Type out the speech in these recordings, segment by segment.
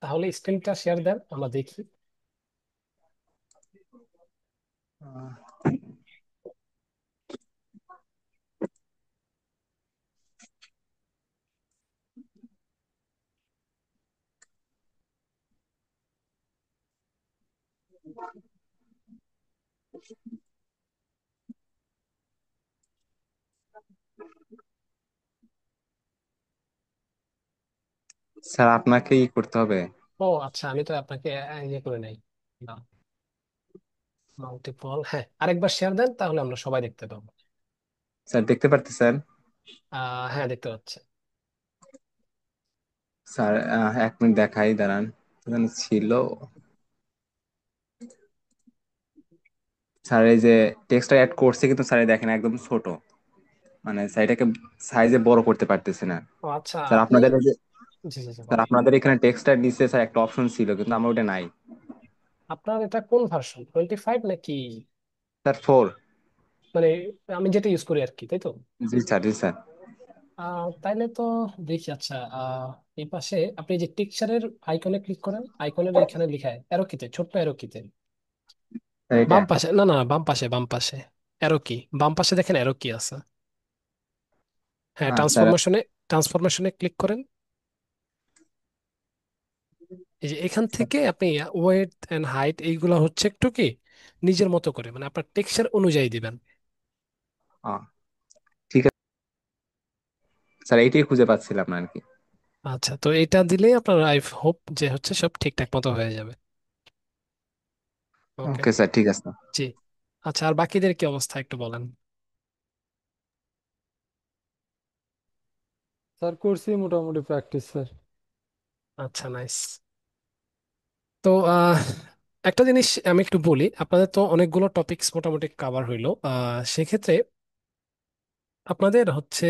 তাহলে স্ক্রিনটা শেয়ার দেন, আমরা দেখি। স্যার আপনাকেই করতে হবে। ও আচ্ছা, আমি তো আপনাকে ইয়ে করে নাই। মাল্টিপল, হ্যাঁ, আরেকবার শেয়ার দেন, তাহলে আমরা সবাই দেখতে পাবো। স্যার দেখতে পারতেছেন? হ্যাঁ, দেখতে পাচ্ছি। স্যার 1 মিনিট দেখাই, দাঁড়ান। এখানে ছিল। স্যার এই যে টেক্সটটা অ্যাড করছে, কিন্তু স্যার এই দেখেন একদম ছোট, মানে স্যারটাকে সাইজে বড় করতে পারতেছে না। ও আচ্ছা, স্যার আপনি, আপনাদের এই যে, জি জি জি স্যার বলেন। আপনাদের এখানে টেক্সটটার নিচে স্যার একটা অপশন ছিল, কিন্তু আমার ওটা নাই। আপনার এটা কোন ভার্সন, 25 নাকি? স্যার 4। মানে আমি যেটা ইউজ করি আর কি, তাই তো? জি স্যার, জি স্যার। তাইলে তো দেখি। আচ্ছা, এই পাশে আপনি যে টেক্সচারের আইকনে ক্লিক করেন, আইকনের এখানে লেখা অ্যারো কিতে, ছোট্ট অ্যারো কিতে, স্যার এটা। বাম পাশে, না না, বাম পাশে, বাম পাশে অ্যারো কি, বাম পাশে দেখেন অ্যারো কি আছে। হ্যাঁ, স্যার। ট্রান্সফরমেশনে ক্লিক করেন। এই যে এখান থেকে আপনি ওয়েট এন্ড হাইট এইগুলা হচ্ছে একটু কি নিজের মতো করে, মানে আপনার টেক্সচার অনুযায়ী দিবেন। আহ, ঠিক আছে স্যার, এইটাই খুঁজে পাচ্ছিলাম না আর কি। আচ্ছা, তো এটা দিলে আপনার আই হোপ যে হচ্ছে সব ঠিকঠাক মতো হয়ে যাবে। ওকে। ওকে স্যার, ঠিক আছে। জি। আচ্ছা, আর বাকিদের কি অবস্থা একটু বলেন। স্যার করছি মোটামুটি প্র্যাকটিস স্যার। আচ্ছা, নাইস। তো একটা জিনিস আমি একটু বলি, আপনাদের তো অনেকগুলো টপিকস মোটামুটি কাভার হইলো। সেক্ষেত্রে আপনাদের হচ্ছে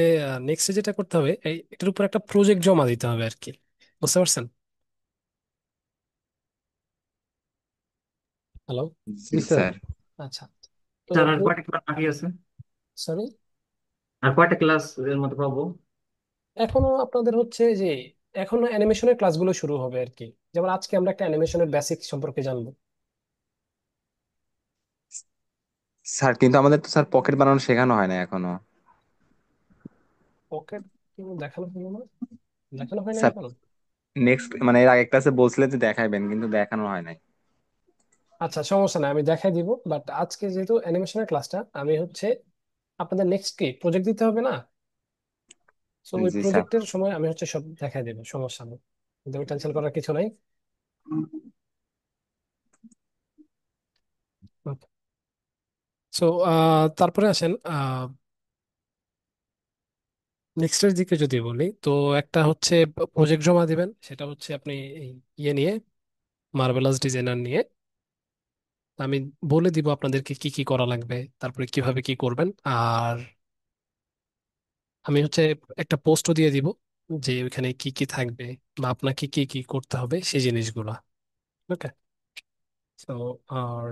নেক্সট যেটা করতে হবে, এটার উপর একটা প্রজেক্ট জমা দিতে হবে আর কি। বুঝতে পারছেন? হ্যালো? জি জি স্যার। স্যার। আচ্ছা, তো স্যার আর কয়টা ক্লাস বাকি আছে? সরি, আর কয়টা ক্লাস এর মতো পাবো? এখনো আপনাদের হচ্ছে যে এখনো অ্যানিমেশনের ক্লাসগুলো শুরু হবে আর কি। যেমন আজকে আমরা একটা অ্যানিমেশনের বেসিক সম্পর্কে জানবো। স্যার কিন্তু আমাদের তো স্যার পকেট বানানো শেখানো হয় না এখনো। পকেট দেখানো হলো না, দেখানো হয় না স্যার এখনো। নেক্সট মানে এর আগের ক্লাসে বলছিলেন যে দেখাইবেন, কিন্তু দেখানো হয় নাই। আচ্ছা, সমস্যা নাই, আমি দেখাই দিব। বাট আজকে যেহেতু অ্যানিমেশনের ক্লাসটা, আমি হচ্ছে আপনাদের নেক্সট কি প্রজেক্ট দিতে হবে না? তো ওই জি স্যার। প্রজেক্টের সময় আমি হচ্ছে সব দেখাই দেবো, সমস্যা নেই। কিন্তু টেনশন করার কিছু নাই। সো তারপরে আসেন নেক্সটের দিকে যদি বলি, তো একটা হচ্ছে প্রজেক্ট জমা দিবেন, সেটা হচ্ছে আপনি এই ইয়ে নিয়ে, মার্বেলাস ডিজাইনার নিয়ে। আমি বলে দিব আপনাদেরকে কি কি করা লাগবে, তারপরে কিভাবে কি করবেন। আর আমি হচ্ছে একটা পোস্টও দিয়ে দিব যে ওইখানে কি কি থাকবে বা আপনাকে কি কি করতে হবে সেই জিনিসগুলা। ওকে। তো আর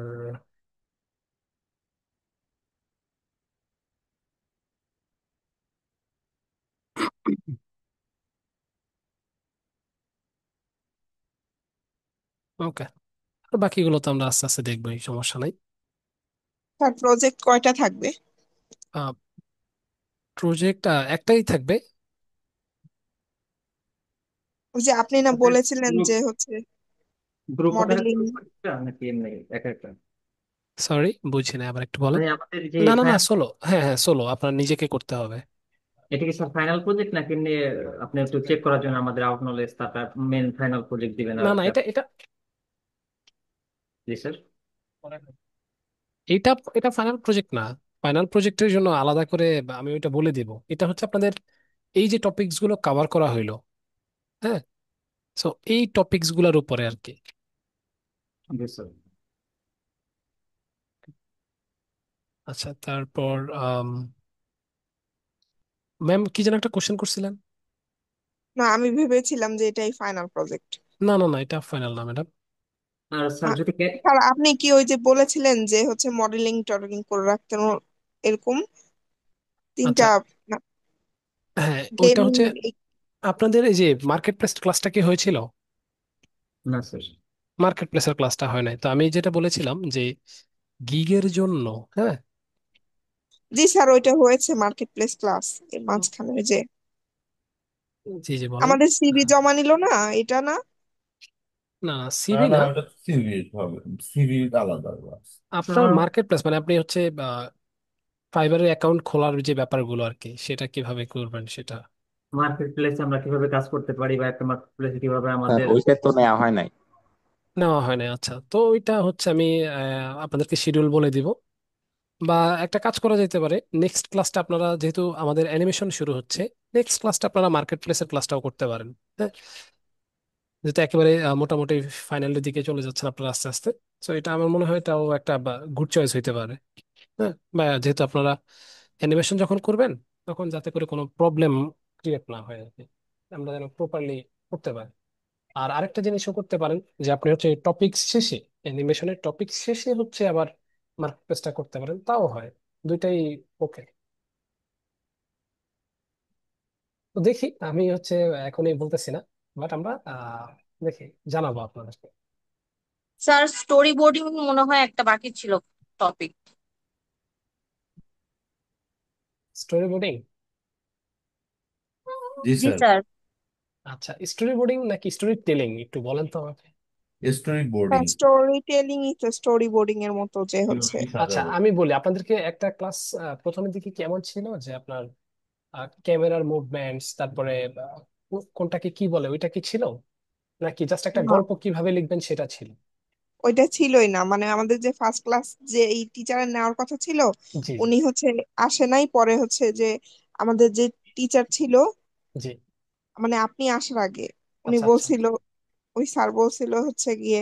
ওকে, বাকিগুলো তো আমরা আস্তে আস্তে দেখবোই, সমস্যা নাই। তার প্রজেক্ট কয়টা থাকবে? প্রজেক্ট একটাই থাকবে। ওই যে আপনি না আমাদের বলেছিলেন গ্রুপ যে হচ্ছে গ্রুপ আকারে মডেলিং। প্রজেক্ট করতে নাকি এমনি একা একা? সরি, বুঝি না, আবার একটু বলেন। মানে আমাদের যে না না না, ফাইনাল, সোলো, হ্যাঁ হ্যাঁ, সোলো, আপনার নিজেকে করতে হবে। এটা কি স্যার ফাইনাল প্রজেক্ট নাকি এমনি আপনি একটু চেক করার জন্য আমাদের আউট নলেজ, তারপর মেন ফাইনাল প্রজেক্ট দিবেন না আর না, এটা এটা জি স্যার। এটা এটা ফাইনাল প্রজেক্ট না। ফাইনাল প্রজেক্টের জন্য আলাদা করে আমি ওইটা বলে দিব। এটা হচ্ছে আপনাদের এই যে টপিকস গুলো কভার করা হইলো, হ্যাঁ, সো এই টপিকস গুলোর উপরে আর কি। জি স্যার। আচ্ছা, তারপর ম্যাম কি যেন একটা কোশ্চেন করছিলেন। না, আমি ভেবেছিলাম যে এটাই ফাইনাল প্রজেক্ট। না না না, এটা ফাইনাল না ম্যাডাম। আর স্যার যদি স্যার আপনি কি ওই যে বলেছিলেন যে হচ্ছে মডেলিং টডেলিং করে রাখতে এরকম আচ্ছা, তিনটা হ্যাঁ, ওইটা গেমিং। হচ্ছে আপনাদের এই যে মার্কেট প্লেস ক্লাসটা কি হয়েছিল? না স্যার। মার্কেট প্লেসের ক্লাসটা হয় নাই, তো আমি যেটা বলেছিলাম যে গিগের জন্য, হ্যাঁ। জি স্যার, ওইটা হয়েছে মার্কেট প্লেস ক্লাস এর মাঝখানে ওই যে জি জি বলেন। আমাদের সিভি জমা নিল না, এটা না? না, না সিভি না, না। ওটা সিভি হবে, সিভি আলাদা ক্লাস। আপনার মার্কেট প্লেস মানে আপনি হচ্ছে ফাইবারের অ্যাকাউন্ট খোলার যে ব্যাপারগুলো আর কি, সেটা কিভাবে করবেন সেটা মার্কেট প্লেসে আমরা কিভাবে কাজ করতে পারি, বা একটা মার্কেট প্লেসে কিভাবে স্যার আমাদের। ওইটা তো নেওয়া হয় নাই। নেওয়া হয় না। আচ্ছা, তো ওইটা হচ্ছে আমি আপনাদেরকে শিডিউল বলে দিব, বা একটা কাজ করা যেতে পারে, নেক্সট ক্লাসটা আপনারা যেহেতু আমাদের অ্যানিমেশন শুরু হচ্ছে, নেক্সট ক্লাসটা আপনারা মার্কেট প্লেসের ক্লাসটাও করতে পারেন। হ্যাঁ, যেহেতু একেবারে মোটামুটি ফাইনালের দিকে চলে যাচ্ছেন আপনারা আস্তে আস্তে। তো এটা আমার মনে হয় এটাও একটা গুড চয়েস হইতে পারে। হ্যাঁ, বা যেহেতু আপনারা অ্যানিমেশন যখন করবেন, তখন যাতে করে কোনো প্রবলেম ক্রিয়েট না হয় আর কি, আমরা যেন প্রপারলি করতে পারি। আর আরেকটা জিনিসও করতে পারেন, যে আপনি হচ্ছে টপিক শেষে, অ্যানিমেশনের টপিক শেষে হচ্ছে আবার মার্কেট প্লেসটা করতে পারেন, তাও হয়। দুইটাই ওকে। তো দেখি, আমি হচ্ছে এখনই বলতেছি না, বাট আমরা দেখি, জানাবো আপনাদেরকে। স্যার স্টোরি বোর্ডিং মনে হয় একটা বাকি ছিল টপিক। Story boarding? জি জি স্যার। স্যার। আচ্ছা, স্টোরি বোর্ডিং নাকি স্টোরি টেলিং একটু বলেন তো আমাকে। স্টোরি বোর্ডিং হ্যাঁ, স্টোরি টেলিংই তো, স্টোরি বোর্ডিং এর মতো যে হচ্ছে। কিভাবে আচ্ছা, সাজাবো। আমি বলি আপনাদেরকে, একটা ক্লাস প্রথমের দিকে কেমন ছিল যে আপনার ক্যামেরার মুভমেন্টস, তারপরে কোনটাকে কি বলে ওইটা কি ছিল, নাকি জাস্ট একটা না, গল্প কিভাবে লিখবেন সেটা ছিল? ওইটা ছিলই না, মানে আমাদের যে ফার্স্ট ক্লাস যে এই টিচারের নেওয়ার কথা ছিল, জি জি উনি হচ্ছে আসে নাই। পরে হচ্ছে যে আমাদের যে টিচার ছিল, জি। মানে আপনি আসার আগে উনি আচ্ছা আচ্ছা বলছিল, ওই স্যার বলছিল হচ্ছে গিয়ে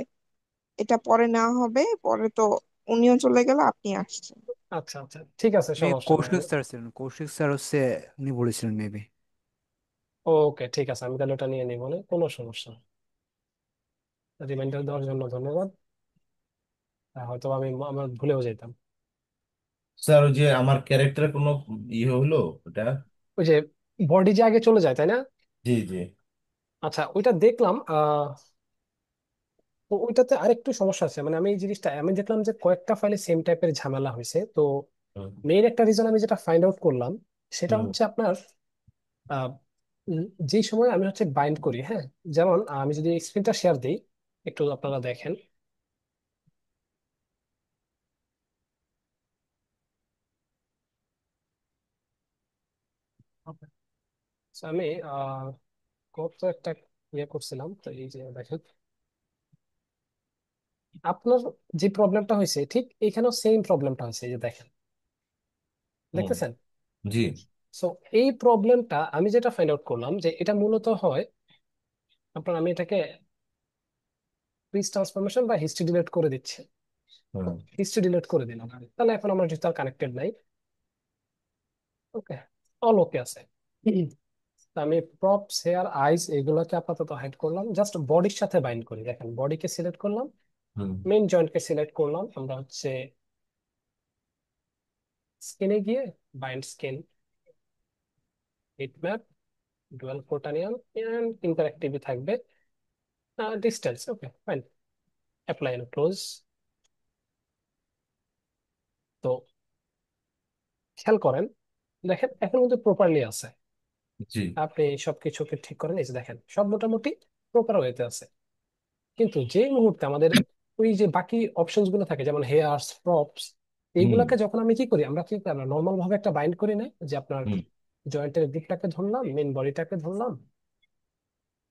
এটা পরে নেওয়া হবে। পরে তো উনিও চলে গেল, আপনি আসছেন। আচ্ছা আচ্ছা, ঠিক আছে, মে সমস্যা নাই। কৌশিক স্যার ছিলেন, কৌশিক স্যার হচ্ছে উনি বলেছিলেন মেবি। ওকে, ঠিক আছে, আমি তাহলে ওটা নিয়ে নিই, মানে কোনো সমস্যা নেই। রিমাইন্ডার দেওয়ার জন্য ধন্যবাদ। হয়তো আমি আমার ভুলেও যেতাম। স্যার ওই যে আমার ক্যারেক্টার কোনো হলো ওটা। ওই যে বডি যে আগে চলে যায়, তাই না? জি জি। আচ্ছা, ওইটা দেখলাম। ওইটাতে আরেকটু সমস্যা আছে, মানে আমি এই জিনিসটা আমি দেখলাম যে কয়েকটা ফাইলে সেম টাইপের ঝামেলা হয়েছে। তো হুম মেইন একটা রিজন আমি যেটা ফাইন্ড আউট করলাম, সেটা হুম হচ্ছে আপনার আহ, যেই সময় আমি হচ্ছে বাইন্ড করি, হ্যাঁ, যেমন আমি যদি স্ক্রিনটা শেয়ার দিই, একটু আপনারা দেখেন। So, আমি কত একটা ইয়ে করছিলাম, তো এই যে দেখেন, আপনার যে প্রবলেমটা হয়েছে ঠিক এখানেও সেম প্রবলেমটা হয়েছে, এই যে দেখেন, হুম। দেখতেছেন? জি। সো এই প্রবলেমটা আমি যেটা ফাইন্ড আউট করলাম, যে এটা মূলত হয় আপনার, আমি এটাকে প্রিস ট্রান্সফরমেশন বা হিস্ট্রি ডিলিট করে দিচ্ছি। হুম হিস্ট্রি ডিলিট করে দিলাম, তাহলে এখন আমার ডিজিটাল কানেক্টেড নাই। ওকে, অল ওকে আছে। তো আমি প্রপস, হেয়ার, আইস এগুলোকে আপাতত হাইড করলাম, জাস্ট বডির সাথে বাইন্ড করি। দেখেন, বডিকে সিলেক্ট করলাম, হুম মেইন জয়েন্টকে সিলেক্ট করলাম, আমরা হচ্ছে স্কিনে গিয়ে bind skin, heat map, dual quaternion and ইন্টারঅ্যাক্টিভই থাকবে, distance. Okay fine, apply and close. তো খেয়াল করেন, দেখেন এখন কিন্তু প্রপারলি আছে। জি। আপনি সবকিছুকে ঠিক করেন, এই যে দেখেন সব মোটামুটি প্রপার ওয়েতে আছে। কিন্তু যে মুহূর্তে আমাদের ওই যে বাকি অপশনস গুলো থাকে, যেমন হেয়ার্স, প্রপস, হুম এইগুলাকে যখন আমি কি করি, আমরা কি করি, আমরা নর্মাল ভাবে একটা বাইন্ড করি না, যে আপনার হুম জয়েন্টের দিকটাকে ধরলাম, মেন বডিটাকে ধরলাম,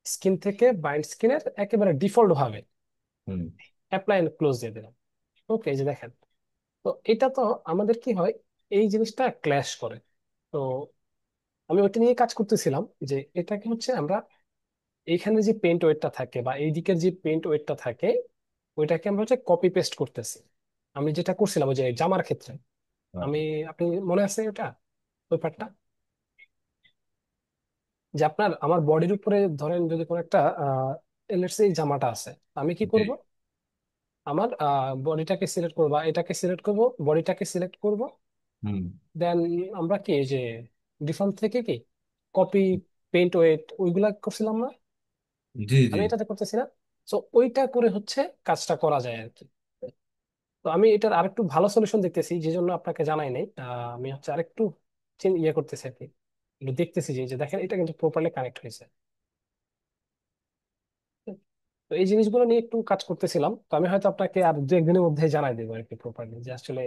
স্কিন থেকে বাইন্ড স্কিনের একেবারে ডিফল্ট ভাবে হুম অ্যাপ্লাই এন্ড ক্লোজ দিয়ে দিলাম। ওকে, এই যে দেখেন, তো এটা তো আমাদের কি হয়, এই জিনিসটা ক্ল্যাশ করে। তো আমি ওইটা নিয়ে কাজ করতেছিলাম, যে এটাকে হচ্ছে আমরা এইখানে যে পেন্ট ওয়েটটা থাকে বা এই দিকের যে পেন্ট ওয়েটটা থাকে, ওইটাকে আমরা হচ্ছে কপি পেস্ট করতেছি। আমি যেটা করছিলাম ওই যে জামার ক্ষেত্রে, হ্যাঁ, আমি, আপনি মনে আছে ওটা, ওই পার্টটা, যে আপনার আমার বডির উপরে ধরেন যদি কোনো একটা লেটস এই জামাটা আছে, আমি কি জি। করব, আমার বডিটাকে সিলেক্ট করবো বা এটাকে সিলেক্ট করব, বডিটাকে সিলেক্ট করব, হুম দেন আমরা কি এই যে ডিফল্ট থেকে কি কপি পেইন্ট ওয়েট ওইগুলা করছিলাম না, জি জি। আমি এটাতে করতেছি না। তো ওইটা করে হচ্ছে কাজটা করা যায় আর কি। তো আমি এটার আরেকটু ভালো সলিউশন দেখতেছি, যে জন্য আপনাকে জানাই নাই। আমি হচ্ছে আরেকটু ইয়ে করতেছি আর কি, একটু দেখতেছি যে যে দেখেন এটা কিন্তু প্রপারলি কানেক্ট হয়েছে। তো এই জিনিসগুলো নিয়ে একটু কাজ করতেছিলাম, তো আমি হয়তো আপনাকে আর 2-1 দিনের মধ্যে জানাই দেবো আর কি প্রপারলি যে আসলে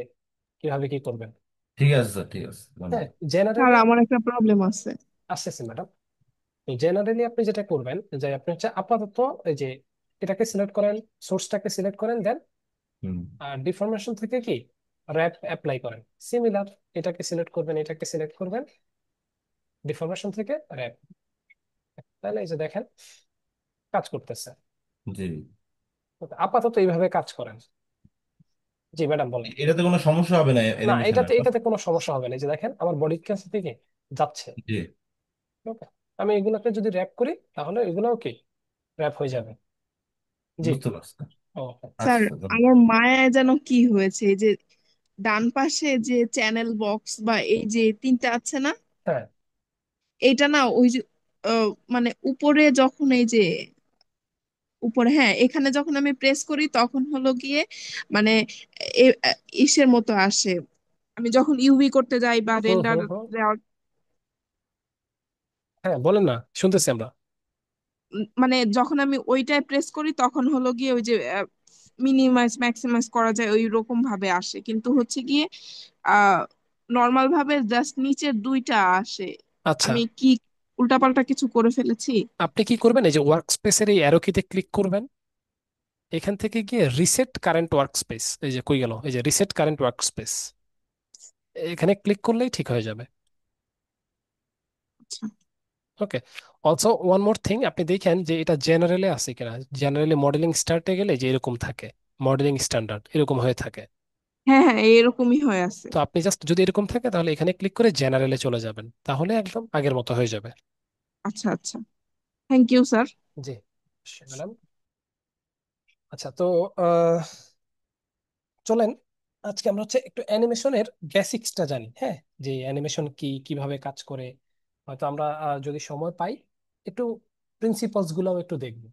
কিভাবে কি করবেন। ঠিক আছে স্যার, ঠিক আছে, হ্যাঁ, ধন্যবাদ। স্যার জেনারেলি আমার একটা প্রবলেম আছে। আসতেছি ম্যাডাম। জেনারেলি আপনি যেটা করবেন যে আপনি হচ্ছে আপাতত এই যে এটাকে সিলেক্ট করেন, সোর্সটাকে সিলেক্ট করেন, দেন হুম। ডিফরমেশন থেকে কি র্যাপ অ্যাপ্লাই করেন। সিমিলার, এটাকে সিলেক্ট করবেন, এটাকে সিলেক্ট করবেন, ডিফরমেশন থেকে র্যাপ, তাহলে এই যে দেখেন কাজ করতেছে। জি। তো আপাতত এইভাবে কাজ করেন। জি ম্যাডাম বলেন। এটাতে কোনো সমস্যা হবে না না, অ্যানিমেশনের? এটাতে এটাতে কোনো সমস্যা হবে না, এই যে দেখেন আমার বডির কাছ থেকে যাচ্ছে। জি। ওকে, আমি এগুলোকে যদি র্যাপ করি তাহলে এগুলোও কি র্যাপ হয়ে যাবে। জি। বুঝতে পারছি। ওকে। স্যার আচ্ছা আমার মায়ায় যেন কি হয়েছে, এই যে ডান পাশে যে চ্যানেল বক্স বা এই যে তিনটা আছে না, হ্যাঁ। এইটা না ওই যে মানে উপরে যখন এই যে উপরে, হ্যাঁ এখানে যখন আমি প্রেস করি তখন হলো গিয়ে মানে ইসের মতো আসে। আমি যখন ইউভি করতে যাই বা হুম রেন্ডার হুম হুম। হ্যাঁ বলেন না, শুনতেছি আমরা। মানে যখন আমি ওইটায় প্রেস করি তখন হলো গিয়ে ওই যে মিনিমাইজ ম্যাক্সিমাইজ করা যায় ওই রকম ভাবে আসে, কিন্তু হচ্ছে গিয়ে আহ নর্মাল ভাবে জাস্ট নিচের দুইটা আসে। আচ্ছা, আমি কি উল্টাপাল্টা কিছু করে ফেলেছি? আপনি কি করবেন, এই যে ওয়ার্ক স্পেসের এই অ্যারো কিতে ক্লিক করবেন, এখান থেকে গিয়ে রিসেট কারেন্ট ওয়ার্ক স্পেস, এই যে কই গেল, এই যে রিসেট কারেন্ট ওয়ার্ক স্পেস, এখানে ক্লিক করলেই ঠিক হয়ে যাবে। আচ্ছা। ওকে। অলসো ওয়ান মোর থিং, আপনি দেখেন যে এটা জেনারেলে আছে কিনা। জেনারেলি মডেলিং স্টার্টে গেলে যে এরকম থাকে, মডেলিং স্ট্যান্ডার্ড এরকম হয়ে থাকে। হ্যাঁ হ্যাঁ এরকমই হয়ে আছে। তো আপনি জাস্ট যদি এরকম থাকে তাহলে এখানে ক্লিক করে জেনারেলে চলে যাবেন, তাহলে একদম আগের মতো হয়ে যাবে। আচ্ছা আচ্ছা, থ্যাংক ইউ স্যার। জি ম্যাডাম। আচ্ছা, তো আহ, চলেন আজকে আমরা হচ্ছে একটু অ্যানিমেশনের বেসিক্সটা জানি। হ্যাঁ, যে অ্যানিমেশন কি, কিভাবে কাজ করে। হয়তো আমরা যদি সময় পাই একটু প্রিন্সিপালস গুলোও একটু দেখবো।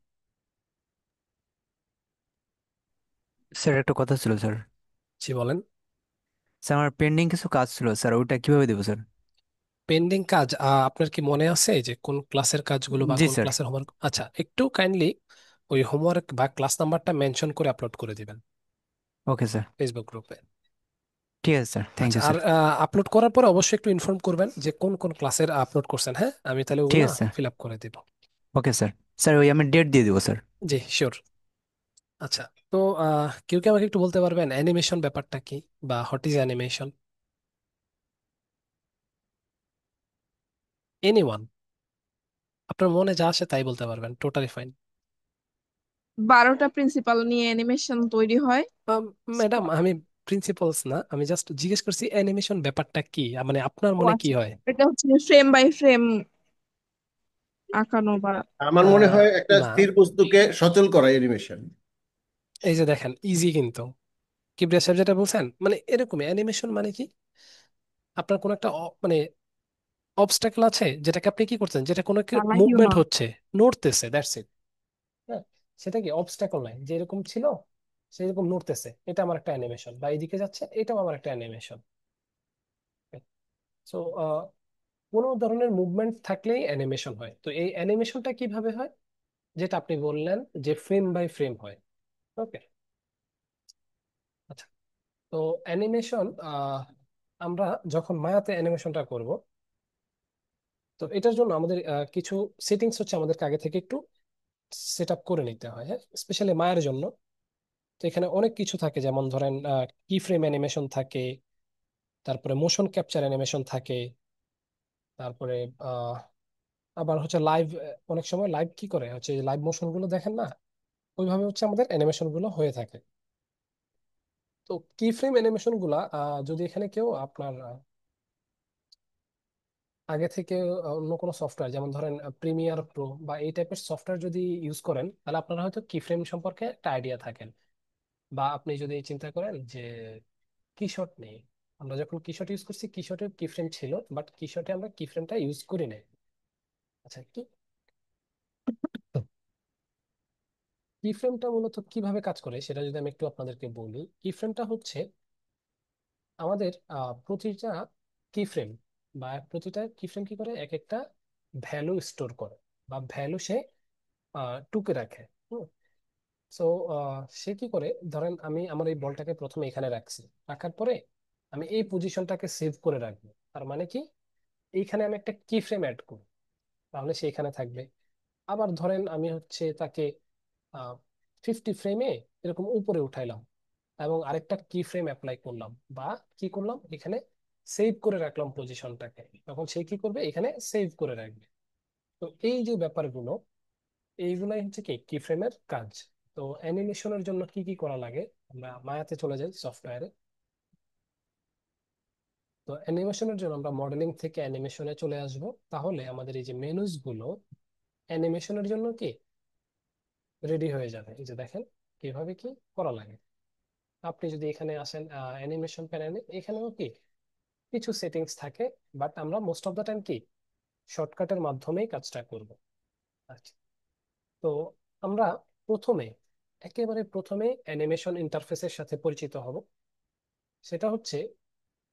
স্যার একটা কথা ছিল স্যার। জি বলেন। স্যার আমার পেন্ডিং কিছু কাজ ছিল স্যার, ওইটা কিভাবে দেবো স্যার? পেন্ডিং কাজ আপনার কি মনে আছে যে কোন ক্লাসের কাজগুলো বা জি কোন স্যার। ক্লাসের হোমওয়ার্ক? আচ্ছা, একটু কাইন্ডলি ওই হোমওয়ার্ক বা ক্লাস নাম্বারটা মেনশন করে আপলোড করে দিবেন ওকে স্যার। ফেসবুক গ্রুপে। ঠিক আছে স্যার, থ্যাংক আচ্ছা, ইউ আর স্যার। আপলোড করার পরে অবশ্যই একটু ইনফর্ম করবেন যে কোন কোন ক্লাসের আপলোড করছেন। হ্যাঁ, আমি তাহলে ঠিক ওগুলা আছে স্যার। ফিল আপ করে দিব। Okay sir. স্যার ওই আমি ডেট দিয়ে দেবো স্যার। জি শিওর। আচ্ছা, তো কেউ কি আমাকে একটু বলতে পারবেন অ্যানিমেশন ব্যাপারটা কি, বা হোয়াট ইজ অ্যানিমেশন? এনিওয়ান, আপনার মনে যা আসে তাই বলতে পারবেন, টোটালি ফাইন। 12টা প্রিন্সিপাল নিয়ে অ্যানিমেশন তৈরি হয়। ম্যাডাম আমি প্রিন্সিপালস না, আমি জাস্ট জিজ্ঞেস করছি অ্যানিমেশন ব্যাপারটা কি, মানে আপনার ও মনে কি আচ্ছা, হয়। এটা হচ্ছে ফ্রেম বাই ফ্রেম আঁকানো বা আমার মনে আহ, হয় একটা না, স্থির বস্তুকে সচল করা এনিমেশন। এই যে দেখেন ইজি কিন্তু, কিবরিয়া সাহেব যেটা বলছেন মানে এরকমই। অ্যানিমেশন মানে কি, আপনার কোনো একটা মানে অবস্টাকেল আছে যেটাকে আপনি কি করছেন, যেটা কোনো চালাকিও মুভমেন্ট না। হচ্ছে, নড়তেছে, দ্যাটস ইট। হ্যাঁ, সেটা কি অবস্টাকল নাই, যে এরকম ছিল সেরকম নড়তেছে, এটা আমার একটা অ্যানিমেশন, বা এইদিকে যাচ্ছে এটাও আমার একটা অ্যানিমেশন। সো কোনো ধরনের মুভমেন্ট থাকলেই অ্যানিমেশন হয়। তো এই অ্যানিমেশনটা কিভাবে হয়, যেটা আপনি বললেন যে ফ্রেম বাই ফ্রেম হয়। ওকে। আচ্ছা, তো অ্যানিমেশন আমরা যখন মায়াতে অ্যানিমেশনটা করব, তো এটার জন্য আমাদের কিছু সেটিংস হচ্ছে আমাদেরকে আগে থেকে একটু সেট আপ করে নিতে হয়। হ্যাঁ, স্পেশালি মায়ের জন্য। তো এখানে অনেক কিছু থাকে, যেমন ধরেন কি ফ্রেম অ্যানিমেশন থাকে, তারপরে মোশন ক্যাপচার অ্যানিমেশন থাকে, তারপরে আহ, আবার হচ্ছে লাইভ, অনেক সময় লাইভ কি করে হচ্ছে লাইভ মোশন গুলো দেখেন না, ওইভাবে হচ্ছে আমাদের অ্যানিমেশন গুলো হয়ে থাকে। তো কি ফ্রেম অ্যানিমেশন গুলা যদি এখানে কেউ আপনার আগে থেকে অন্য কোনো সফটওয়্যার, যেমন ধরেন প্রিমিয়ার প্রো বা এই টাইপের সফটওয়্যার যদি ইউজ করেন, তাহলে আপনারা হয়তো কি ফ্রেম সম্পর্কে একটা আইডিয়া থাকেন। বা আপনি যদি চিন্তা করেন যে কিশট নেই, আমরা যখন কিশট ইউজ করছি কিশটের কি ফ্রেম ছিল, বাট কিশটে আমরা কি ফ্রেমটা ইউজ করি না। আচ্ছা, কি ফ্রেমটা মূলত কিভাবে কাজ করে সেটা যদি আমি একটু আপনাদেরকে বলি। কি ফ্রেমটা হচ্ছে আমাদের প্রতিটা কি ফ্রেম বা প্রতিটা কি ফ্রেম কি করে, এক একটা ভ্যালু স্টোর করে বা ভ্যালু সে টুকে রাখে। সো সে কি করে, ধরেন আমি আমার এই বলটাকে প্রথমে এখানে রাখছি, রাখার পরে আমি এই পজিশনটাকে সেভ করে রাখবো। তার মানে কি, এইখানে আমি একটা কি ফ্রেম অ্যাড করি, তাহলে সে এখানে থাকবে। আবার ধরেন আমি হচ্ছে তাকে 50 ফ্রেমে এরকম উপরে উঠাইলাম এবং আরেকটা কি ফ্রেম অ্যাপ্লাই করলাম, বা কি করলাম এখানে সেভ করে রাখলাম পজিশনটাকে, তখন সে কি করবে, এখানে সেভ করে রাখবে। তো এই যে ব্যাপারগুলো, এইগুলাই হচ্ছে কি কি ফ্রেমের কাজ। তো অ্যানিমেশনের জন্য কি কি করা লাগে, আমরা মায়াতে চলে যাই, সফটওয়্যারে। তো অ্যানিমেশনের জন্য আমরা মডেলিং থেকে অ্যানিমেশনে চলে আসব। তাহলে আমাদের এই যে মেনুস গুলো অ্যানিমেশনের জন্য কি রেডি হয়ে যাবে। এই যে দেখেন কিভাবে কি করা লাগে। আপনি যদি এখানে আসেন অ্যানিমেশন প্যানেলে, এখানেও কি কিছু সেটিংস থাকে, বাট আমরা মোস্ট অফ দ্য টাইম কি শর্টকাটের মাধ্যমেই কাজটা করব। আচ্ছা, তো আমরা প্রথমে একেবারে প্রথমে অ্যানিমেশন ইন্টারফেসের সাথে পরিচিত হব। সেটা হচ্ছে,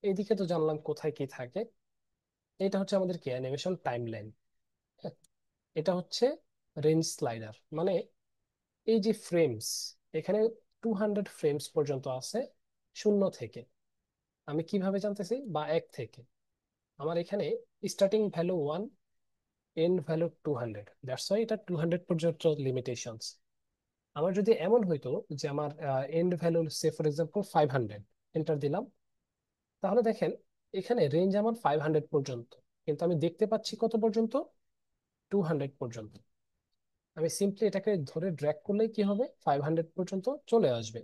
এইদিকে তো জানলাম কোথায় কি থাকে। এটা হচ্ছে আমাদের কি অ্যানিমেশন টাইমলাইন। এটা হচ্ছে রেঞ্জ স্লাইডার, মানে এই যে ফ্রেমস, এখানে 200 ফ্রেমস পর্যন্ত আছে শূন্য থেকে। আমি কিভাবে জানতেছি, বা 1 থেকে। আমার এখানে starting value 1, end value 200, that's why এটা 200 পর্যন্ত লিমিটেশনস। আমার যদি এমন হইতো যে আমার এন্ড ভ্যালু সে ফর এক্সাম্পল 500, এন্টার দিলাম, তাহলে দেখেন এখানে রেঞ্জ আমার 500 পর্যন্ত, কিন্তু আমি দেখতে পাচ্ছি কত পর্যন্ত, 200 পর্যন্ত। আমি সিম্পলি এটাকে ধরে ড্র্যাগ করলেই কি হবে, 500 পর্যন্ত চলে আসবে।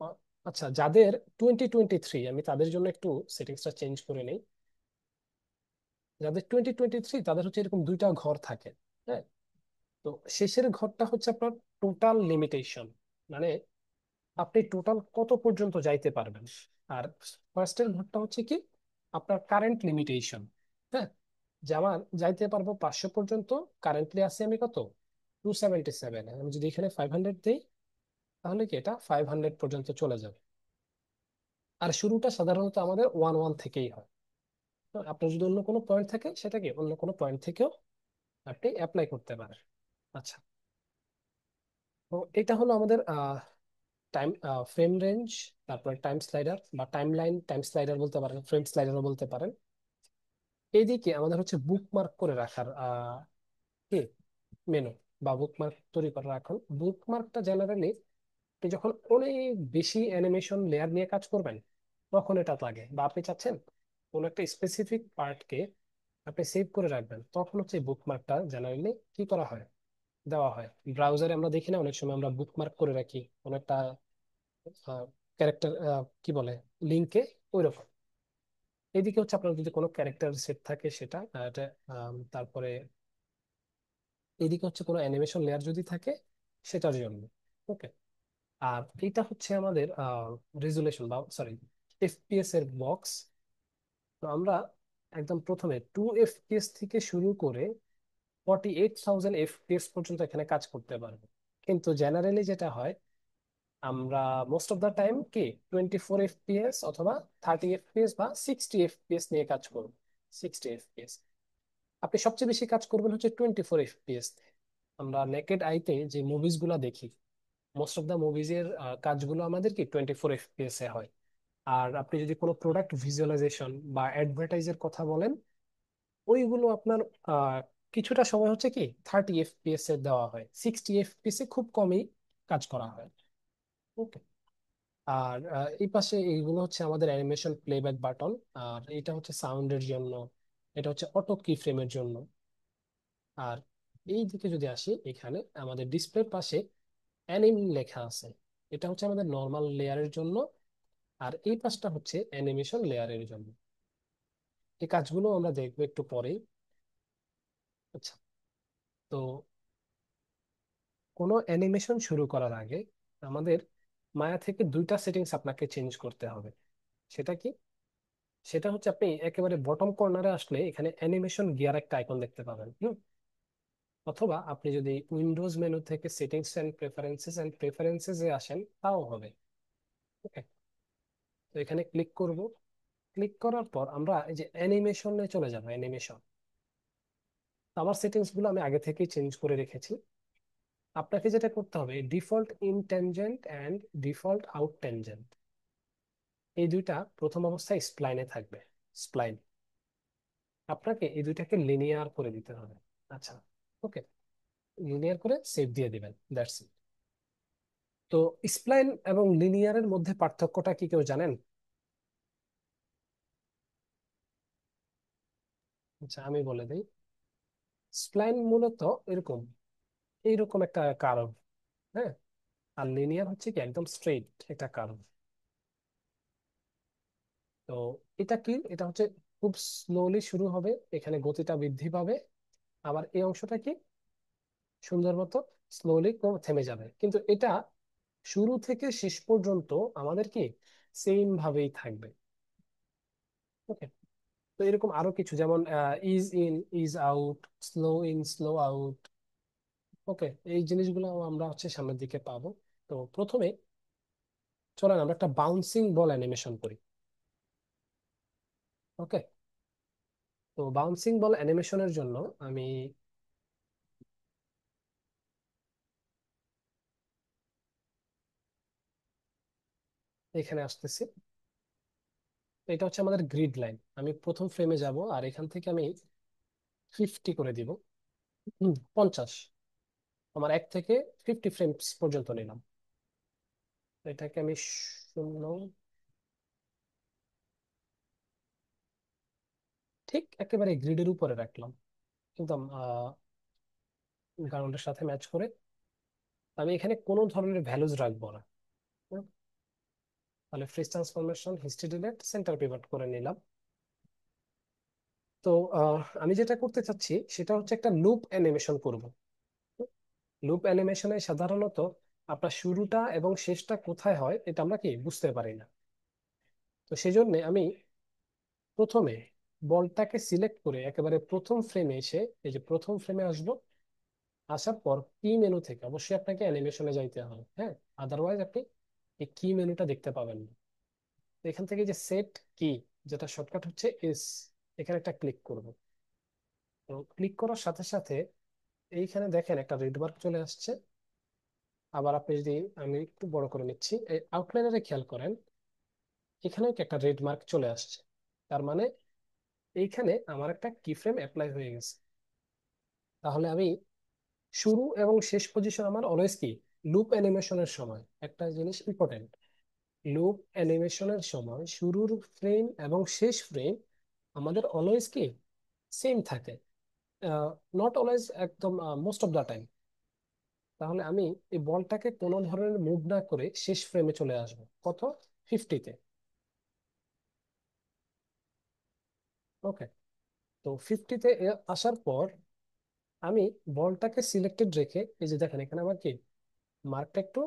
আ- আচ্ছা, যাদের 2023, আমি তাদের জন্য একটু সেটিংসটা চেঞ্জ করে নেই। যাদের 2023 তাদের হচ্ছে এরকম দুইটা ঘর থাকে। হ্যাঁ, তো শেষের ঘরটা হচ্ছে আপনার টোটাল লিমিটেশন, মানে আপনি টোটাল কত পর্যন্ত যাইতে পারবেন। আর ফার্স্টের ঘরটা হচ্ছে কি আপনার কারেন্ট লিমিটেশন। হ্যাঁ, যে আমার যাইতে পারবো 500 পর্যন্ত, কারেন্টলি আছি আমি কত, 277। আমি যদি এখানে 500 দিই, তাহলে কি এটা 500 পর্যন্ত চলে যাবে। আর শুরুটা সাধারণত আমাদের 1 1 থেকেই হয়। তো আপনার যদি অন্য কোনো পয়েন্ট থাকে, সেটা কি অন্য কোনো পয়েন্ট থেকেও আপনি অ্যাপ্লাই করতে পারেন। আচ্ছা, তো এটা হলো আমাদের টাইম ফ্রেম রেঞ্জ, তারপরে টাইম স্লাইডার বা টাইম লাইন, টাইম স্লাইডার বলতে পারেন, ফ্রেম স্লাইডারও বলতে পারেন। এইদিকে আমাদের হচ্ছে বুকমার্ক করে রাখার কি মেনু বা বুকমার্ক তৈরি করে রাখুন। বুকমার্কটা জেনারেলি আপনি যখন অনেক বেশি অ্যানিমেশন লেয়ার নিয়ে কাজ করবেন, তখন এটা লাগে, বা আপনি চাচ্ছেন কোনো একটা স্পেসিফিক পার্টকে আপনি সেভ করে রাখবেন, তখন হচ্ছে বুকমার্কটা জেনারেলি কি করা হয়, দেওয়া হয়। ব্রাউজারে আমরা দেখি না, অনেক সময় আমরা বুকমার্ক করে রাখি কোনো একটা ক্যারেক্টার, কি বলে, লিঙ্কে, ওই রকম। এদিকে হচ্ছে আপনার যদি কোনো ক্যারেক্টার সেট থাকে সেটা, এটা তারপরে এদিকে হচ্ছে কোনো অ্যানিমেশন লেয়ার যদি থাকে সেটার জন্য। ওকে, আর এটা হচ্ছে আমাদের রেজুলেশন বা সরি এফপিএস এর বক্স। তো আমরা একদম প্রথমে 2 FPS থেকে শুরু করে 48,000 FPS পর্যন্ত এখানে কাজ করতে পারবো। কিন্তু জেনারেলি যেটা হয়, আমরা মোস্ট অফ দা টাইম কি 24 FPS অথবা 30 FPS বা 60 FPS নিয়ে কাজ করব। 60 FPS আপনি সবচেয়ে বেশি কাজ করবেন হচ্ছে 24 FPS। আমরা নেকেড আইতে যে মুভিজ গুলা দেখি, মোস্ট অফ দা মুভিজ এর কাজগুলো আমাদের কি 24 FPS এ হয়। আর আপনি যদি কোনো প্রোডাক্ট ভিজুয়ালাইজেশন বা অ্যাডভার্টাইজের কথা বলেন, ওইগুলো আপনার আহ, কিছুটা সময় হচ্ছে কি 30 FPS এ দেওয়া হয়, 60 FPS এ খুব কমই কাজ করা হয়। ওকে, আর এই পাশে এইগুলো হচ্ছে আমাদের অ্যানিমেশন প্লেব্যাক বাটন। আর এটা হচ্ছে সাউন্ডের জন্য, এটা হচ্ছে অটো কি ফ্রেমের জন্য। আর এই দিকে যদি আসি, এখানে আমাদের ডিসপ্লের পাশে অ্যানিম লেখা আছে, এটা হচ্ছে আমাদের নর্মাল লেয়ারের জন্য। আর এই পাশটা হচ্ছে অ্যানিমেশন লেয়ারের জন্য। এই কাজগুলো আমরা দেখবো একটু পরেই। আচ্ছা, তো কোনো অ্যানিমেশন শুরু করার আগে আমাদের মায়া থেকে দুইটা সেটিংস আপনাকে চেঞ্জ করতে হবে। সেটা কি, সেটা হচ্ছে আপনি একেবারে বটম কর্নারে আসলে এখানে অ্যানিমেশন গিয়ার একটা আইকন দেখতে পাবেন। অথবা আপনি যদি উইন্ডোজ মেনু থেকে সেটিংস এন্ড প্রেফারেন্সেস এ আসেন তাও হবে। ওকে, তো এখানে ক্লিক করব। ক্লিক করার পর আমরা এই যে অ্যানিমেশনে চলে যাব, অ্যানিমেশন। আমার সেটিংস গুলো আমি আগে থেকেই চেঞ্জ করে রেখেছি। আপনাকে যেটা করতে হবে, default in tangent and default out tangent, এই দুইটা প্রথম অবস্থায় স্প্লাইনে থাকবে। স্প্লাইন, আপনাকে এই দুইটাকে লিনিয়ার করে দিতে হবে। আচ্ছা, ওকে, লিনিয়ার করে সেভ দিয়ে দিবেন, দ্যাটস ইট। তো স্প্লাইন এবং লিনিয়ারের মধ্যে পার্থক্যটা কি কেউ জানেন? আচ্ছা, আমি বলে দিই। স্প্লাইন মূলত এরকম, এইরকম একটা কার্ভ, হ্যাঁ। আর লিনিয়ার হচ্ছে কি একদম স্ট্রেইট একটা কার্ভ। তো এটা কি, এটা হচ্ছে খুব স্লোলি শুরু হবে, এখানে গতিটা বৃদ্ধি পাবে, আবার এই অংশটা কি সুন্দর মতো স্লোলি থেমে যাবে। কিন্তু এটা শুরু থেকে শেষ পর্যন্ত আমাদের কি সেম ভাবেই থাকবে। ওকে, তো এরকম আরো কিছু, যেমন ease in, ease out, slow in, slow out. Okay, এই জিনিসগুলো আমরা হচ্ছে সামনের দিকে পাবো। তো প্রথমে চলেন আমরা একটা বাউন্সিং বল অ্যানিমেশন করি। ওকে, তো বাউন্সিং বল অ্যানিমেশনের জন্য আমি এখানে আসতেছি। তো এটা হচ্ছে আমাদের গ্রিড লাইন। আমি প্রথম ফ্রেমে যাব আর এখান থেকে আমি 50 করে দিব। 50, আমার 1 থেকে 50 ফ্রেমস পর্যন্ত নিলাম। তো এটাকে আমি 0, ঠিক একেবারে গ্রিডের উপরে রাখলাম, কিন্তু গ্রাউন্ডের সাথে ম্যাচ করে। আমি এখানে কোনো ধরনের ভ্যালুজ রাখবো না। হুম, তাহলে fridge transformation, history delete, centre pivot করে নিলাম। তো আমি যেটা করতে চাচ্ছি সেটা হচ্ছে একটা লুপ অ্যানিমেশন করব। লুপ অ্যানিমেশনে সাধারণত আপনার শুরুটা এবং শেষটা কোথায় হয় এটা আমরা কি বুঝতে পারি না। তো সেই জন্য আমি প্রথমে বলটাকে সিলেক্ট করে একেবারে প্রথম ফ্রেমে এসে, এই যে প্রথম ফ্রেমে আসবো। আসার পর কি মেনু থেকে, অবশ্যই আপনাকে অ্যানিমেশনে যাইতে হবে, হ্যাঁ, আদারওয়াইজ আপনি এই কি মেনুটা দেখতে পাবেন না। তো এখান থেকে যে সেট কি, যেটা শর্টকাট হচ্ছে এস, এখানে একটা ক্লিক করব। তো ক্লিক করার সাথে সাথে এইখানে দেখেন একটা রেড মার্ক চলে আসছে। আবার আপনি যদি, আমি একটু বড় করে নিচ্ছি, এই আউটলাইনারে খেয়াল করেন, এখানেও কি একটা রেড মার্ক চলে আসছে। তার মানে এইখানে আমার একটা কি ফ্রেম অ্যাপ্লাই হয়ে গেছে। তাহলে আমি শুরু এবং শেষ পজিশন আমার অলওয়েজ কি, লুপ অ্যানিমেশনের সময় একটা জিনিস ইম্পর্টেন্ট, লুপ অ্যানিমেশনের সময় শুরুর ফ্রেম এবং শেষ ফ্রেম আমাদের অলওয়েজ কি সেম থাকে। নট অলওয়েজ, একদম মোস্ট অফ দা টাইম। তাহলে আমি এই বলটাকে কোনো ধরনের মুভ না করে শেষ ফ্রেমে চলে আসবো, কত, 50-তে। ওকে, তো 50-তে আসার পর আমি বলটাকে সিলেক্টেড রেখে, এই যে দেখেন এখানে আমার কি মার্কটা একটু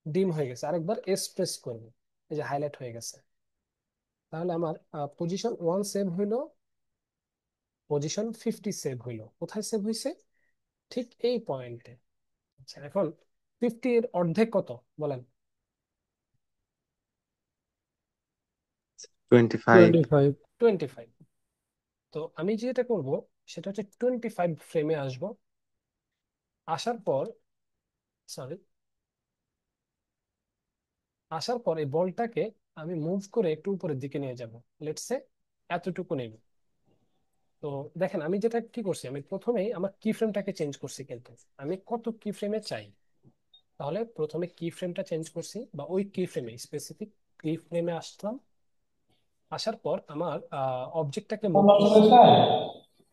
ডিম হয়ে গেছে, আরেকবার এস প্রেস করবো, এই যে হাইলাইট হয়ে গেছে। তাহলে আমার পজিশন 1 সেভ হইলো, পজিশন 50 সেভ হইলো। কোথায় সেভ হয়েছে? ঠিক এই পয়েন্টে। আচ্ছা, এখন 50 এর অর্ধেক কত বলেন? 25। 25। 25। তো আমি যেটা করব সেটা হচ্ছে 25 ফ্রেমে আসবো। আসার পর, সরি, আসার পর এই বলটাকে আমি মুভ করে একটু উপরের দিকে নিয়ে যাব, লেটস সে এতটুকু নেব। তো দেখেন আমি যেটা কি করছি, আমি প্রথমেই আমার কি ফ্রেমটাকে চেঞ্জ করছি, কিন্তু আমি কত কি ফ্রেমে চাই। তাহলে প্রথমে কি ফ্রেমটা চেঞ্জ করছি, বা ওই কি ফ্রেমে, স্পেসিফিক কি ফ্রেমে আসলাম। আসার পর আমার অবজেক্টটাকে মুভ করছি।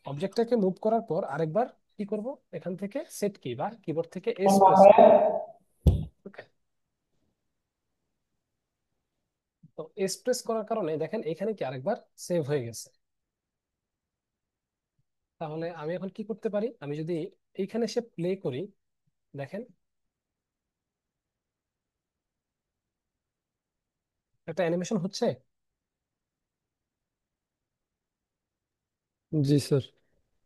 অবজেক্টটাকে মুভ করার পর আরেকবার কি করব, এখান থেকে সেট কি বা কিবোর্ড থেকে এস প্রেস করব। ওকে, তো এস প্রেস করার কারণে দেখেন এখানে কি আরেকবার সেভ হয়ে গেছে। তাহলে আমি এখন কি করতে পারি, আমি যদি এইখানে এসে প্লে করি, দেখেন একটা অ্যানিমেশন হচ্ছে। জি স্যার।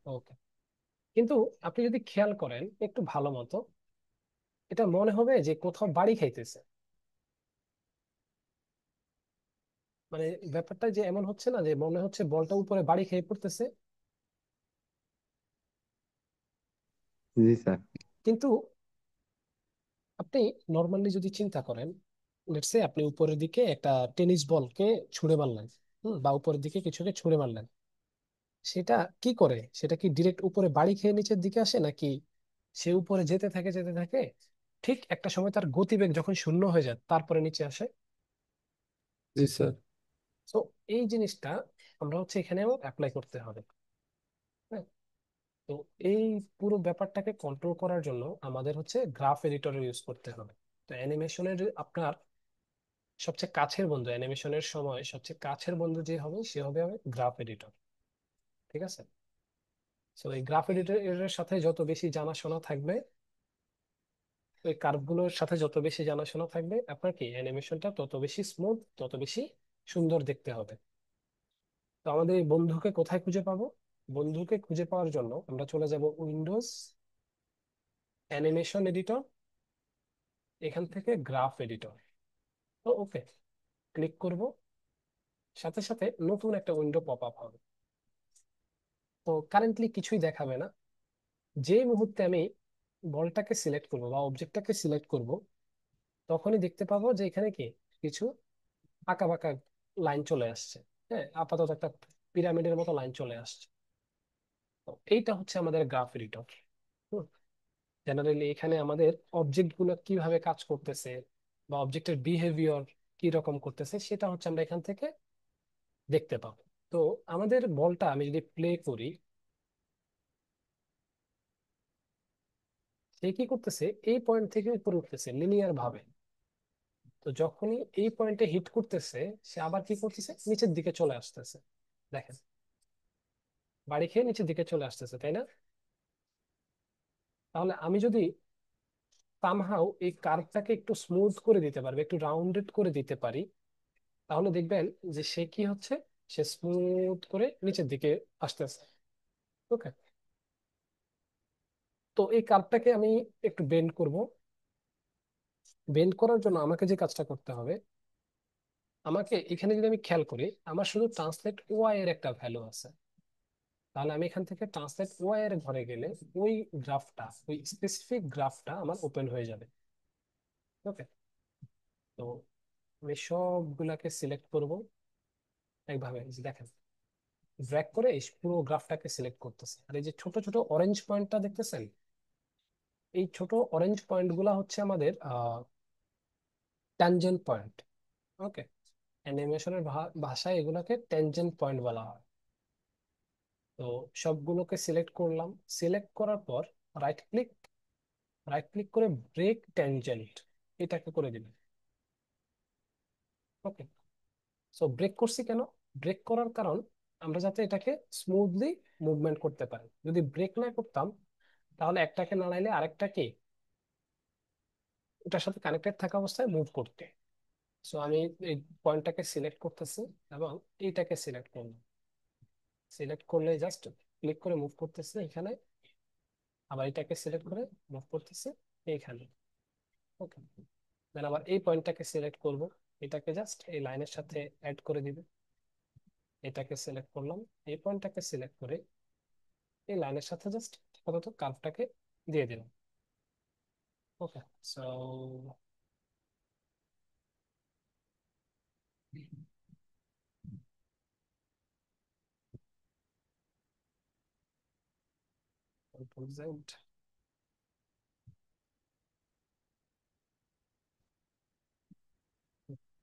ওকে, কিন্তু আপনি যদি খেয়াল করেন একটু ভালো মতো, এটা মনে হবে যে কোথাও বাড়ি খাইতেছে। মানে ব্যাপারটা যে এমন হচ্ছে না যে মনে হচ্ছে বলটা উপরে বাড়ি খেয়ে পড়তেছে, জি স্যার। কিন্তু আপনি নর্মালি যদি চিন্তা করেন, লেটস সে আপনি উপরের দিকে একটা টেনিস বলকে ছুঁড়ে মারলেন, বা উপরের দিকে কিছুকে ছুঁড়ে মারলেন, সেটা কি করে? সেটা কি ডিরেক্ট উপরে বাড়ি খেয়ে নিচের দিকে আসে, নাকি সে উপরে যেতে থাকে যেতে থাকে, ঠিক একটা সময় তার গতিবেগ যখন শূন্য হয়ে যায় তারপরে নিচে আসে? জি স্যার। তো এই জিনিসটা আমরা হচ্ছে এখানেও অ্যাপ্লাই করতে হবে। হ্যাঁ, তো এই পুরো ব্যাপারটাকে কন্ট্রোল করার জন্য আমাদের হচ্ছে গ্রাফ এডিটর ইউজ করতে হবে। তো অ্যানিমেশনের আপনার সবচেয়ে কাছের বন্ধু, অ্যানিমেশনের সময় সবচেয়ে কাছের বন্ধু যে হবে সে হবে গ্রাফ এডিটর। ঠিক আছে? তো এই গ্রাফ এডিটরের সাথে যত বেশি জানাশোনা থাকবে, ওই কার্ভগুলোর সাথে যত বেশি জানাশোনা থাকবে, আপনার কি অ্যানিমেশনটা তত বেশি স্মুথ, তত বেশি সুন্দর দেখতে হবে। তো আমাদের এই বন্ধুকে কোথায় খুঁজে পাবো? বন্ধুকে খুঁজে পাওয়ার জন্য আমরা চলে যাব উইন্ডোজ, অ্যানিমেশন এডিটর, এখান থেকে গ্রাফ এডিটর। তো ওকে, ক্লিক করব, সাথে সাথে নতুন একটা উইন্ডো পপ আপ হবে। তো কারেন্টলি কিছুই দেখাবে না। যে মুহূর্তে আমি বলটাকে সিলেক্ট করব বা অবজেক্টটাকে সিলেক্ট করব, তখনই দেখতে পাবো যে এখানে কি কিছু আঁকা বাঁকা লাইন চলে আসছে। হ্যাঁ, আপাতত একটা পিরামিডের মতো লাইন চলে আসছে। তো এইটা হচ্ছে আমাদের গ্রাফ এডিটর। জেনারেলি এখানে আমাদের অবজেক্ট গুলো কিভাবে কাজ করতেছে বা অবজেক্টের বিহেভিয়ার কি রকম করতেছে সেটা হচ্ছে আমরা এখান থেকে দেখতে পাবো। তো আমাদের বলটা আমি যদি প্লে করি, সে কি করতেছে, এই পয়েন্ট থেকে উপরে উঠতেছে লিনিয়ার ভাবে। তো যখনই এই পয়েন্টে হিট করতেছে, সে আবার কি করতেছে, নিচের দিকে চলে আসতেছে। দেখেন, বাড়ি খেয়ে নিচের দিকে চলে আসতেছে, তাই না? তাহলে আমি যদি সামহাও এই কার্ভটাকে একটু স্মুথ করে দিতে পারবে, একটু রাউন্ডেড করে দিতে পারি, তাহলে দেখবেন যে সে কি হচ্ছে, সে স্মুথ করে নিচের দিকে আসতেছে। ওকে, তো এই কার্ভটাকে আমি একটু বেন্ড করব। বেন্ড করার জন্য আমাকে যে কাজটা করতে হবে, আমাকে এখানে যদি আমি খেয়াল করি, আমার শুধু ট্রান্সলেট ওয়াই এর একটা ভ্যালু আছে। তাহলে আমি এখান থেকে ট্রান্সলেট ওয়াই এর ঘরে গেলে ওই গ্রাফটা, ওই স্পেসিফিক গ্রাফটা আমার ওপেন হয়ে যাবে। ওকে, তো আমি সবগুলাকে সিলেক্ট করব একভাবে, এই যে দেখেন, ড্র্যাগ করে এই পুরো গ্রাফটাকে সিলেক্ট করতেছে। আর এই যে ছোট ছোট অরেঞ্জ পয়েন্টটা দেখতেছেন, এই ছোট অরেঞ্জ পয়েন্ট গুলা হচ্ছে আমাদের ট্যানজেন্ট পয়েন্ট। ওকে, অ্যানিমেশনের ভাষায় এগুলোকে ট্যানজেন্ট পয়েন্ট বলা হয়। তো সবগুলোকে সিলেক্ট করলাম। সিলেক্ট করার পর রাইট ক্লিক, রাইট ক্লিক করে ব্রেক ট্যানজেন্ট এটাকে করে দিবেন। ওকে, সো ব্রেক করছি কেন? ব্রেক করার কারণ আমরা যাতে এটাকে স্মুথলি মুভমেন্ট করতে পারি। যদি ব্রেক না করতাম, তাহলে একটাকে নাড়াইলে আরেকটাকে ওটার সাথে কানেক্টেড থাকা অবস্থায় মুভ করতে। সো আমি এই পয়েন্টটাকে সিলেক্ট করতেছি এবং এইটাকে সিলেক্ট করলাম। সিলেক্ট করলে জাস্ট ক্লিক করে মুভ করতেছি এখানে, আবার এটাকে সিলেক্ট করে মুভ করতেছি এইখানে। ওকে, দেন আবার এই পয়েন্টটাকে সিলেক্ট করব, এটাকে জাস্ট এই লাইনের সাথে অ্যাড করে দিবে। এটাকে সিলেক্ট করলাম, এই পয়েন্টটাকে সিলেক্ট করে এই লাইনের সাথে জাস্ট আপাতত কার্ভটাকে দিয়ে দিলাম। ওকে, সো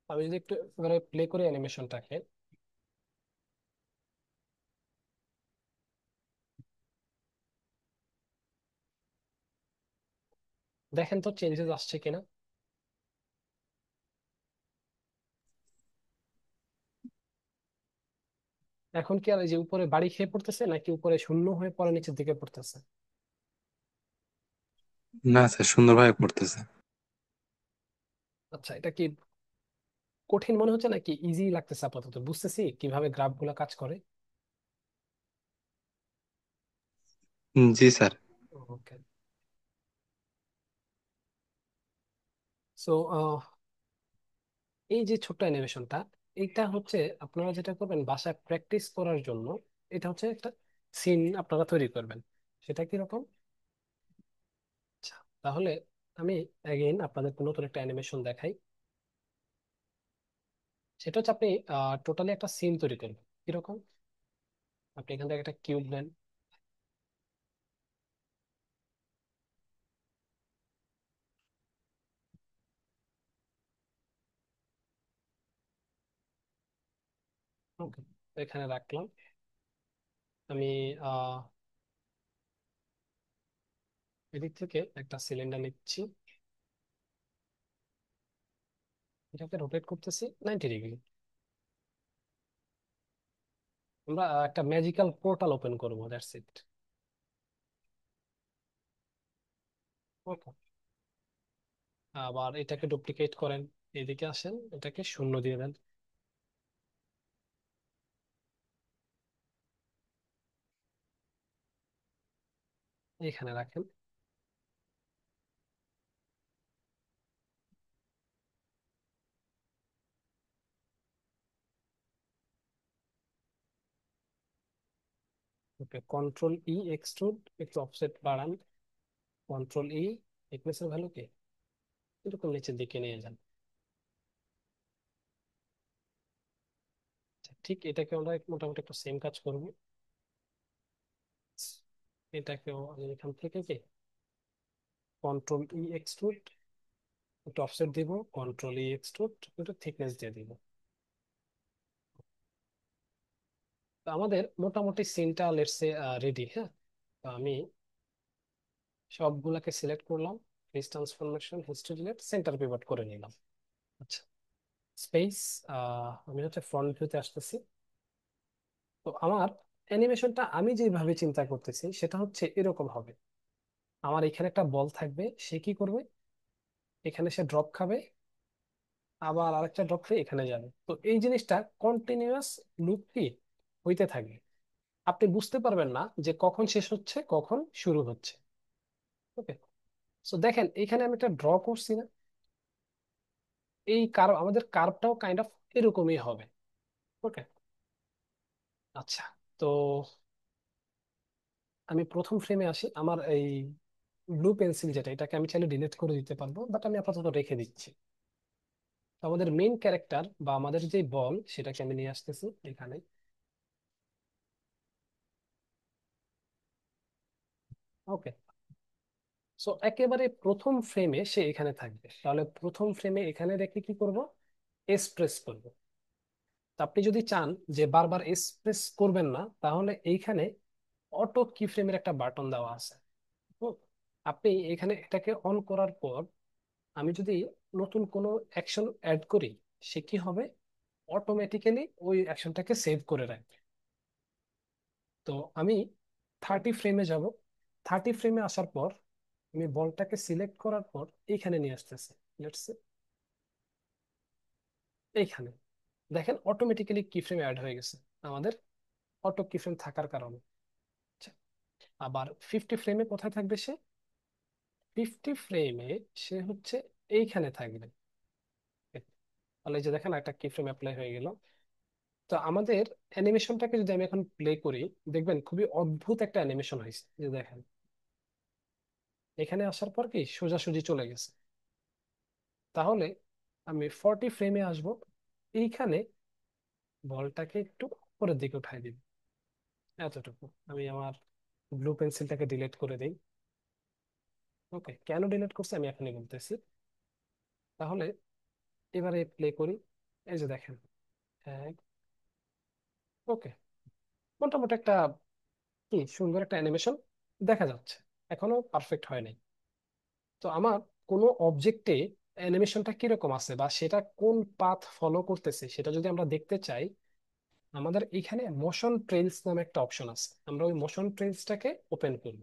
আমি যদি একটু এবারে প্লে করি অ্যানিমেশনটাকে, দেখেন তো চেঞ্জেস আসছে কিনা। এখন কি আর এই যে উপরে বাড়ি খেয়ে পড়তেছে, নাকি উপরে শূন্য হয়ে পরে নিচের দিকে পড়তেছে? না স্যার, সুন্দরভাবে পড়তেছে। আচ্ছা, এটা কি কঠিন মনে হচ্ছে নাকি ইজি লাগতেছে? আপাতত বুঝতেছি কিভাবে গ্রাফ গুলা কাজ করে। জি স্যার। ওকে। সো এই যে ছোট্ট অ্যানিমেশনটা, এটা হচ্ছে আপনারা যেটা করবেন বাসায় প্র্যাকটিস করার জন্য, এটা হচ্ছে একটা সিন আপনারা তৈরি করবেন। সেটা কিরকম? আচ্ছা, তাহলে আমি অ্যাগেইন আপনাদেরকে নতুন একটা অ্যানিমেশন দেখাই। সেটা হচ্ছে আপনি টোটালি একটা সিন তৈরি করবেন। কিরকম? আপনি এখান থেকে একটা কিউব নেন। ওকে, এখানে রাখলাম। আমি আহ এদিক থেকে একটা সিলিন্ডার নিচ্ছি, এটাকে রোটেট করতেছি 90 ডিগ্রি। আমরা একটা ম্যাজিক্যাল পোর্টাল ওপেন করবো, দ্যাটস ইট। ওকে, আবার এটাকে ডুপ্লিকেট করেন, এদিকে আসেন, এটাকে শূন্য দিয়ে দেন। এখানে রাখেন। ওকে, কন্ট্রোল ই এক্সট্রুড, একটু অফসেট বাড়ান। কন্ট্রোল ই, thickness এর ভ্যালু কি এরকম নিচের দিকে নিয়ে যান। আচ্ছা, ঠিক এটাকে আমরা মোটামুটি একটু সেম কাজ করব। এটাকেও আমি এখান থেকে কি কন্ট্রোল ই এক্সট্রুড, একটু অফসেট দিব, কন্ট্রোল ই এক্সট্রুড, একটু থিকনেস দিয়ে দিব। তো আমাদের মোটামুটি সিনটা লেটসে রেডি। হ্যাঁ, তো আমি সবগুলাকে সিলেক্ট করলাম, face transformation, history delete, centre pivot করে নিলাম। আচ্ছা, স্পেস, আমি হচ্ছে ফ্রন্ট ভিউতে আসতেছি। তো আমার অ্যানিমেশনটা আমি যেভাবে চিন্তা করতেছি সেটা হচ্ছে এরকম হবে। আমার এখানে একটা বল থাকবে, সে কি করবে, এখানে সে ড্রপ খাবে, আবার আরেকটা ড্রপ খেয়ে এখানে যাবে। তো এই জিনিসটা কন্টিনিউয়াস লুপ কি হইতে থাকবে। আপনি বুঝতে পারবেন না যে কখন শেষ হচ্ছে কখন শুরু হচ্ছে। ওকে, সো দেখেন এখানে আমি একটা ড্র করছি না, এই কার্ভ, আমাদের কার্ভটাও কাইন্ড অফ এরকমই হবে। ওকে, আচ্ছা, তো আমি প্রথম ফ্রেমে আসি। আমার এই ব্লু পেন্সিল যেটা, এটাকে আমি চাইলে ডিলিট করে দিতে পারবো, বাট আমি আপাতত রেখে দিচ্ছি। তো আমাদের মেইন ক্যারেক্টার বা আমাদের যে বল, সেটাকে আমি নিয়ে আসতেছি এখানে। ওকে, সো একেবারে প্রথম ফ্রেমে সে এখানে থাকবে। তাহলে প্রথম ফ্রেমে এখানে রেখে কি করব, এস প্রেস করব। তো আপনি যদি চান যে বারবার এস প্রেস করবেন না, তাহলে এইখানে অটো কি ফ্রেমের একটা বাটন দেওয়া আছে। হুম, আপনি এখানে এটাকে অন করার পর আমি যদি নতুন কোনো অ্যাকশন অ্যাড করি, সে কি হবে, অটোমেটিক্যালি ওই অ্যাকশনটাকে সেভ করে রাখবে। তো আমি 30 ফ্রেমে যাব। 30 ফ্রেমে আসার পর আমি বলটাকে সিলেক্ট করার পর এইখানে নিয়ে আসতেছি। লেটস এইখানে দেখেন অটোমেটিক্যালি কি ফ্রেম অ্যাড হয়ে গেছে আমাদের, অটো কি ফ্রেম থাকার কারণে। আচ্ছা, আবার 50 ফ্রেমে কোথায় থাকবে সে, 50 ফ্রেমে সে হচ্ছে এইখানে থাকবে। তাহলে এই যে দেখেন একটা কি ফ্রেম অ্যাপ্লাই হয়ে গেল। তো আমাদের অ্যানিমেশনটাকে যদি আমি এখন প্লে করি, দেখবেন খুবই অদ্ভুত একটা অ্যানিমেশন হয়েছে। এই যে দেখেন এখানে আসার পর কি সোজাসুজি চলে গেছে। তাহলে আমি 40 ফ্রেমে আসব, এইখানে বলটাকে একটু উপরের দিকে উঠাই দিব, এতটুকু। আমি আমার ব্লু পেন্সিলটাকে ডিলিট করে দিই। ওকে, কেন ডিলিট করছি আমি এখনই বলতেছি। তাহলে এবারে প্লে করি, এই যে দেখেন। ওকে, মোটামুটি একটা কি সুন্দর একটা অ্যানিমেশন দেখা যাচ্ছে, এখনো পারফেক্ট হয় নাই। তো আমার কোনো অবজেক্টে অ্যানিমেশনটা কিরকম আছে বা সেটা কোন পাথ ফলো করতেছে সেটা যদি আমরা দেখতে চাই, আমাদের এখানে মোশন ট্রেলস নামে একটা অপশন আছে। আমরা ওই মোশন ট্রেলসটাকে ওপেন করব।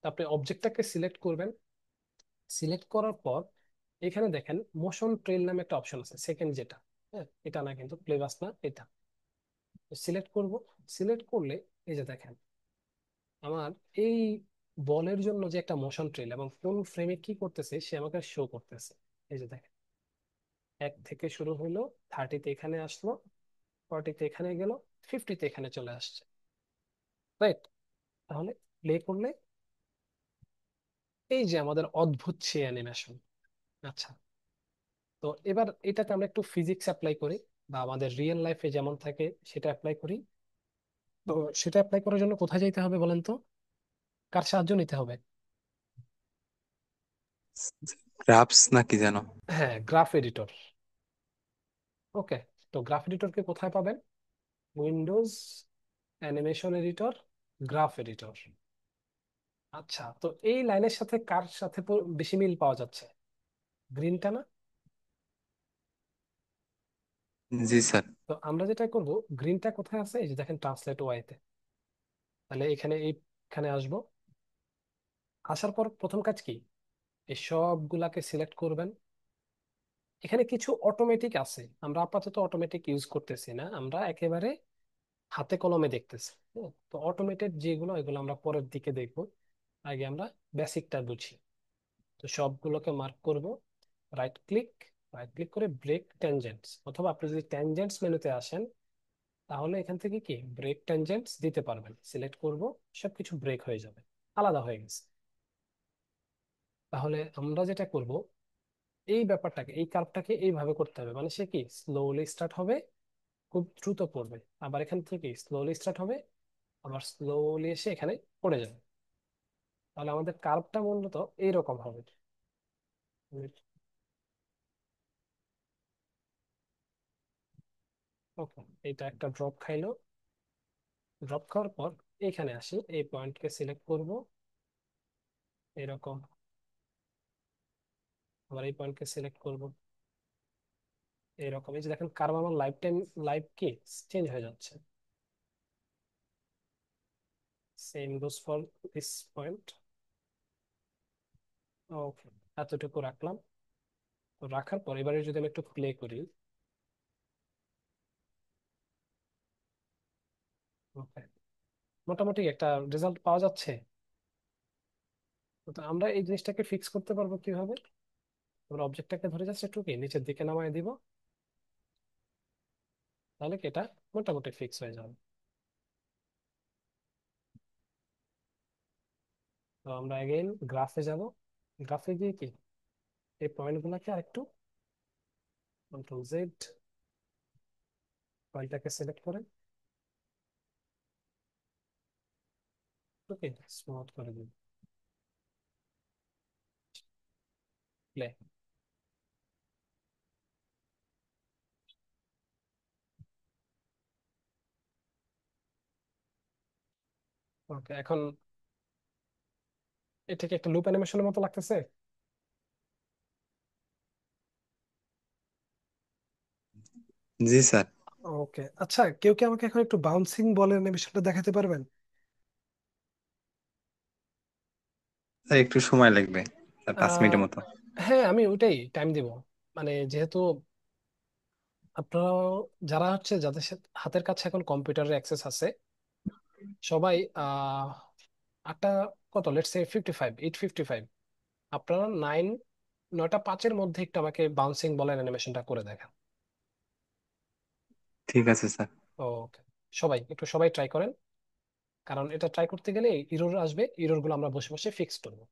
তারপরে অবজেক্টটাকে সিলেক্ট করবেন। সিলেক্ট করার পর এখানে দেখেন মোশন ট্রেল নামে একটা অপশন আছে, সেকেন্ড যেটা। হ্যাঁ, এটা না কিন্তু প্লেবাস না, এটা সিলেক্ট করব। সিলেক্ট করলে এই যে দেখেন আমার এই বলের জন্য যে একটা মোশন ট্রেল এবং কোন ফ্রেমে কি করতেছে সে আমাকে শো করতেছে। এই যে দেখেন, 1 থেকে শুরু হইলো, 30-তে এখানে আসলো, 40-তে এখানে গেল, 50-তে এখানে চলে আসছে। রাইট? তাহলে প্লে করলে এই যে আমাদের অদ্ভুত সে অ্যানিমেশন। আচ্ছা, তো এবার এটাতে আমরা একটু ফিজিক্স অ্যাপ্লাই করি, বা আমাদের রিয়েল লাইফে যেমন থাকে সেটা অ্যাপ্লাই করি। তো সেটা অ্যাপ্লাই করার জন্য কোথায় যাইতে হবে বলেন তো? কার সাহায্য নিতে হবে? গ্রাফস নাকি যেন? হ্যাঁ, গ্রাফ এডিটর। ওকে, তো গ্রাফ এডিটরকে কোথায় পাবেন? Windows, animation editor, graph editor. আচ্ছা, তো এই লাইনের সাথে কার সাথে বেশি মিল পাওয়া যাচ্ছে? গ্রিনটা না? জি স্যার। তো আমরা যেটা করব, গ্রিনটা কোথায় আছে, এই যে দেখেন ট্রান্সলেট ওয়াইতে। তাহলে এখানে আসবো। আসার পর প্রথম কাজ কি, এই সবগুলাকে সিলেক্ট করবেন। এখানে কিছু অটোমেটিক আছে, আমরা আপাতত অটোমেটিক ইউজ করতেছি না, আমরা একেবারে হাতে কলমে দেখতেছি। হ্যাঁ, তো অটোমেটেড যেগুলো এগুলো আমরা পরের দিকে দেখবো, আগে আমরা বেসিকটা বুঝি। তো সবগুলোকে মার্ক করব, রাইট ক্লিক, রাইট ক্লিক করে ব্রেক ট্যানজেন্টস, অথবা আপনি যদি ট্যানজেন্টস মেনুতে আসেন তাহলে এখান থেকে কি ব্রেক ট্যানজেন্টস দিতে পারবেন। সিলেক্ট করব, সবকিছু ব্রেক হয়ে যাবে, আলাদা হয়ে গেছে। তাহলে আমরা যেটা করব, এই ব্যাপারটাকে, এই কার্ভটাকে এইভাবে করতে হবে, মানে সে কি স্লোলি স্টার্ট হবে, খুব দ্রুত পড়বে, আবার এখান থেকে স্লোলি স্টার্ট হবে, আবার স্লোলি এসে এখানে পড়ে যাবে। তাহলে আমাদের কার্ভটা মূলত এইরকম হবে। ওকে, এটা একটা ড্রপ খাইলো। ড্রপ খাওয়ার পর এখানে আসি, এই পয়েন্টকে সিলেক্ট করব এরকম, আবার এই পয়েন্টকে সিলেক্ট করব এরকম। এই যে দেখেন কার্ভ আমার লাইফ টাইম, লাইফ কি চেঞ্জ হয়ে যাচ্ছে। Same goes for this point. Okay, এতটুকু রাখলাম। তো রাখার পর এবারে যদি আমি একটু প্লে করি, ওকে, মোটামুটি একটা রেজাল্ট পাওয়া যাচ্ছে। তো আমরা এই জিনিসটাকে ফিক্স করতে পারবো কিভাবে? আমরা অবজেক্টটাকে ধরে যাচ্ছে একটু কি নিচের দিকে নামায় দিব, তাহলে কি এটা মোটামুটি ফিক্স হয়ে যাবে। তো আমরা এগেইন গ্রাফে যাব, গ্রাফে গিয়ে কি এই পয়েন্ট গুলাকে আরেকটু কন্ট্রোল জেড, পয়েন্টটাকে সিলেক্ট করে ওকে স্মুথ করে দিন, প্লে। ওকে, এখন এটাকে একটা লুপ অ্যানিমেশনের মতো লাগতেছে। জি স্যার। ওকে, আচ্ছা, কেউ কি আমাকে এখন একটু বাউন্সিং বলের অ্যানিমেশনটা দেখাতে পারবেন? স্যার একটু সময় লাগবে, স্যার 5 মিনিটের আহ মতো। হ্যাঁ, আমি ওইটাই টাইম দিব। মানে যেহেতু আপনারা, যারা হচ্ছে যাদের হাতের কাছে এখন কম্পিউটারের অ্যাক্সেস আছে, সবাই 8টা, কত লেটস সে 55, 8:55, আপনারা 9টা 5-এর মধ্যে একটু আমাকে বাউন্সিং বলের অ্যানিমেশনটা করে দেখান। ঠিক আছে স্যার। ওকে, সবাই ট্রাই করেন, কারণ এটা ট্রাই করতে গেলে ইরর আসবে, ইরর গুলো আমরা বসে বসে ফিক্স করবো।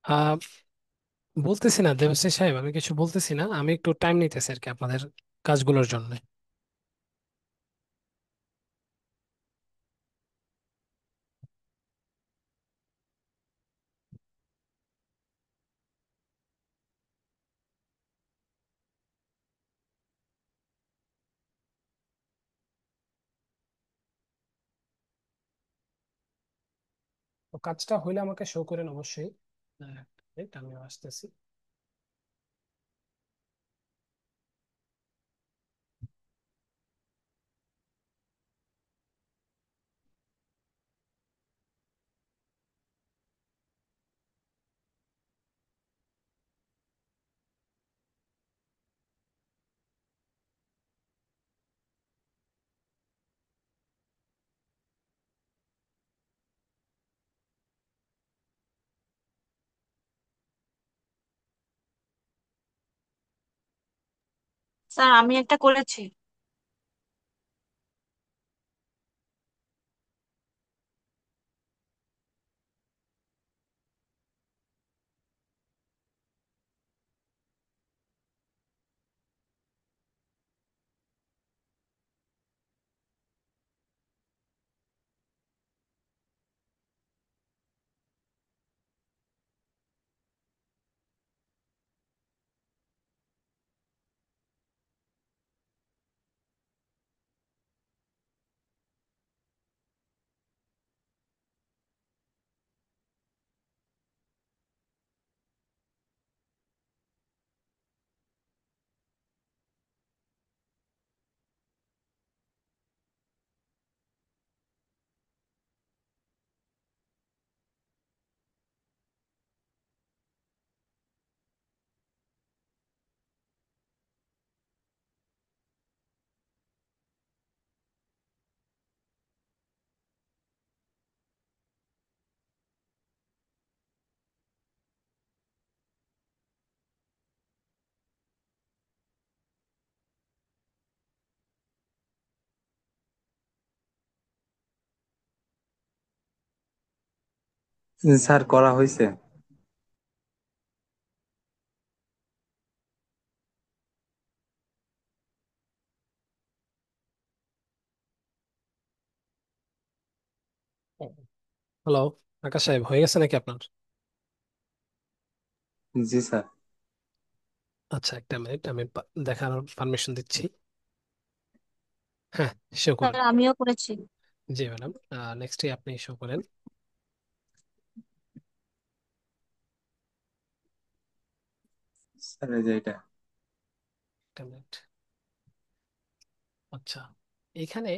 আহ বলতেছি না দেবশ্রী সাহেব, আমি কিছু বলতেছি না, আমি একটু টাইম নিতেছি আর কি আপনাদের কাজগুলোর জন্য। তো কাজটা হইলে আমাকে শো করেন অবশ্যই। একটা minute, আমিও আসতেছি। স্যার আমি একটা করেছি। স্যার করা হয়েছে। হ্যালো, আকাশ সাহেব, হয়ে গেছে নাকি আপনার? জি স্যার। আচ্ছা, একটা মিনিট, আমি দেখানোর পারমিশন দিচ্ছি। হ্যাঁ, শো স্যার করেন। আমিও করেছি। জি ম্যাডাম, নেক্সটে আপনি শো করেন। স্যার এই যে এটা। একটা মিনিট। আচ্ছা, এখানে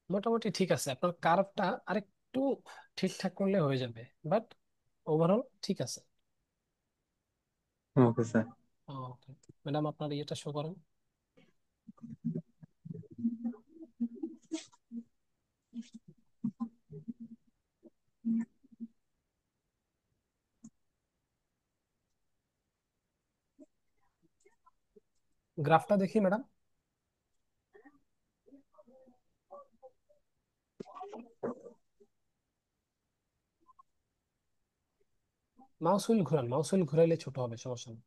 মোটামুটি ঠিক আছে, আপনার কার্ভটা আরেকটু ঠিকঠাক করলে হয়ে যাবে, বাট ওভারঅল ঠিক আছে। Okay sir. ওকে ম্যাডাম, আপনার ইয়েটা শো করেন। গ্রাফটা দেখি ম্যাডাম। মাউস হুইল ঘোরান, মাউস হুইল ঘুরাইলে ছোট হবে, সমস্যা নেই।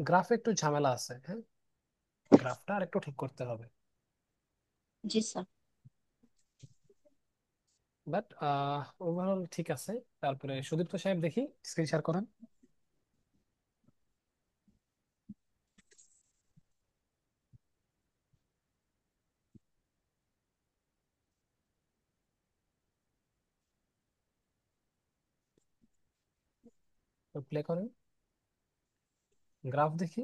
গ্রাফে একটু ঝামেলা আছে, হ্যাঁ, গ্রাফটা আর একটু ঠিক করতে হবে। জি স্যার। বাট ওভারঅল ঠিক আছে। তারপরে সুদীপ্ত সাহেব, দেখি স্ক্রিন শেয়ার করেন। প্লে করেন, গ্রাফ দেখি।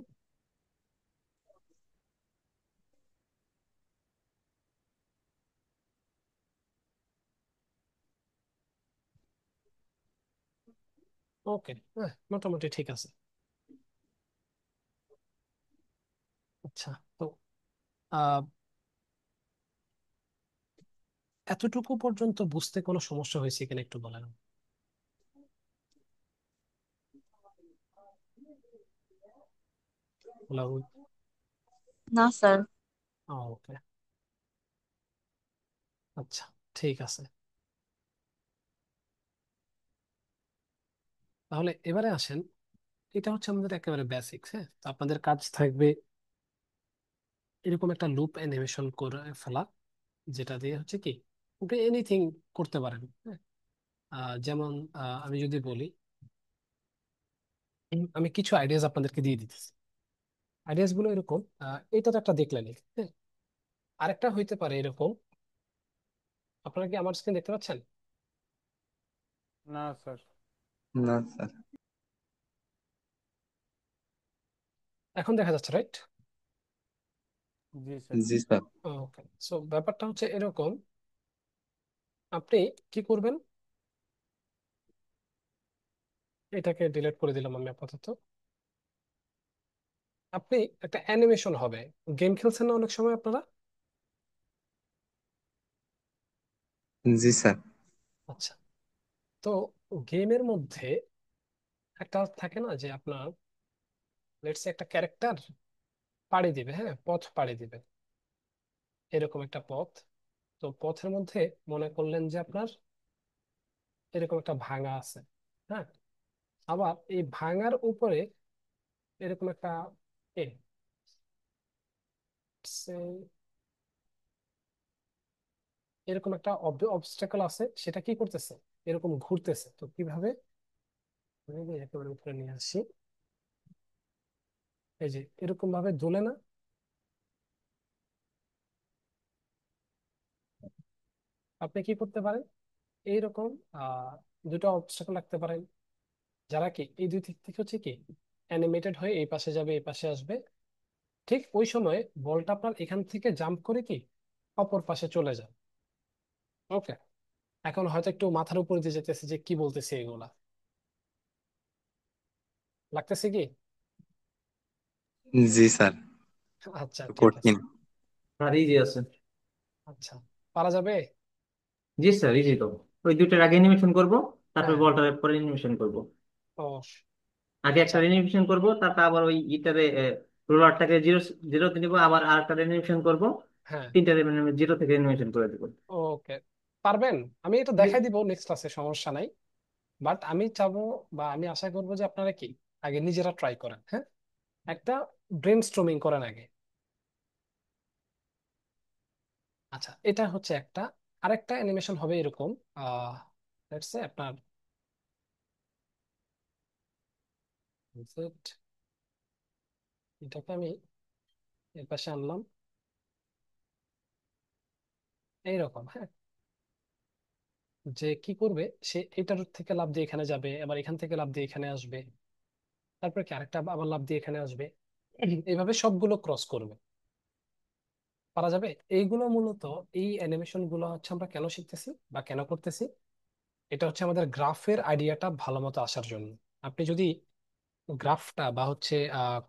ওকে, হ্যাঁ, মোটামুটি ঠিক আছে। আচ্ছা, তো আহ, এতটুকু পর্যন্ত বুঝতে কোনো সমস্যা হয়েছে কিনা একটু বলেন। হ্যালো। না স্যার। ওকে, আচ্ছা, ঠিক আছে। তাহলে এবারে আসেন, এটা হচ্ছে আমাদের একেবারে বেসিক্স। হ্যাঁ, তো আপনাদের কাজ থাকবে এরকম একটা লুপ অ্যানিমেশন করে ফেলা, যেটা দিয়ে হচ্ছে কি আপনি এনিথিং করতে পারেন। হ্যাঁ, যেমন আমি যদি বলি, আমি কিছু আইডিয়াস আপনাদেরকে দিয়ে দিতেছি। আইডিয়াস গুলো এরকম, এটা তো একটা দেখলেনই। হ্যাঁ, আরেকটা হইতে পারে এরকম। আপনারা কি আমার স্ক্রিন দেখতে পাচ্ছেন? না স্যার। না স্যার। এখন দেখা যাচ্ছে, রাইট? জি স্যার। জি স্যার। ওকে, সো ব্যাপারটা হচ্ছে এরকম। আপনি কি করবেন, এটাকে ডিলিট করে দিলাম আমি আপাতত। আপনি একটা অ্যানিমেশন হবে। গেম খেলছেন না অনেক সময় আপনারা? জি স্যার। আচ্ছা, তো গেমের মধ্যে একটা থাকে না যে আপনার লেটস একটা ক্যারেক্টার পাড়ি দিবে, হ্যাঁ, পথ পাড়ি দিবে, এরকম একটা পথ। তো পথের মধ্যে মনে করলেন যে আপনার এরকম একটা ভাঙা আছে। হ্যাঁ, আবার এই ভাঙার উপরে এরকম একটা এ, সে- এরকম একটা অবস্টাকল আছে, সেটা কি করতেছে, এরকম ঘুরতেছে। তো কিভাবে, আমি যদি একেবারে উপরে নিয়ে আসি, এই যে এরকম ভাবে দোলে না? আপনি কি করতে পারেন, এইরকম আহ দুটো অবস্টাকল রাখতে পারেন, যারা কি এই দুই দিক থেকে হচ্ছে কি অ্যানিমেটেড হয়ে এই পাশে যাবে এই পাশে আসবে। ঠিক ওই সময় বলটা আপনার এখান থেকে জাম্প করে কি অপর পাশে চলে যায়। ওকে, এখন হয়তো একটু মাথার উপর দিয়ে যেতেছে যে কি বলতেছে এগুলা, লাগতেছে কি? জি স্যার। আচ্ছা, ঠিক আছে। কঠিন। আর ইজি আছে। আচ্ছা, পারা যাবে। জি স্যার, ইজি তো। ওই দুইটার আগে অ্যানিমেশন করব, তারপর হ্যাঁ, বলটার পরে অ্যানিমেশন করব। ও আগে একটা আচ্ছা, অ্যানিমেশন করব, তারপর আবার ওই ইটারে রোলারটাকে জিরো জিরোতে নিব, আবার আরেকটা অ্যানিমেশন করব। হ্যাঁ, তিনটা জিরো থেকে অ্যানিমেশন করে দেবো। ওকে, পারবেন। আমি এটা দেখাই দিব নেক্সট ক্লাসে, সমস্যা নাই। বাট আমি চাবো বা আমি আশা করবো যে আপনারা কি আগে নিজেরা ট্রাই করেন। হ্যাঁ, একটা ব্রেন স্ট্রমিং করেন আগে। আচ্ছা, এটা হচ্ছে একটা। আরেকটা অ্যানিমেশন হবে এরকম, আহ লেটস সে আপনার set, এটাকে আমি এর পাশে আনলাম এইরকম। হ্যাঁ, যে কি করবে, সে এটার থেকে লাফ দিয়ে এখানে যাবে, আবার এখান থেকে লাফ দিয়ে এখানে আসবে, তারপরে কি আরেকটা আবার লাফ দিয়ে এখানে আসবে, এইভাবে সবগুলো ক্রস করবে। পারা যাবে। এইগুলো মূলত, এই অ্যানিমেশন গুলো হচ্ছে আমরা কেন শিখতেছি বা কেন করতেছি, এটা হচ্ছে আমাদের গ্রাফের আইডিয়াটা ভালো মতো আসার জন্য। আপনি যদি গ্রাফটা বা হচ্ছে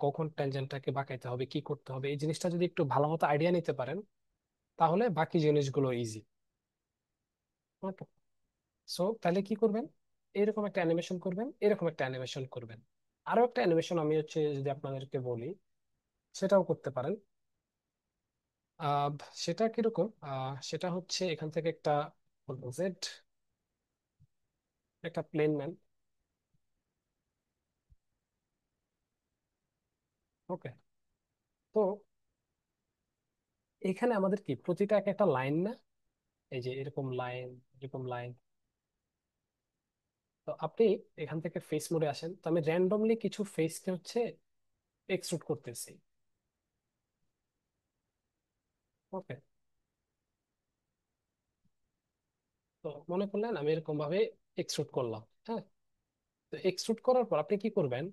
কখন ট্যানজেন্টটাকে বাঁকাইতে হবে, কি করতে হবে, এই জিনিসটা যদি একটু ভালো মতো আইডিয়া নিতে পারেন, তাহলে বাকি জিনিসগুলো ইজি। ওকে, সো তাহলে কি করবেন, এরকম একটা অ্যানিমেশন করবেন, এরকম একটা অ্যানিমেশন করবেন। আরো একটা অ্যানিমেশন আমি হচ্ছে যদি আপনাদেরকে বলি, সেটাও করতে পারেন। আহ সেটা কিরকম, সেটা হচ্ছে এখান থেকে একটা জেড, একটা প্লেন ম্যান। ওকে, তো এখানে আমাদের কি প্রতিটা এক একটা লাইন না, এই যে এরকম লাইন, এরকম লাইন। তো আপনি এখান থেকে ফেস মোডে আসেন, তো আমি র্যান্ডমলি কিছু ফেসকে হচ্ছে এক্সট্রুড করতেছি। ওকে, তো মনে করলেন আমি এরকম ভাবে এক্সট্রুড করলাম। হ্যাঁ, তো এক্সট্রুড করার পর আপনি কি করবেন,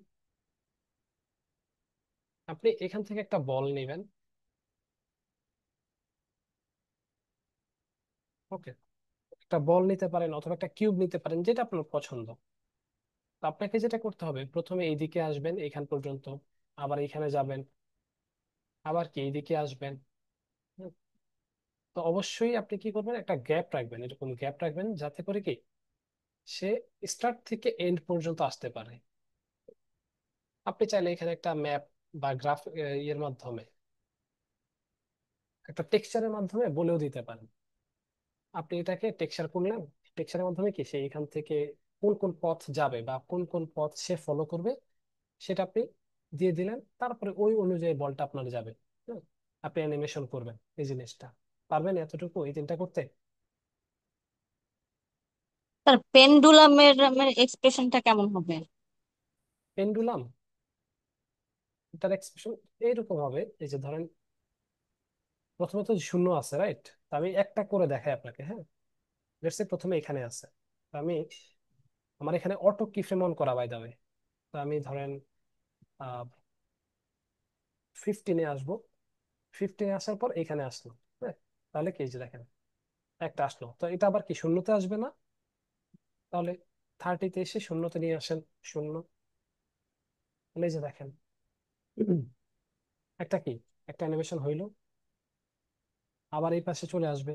আপনি এখান থেকে একটা বল নেবেন। ওকে, একটা বল নিতে পারেন অথবা একটা কিউব নিতে পারেন, যেটা আপনার পছন্দ। তো আপনাকে যেটা করতে হবে, প্রথমে এইদিকে আসবেন এখান পর্যন্ত, আবার এখানে যাবেন, আবার কি এইদিকে আসবেন। হুম, তো অবশ্যই আপনি কি করবেন, একটা গ্যাপ রাখবেন, এরকম গ্যাপ রাখবেন যাতে করে কি সে স্টার্ট থেকে এন্ড পর্যন্ত আসতে পারে। আপনি চাইলে এখানে একটা ম্যাপ বা গ্রাফ এর মাধ্যমে, একটা টেক্সচারের মাধ্যমে বলেও দিতে পারেন। আপনি এটাকে টেক্সচার করলেন, টেক্সচারের মাধ্যমে কি সে এখান থেকে কোন কোন পথ যাবে বা কোন কোন পথ সে ফলো করবে সেটা আপনি দিয়ে দিলেন, তারপরে ওই অনুযায়ী বলটা আপনার যাবে। হ্যাঁ, আপনি অ্যানিমেশন করবেন এই জিনিসটা। পারবেন এতটুকু এই তিনটা করতে? স্যার পেন্ডুলামের এক্সপ্রেশনটা কেমন হবে? পেন্ডুলাম, এটার এক্সপ্রেশন এইরকম হবে, এই যে ধরেন প্রথমে তো শূন্য আছে, রাইট? আমি একটা করে দেখাই আপনাকে। হ্যাঁ, লেটস সে প্রথমে এখানে আছে, তো আমি আমার এখানে অটো কি ফ্রেম অন করা বাই দাবে, তো আমি ধরেন 15-এ আসবো। 15-এ আসার পর এখানে আসলো। হ্যাঁ, তাহলে কি, এই যে দেখেন একটা আসলো, তো এটা আবার কি শূন্যতে আসবে না? তাহলে 30-তে এসে শূন্যতে নিয়ে আসেন, শূন্য। তাহলে এই যে দেখেন একটা কি, একটা অ্যানিমেশন হইলো। আবার এই পাশে চলে আসবে,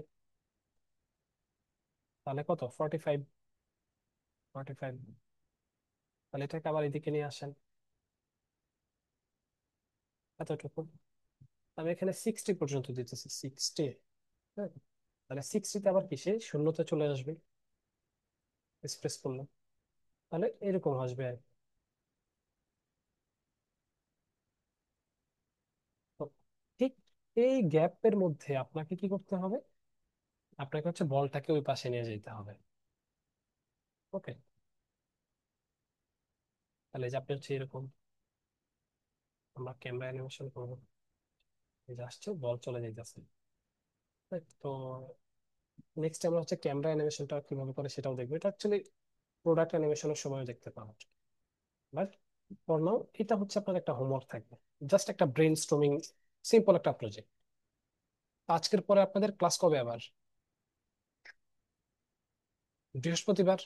তাহলে কত, 45, 45। তাহলে এটাকে আবার এদিকে নিয়ে আসেন, এতটুকু। আমি এখানে 60 পর্যন্ত দিতেছি, 60। হ্যাঁ, তাহলে 60-তে আবার কি সে শূন্যতে চলে আসবে, স্পেস করলাম, তাহলে এরকম আসবে আর কি। তো ঠিক এই গ্যাপের মধ্যে আপনাকে কি করতে হবে, আপনাকে হচ্ছে বলটাকে ওই পাশে নিয়ে যেতে হবে। ওকে, তাহলে এই যে আপনি হচ্ছে এরকম, আমরা ক্যামেরা অ্যানিমেশন করবো, এই যে আসছে বল চলে যাইতেছে। তো নেক্সট আমরা হচ্ছে ক্যামেরা অ্যানিমেশনটা কিভাবে করে সেটাও দেখবো। এটা অ্যাকচুয়ালি প্রোডাক্ট অ্যানিমেশনের সময় দেখতে পাবো, বাট ফর নাও এটা হচ্ছে আপনার একটা হোমওয়ার্ক থাকবে, জাস্ট একটা ব্রেন স্টর্মিং, সিম্পল একটা প্রজেক্ট। আজকের পরে আপনাদের ক্লাস কবে আবার? বৃহস্পতিবার।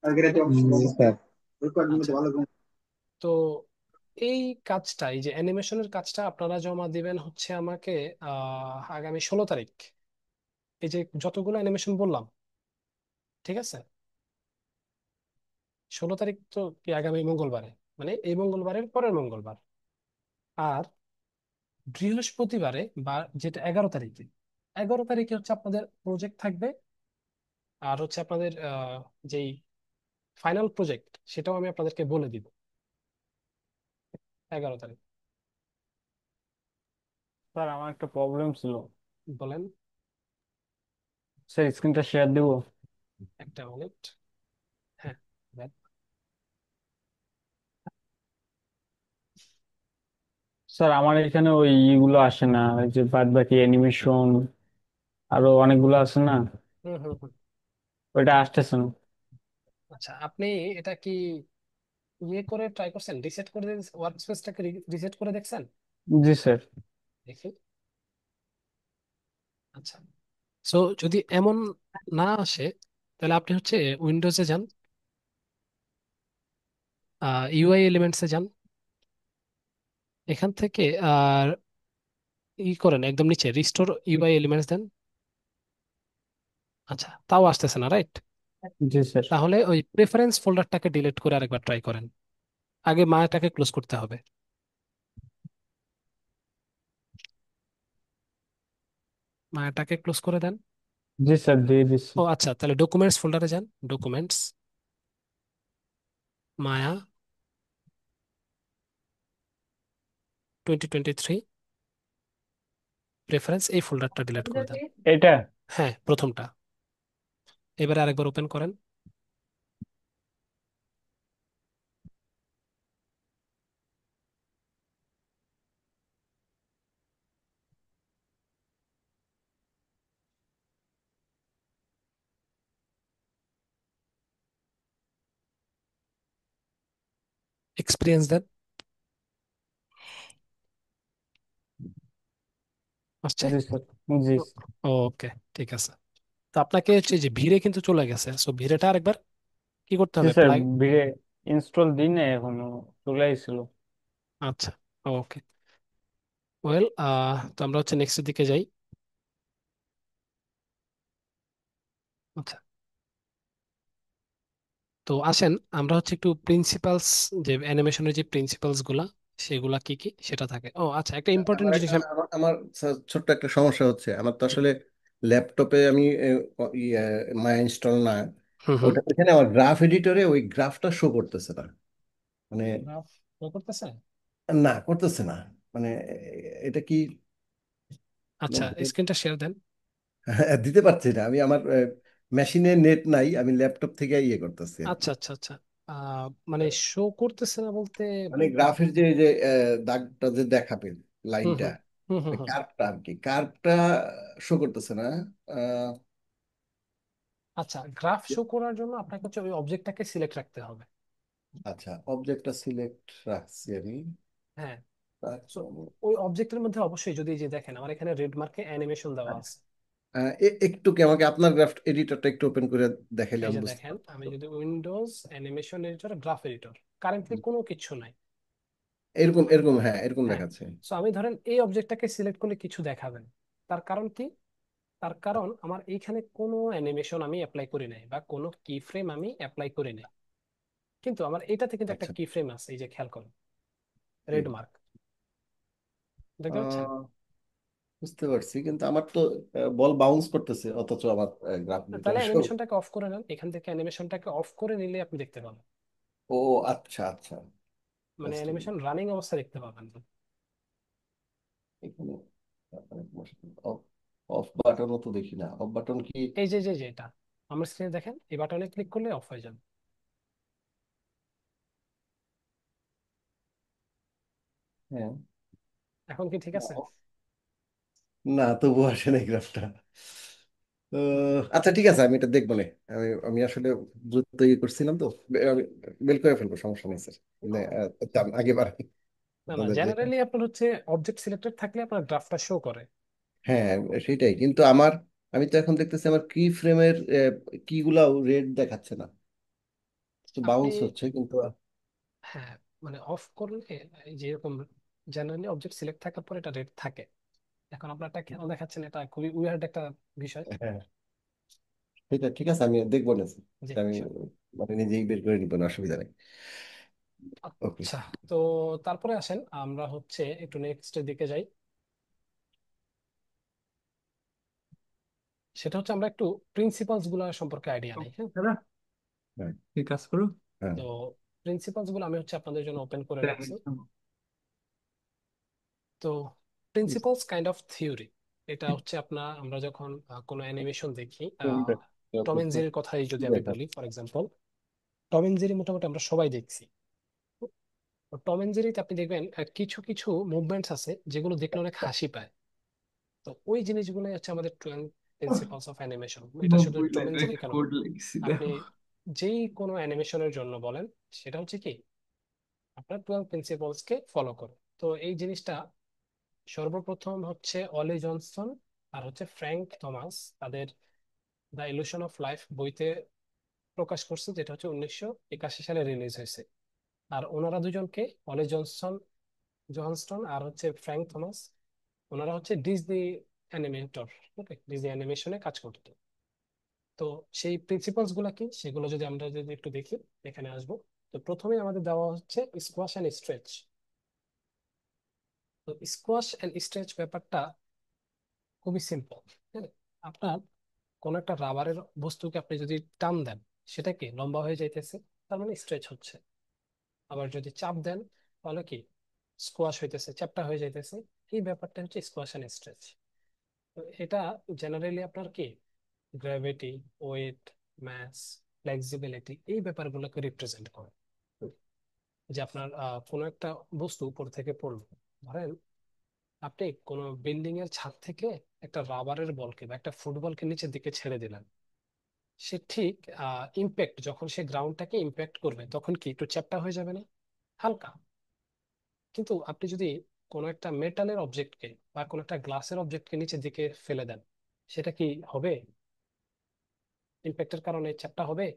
জি স্যার। আচ্ছা, তো এই কাজটা, এই যে অ্যানিমেশনের কাজটা আপনারা জমা দিবেন হচ্ছে আমাকে আগামী 16 তারিখ। এই যে যতগুলো অ্যানিমেশন বললাম, ঠিক আছে, 16 তারিখ তো কি আগামী মঙ্গলবারে, মানে এই মঙ্গলবারের পরের মঙ্গলবার। আর বৃহস্পতিবারে বা যেটা 11 তারিখে, 11 তারিখে হচ্ছে আপনাদের প্রজেক্ট থাকবে। আর হচ্ছে আপনাদের যেই ফাইনাল প্রজেক্ট সেটাও আমি আপনাদেরকে বলে দিব 11 তারিখ। স্যার আমার একটা প্রবলেম ছিল। বলেন। স্যার স্ক্রিনটা শেয়ার দিব? একটা মিনিট। হ্যাঁ, দেন। স্যার আমার এখানে ওই ইগুলো আসে না, ওই যে বাদ বাকি অ্যানিমেশন আরো অনেকগুলো আছে না, হুম হুম হুম। ওইটা আসতেছে না। আচ্ছা, আপনি এটা কি ইয়ে করে ট্রাই করছেন, রিসেট করে, ওয়ার্ক স্পেসটাকে রিসেট করে দেখছেন? জি স্যার। দেখি। আচ্ছা, সো যদি এমন না আসে, তাহলে আপনি হচ্ছে উইন্ডোজে যান, ইউআই এলিমেন্টসে যান, এখান থেকে আর করেন একদম নিচে রিস্টোর ইউআই এলিমেন্টস দেন। আচ্ছা, তাও আসতেছে না, রাইট? জি স্যার। তাহলে ওই প্রেফারেন্স ফোল্ডারটাকে ডিলিট করে আরেকবার ট্রাই করেন। আগে মায়াটাকে ক্লোজ করতে হবে। মায়াটাকে ক্লোজ করে দেন। জি স্যার দিয়ে দিচ্ছি। ও আচ্ছা, তাহলে ডকুমেন্টস ফোল্ডারে যান, ডকুমেন্টস, মায়া 2023, প্রেফারেন্স, এই ফোল্ডারটা ডিলিট করে দেন। এটা? হ্যাঁ, প্রথমটা। এবারে আরেকবার ওপেন করেন। এক্সপিরিয়েন্স দেন, আসছে? জি স্যার। জি স্যার। ওকে, ঠিক আছে। তো আপনাকে হচ্ছে যে ভিড়ে কিন্তু চলে গেছে, সো ভিড়েটা আরেকবার কি করতে জি হবে, স্যার ভিড়ে ইনস্টল দিই না এখনো, চলে আইছিল। আচ্ছা, ওকে, ওয়েল, তো আমরা হচ্ছে নেক্সটের দিকে যাই। আচ্ছা, তো আসেন আমরা হচ্ছে একটু প্রিন্সিপালস, যে অ্যানিমেশনের যে প্রিন্সিপালস গুলা সেগুলা কি কি সেটা থাকে। ও আচ্ছা, একটা ইম্পর্টেন্ট আমার জিনিস একটা আমার ছোট্ট একটা সমস্যা হচ্ছে। আমার তো আসলে ল্যাপটপে আমি মায়া ইনস্টল না, হুম হুম। ওটা এখানে আমার গ্রাফ এডিটরে ওই গ্রাফটা শো করতেছে না, মানে গ্রাফ করতেছে? না করতেছে না, মানে এটা কি আচ্ছা, স্ক্রিনটা শেয়ার দেন। দিতে পারছি না আমি, আমার মেশিনে নেট নাই, আমি ল্যাপটপ থেকে ইয়ে করতেছি আর কি। আচ্ছা আচ্ছা আচ্ছা। মানে শো করতেছে না বলতে? মানে গ্রাফের যে যে দাগটা যে দেখাবে, হুম লাইনটা, হুম হুম হুম হুম। কার্ভটা আর কি, কার্ভটা শো করতেছে না। আহ, আচ্ছা, গ্রাফ শো করার জন্য আপনাকে হচ্ছে ওই অবজেক্টটাকে সিলেক্ট রাখতে হবে। আচ্ছা, অবজেক্টটা সিলেক্ট রাখছি আমি। হ্যাঁ। সো তারপর ওই অবজেক্টের মধ্যে অবশ্যই যদি এই যে দেখেন আমার এখানে রেড মার্কে অ্যানিমেশন দেওয়া আছে। একটু কি আমাকে আপনার গ্রাফ এডিটরটা একটু ওপেন করে দেখাইলে এই আমি যে বুঝতে দেখেন, আমি পারবো। যদি Windows animation editor, graph editor, currently কোনো কিছু নাই। এরকম এরকম, হ্যাঁ এরকম হ্যাঁ। দেখাচ্ছে। সো আমি ধরেন এই অবজেক্টটাকে সিলেক্ট করলে কিছু দেখাবেন। তার কারণ কি? তার কারণ আমার এইখানে কোনো অ্যানিমেশন আমি অ্যাপ্লাই করি নাই বা কোনো কি ফ্রেম আমি অ্যাপ্লাই করি নাই। কিন্তু আমার এটাতে কিন্তু একটা আচ্ছা, কি ফ্রেম আছে, এই যে খেয়াল করুন, কি রেড মার্ক দেখতে পাচ্ছেন? বুঝতে পারছি, কিন্তু আমার তো বল বাউন্স করতেছে, অথচ আমার গ্রাফ তাহলে এডিটরে শো। অ্যানিমেশনটাকে অফ করে নেন, এখান থেকে অ্যানিমেশনটাকে অফ করে নিলে আপনি দেখতে পাবেন। ও আচ্ছা আচ্ছা, মানে Just a minute, animation running অবস্থা দেখতে পাবেন। এখানে অফ অফ বাটনও তো দেখি না, অফ বাটন কি? এই যে যে যে এটা আমার স্ক্রিনে দেখেন, এই বাটনে ক্লিক করলে অফ হয়ে যাবে। হ্যাঁ, এখন কি ঠিক আছে? না তবু আসে না গ্রাফটা। আচ্ছা ঠিক আছে, আমি এটা দেখবো না। আমি আমি আসলে দ্রুত ইয়ে করছিলাম তো, আমি বের করে ফেলবো, সমস্যা নেই স্যার। মানে আচ্ছা, আমি আগে বাড়াই না না, আপনাদের যেটা। জেনারেলি আপনার হচ্ছে অবজেক্ট সিলেক্টেড থাকলে আপনার গ্রাফটা শো করে। হ্যাঁ সেটাই, কিন্তু আমার, আমি তো এখন দেখতেছি আমার কি ফ্রেমের কি গুলাও রেড দেখাচ্ছে না, আপনি, বাউন্স হচ্ছে কিন্তু। হ্যাঁ, মানে অফ করলে এই যে এরকম জেনারেলি অবজেক্ট সিলেক্ট থাকার পর এটা রেড থাকে। এখন আপনারটা কেন দেখাচ্ছেন, এটা খুবই উইয়ার্ড একটা বিষয়। হ্যাঁ সেটা ঠিক আছে, আমি দেখবো না স্যার। জি এটা আমি sure. মানে নিজেই বের করে নিবো না, অসুবিধা নেই। ওকে। আচ্ছা, তো তারপরে আসেন আমরা হচ্ছে একটু নেক্সটের দিকে যাই। সেটা হচ্ছে আমরা একটু প্রিন্সিপালস গুলো সম্পর্কে আইডিয়া নেই, হ্যাঁ। দাদা হ্যাঁ এই কাজ করো। হ্যাঁ। তো প্রিন্সিপালস গুলো আমি হচ্ছে আপনাদের জন্য ওপেন করে রাখছি। তো প্রিন্সিপালস কাইন্ড অফ থিওরি, এটা হচ্ছে আমরা যখন কোনো অ্যানিমেশন দেখি, টম এন্ড জেরির কথাই যদি আমি বলি for example, Tom and Jerry মোটামুটি আমরা সবাই দেখছি। টম এন্ড জেরিতে আপনি দেখবেন কিছু কিছু মুভমেন্টস আছে যেগুলো দেখলে অনেক হাসি পায়। তো ওই জিনিসগুলো হচ্ছে আমাদের 12 প্রিন্সিপালস অফ অ্যানিমেশন। এটা শুধু 90 টম এন্ড লাইনের জেরি একটা কেন, কোড লিখছি আপনি দেখো। যেই কোনো অ্যানিমেশনের জন্য বলেন, সেটা হচ্ছে কি আপনার 12 প্রিন্সিপালস কে ফলো করে। তো এই জিনিসটা সর্বপ্রথম হচ্ছে অলি জনসন আর হচ্ছে ফ্র্যাঙ্ক থমাস তাদের দ্য ইলিউশন অফ লাইফ বইতে প্রকাশ করছে, যেটা হচ্ছে 1981 সালে রিলিজ হয়েছে। আর ওনারা দুজনকে, অলি জনস্টন আর হচ্ছে ফ্র্যাঙ্ক থমাস, ওনারা হচ্ছে ডিজনি অ্যানিমেটর। ওকে, ডিজনি অ্যানিমেশনে কাজ করতো। তো সেই প্রিন্সিপালস গুলা কি সেগুলো যদি আমরা যদি একটু দেখি, এখানে আসবো। তো প্রথমে আমাদের দেওয়া হচ্ছে স্কোয়াশ অ্যান্ড স্ট্রেচ। তো স্কোয়াশ অ্যান্ড স্ট্রেচ ব্যাপারটা খুবই সিম্পল। হ্যাঁ, আপনার কোন একটা রাবারের বস্তুকে আপনি যদি টান দেন, সেটা কি লম্বা হয়ে যাইতেছে, তার মানে স্ট্রেচ হচ্ছে। আবার যদি চাপ দেন, তাহলে কি স্কোয়াশ হইতেছে, চ্যাপ্টা হয়ে যাইতেছে। এই ব্যাপারটা হচ্ছে স্কোয়াশ এন্ড স্ট্রেচ। তো এটা জেনারেলি আপনার কি গ্র্যাভিটি, ওয়েট, ম্যাস, ফ্লেক্সিবিলিটি এই ব্যাপারগুলোকে রিপ্রেজেন্ট করে। যে আপনার কোনো একটা বস্তু উপর থেকে পড়লো, ধরেন আপনি কোনো বিল্ডিং এর ছাদ থেকে একটা রাবারের বলকে বা একটা ফুটবলকে নিচের দিকে ছেড়ে দিলেন, সে ঠিক ইম্প্যাক্ট, যখন সে গ্রাউন্ডটাকে ইম্প্যাক্ট করবে তখন কি একটু চ্যাপ্টা হয়ে যাবে না, হালকা। কিন্তু আপনি যদি কোনো একটা মেটালের অবজেক্টকে বা কোনো একটা গ্লাসের অবজেক্টকে নিচের দিকে ফেলে দেন, সেটা কি হবে ইম্প্যাক্টের কারণে চ্যাপ্টা হবে?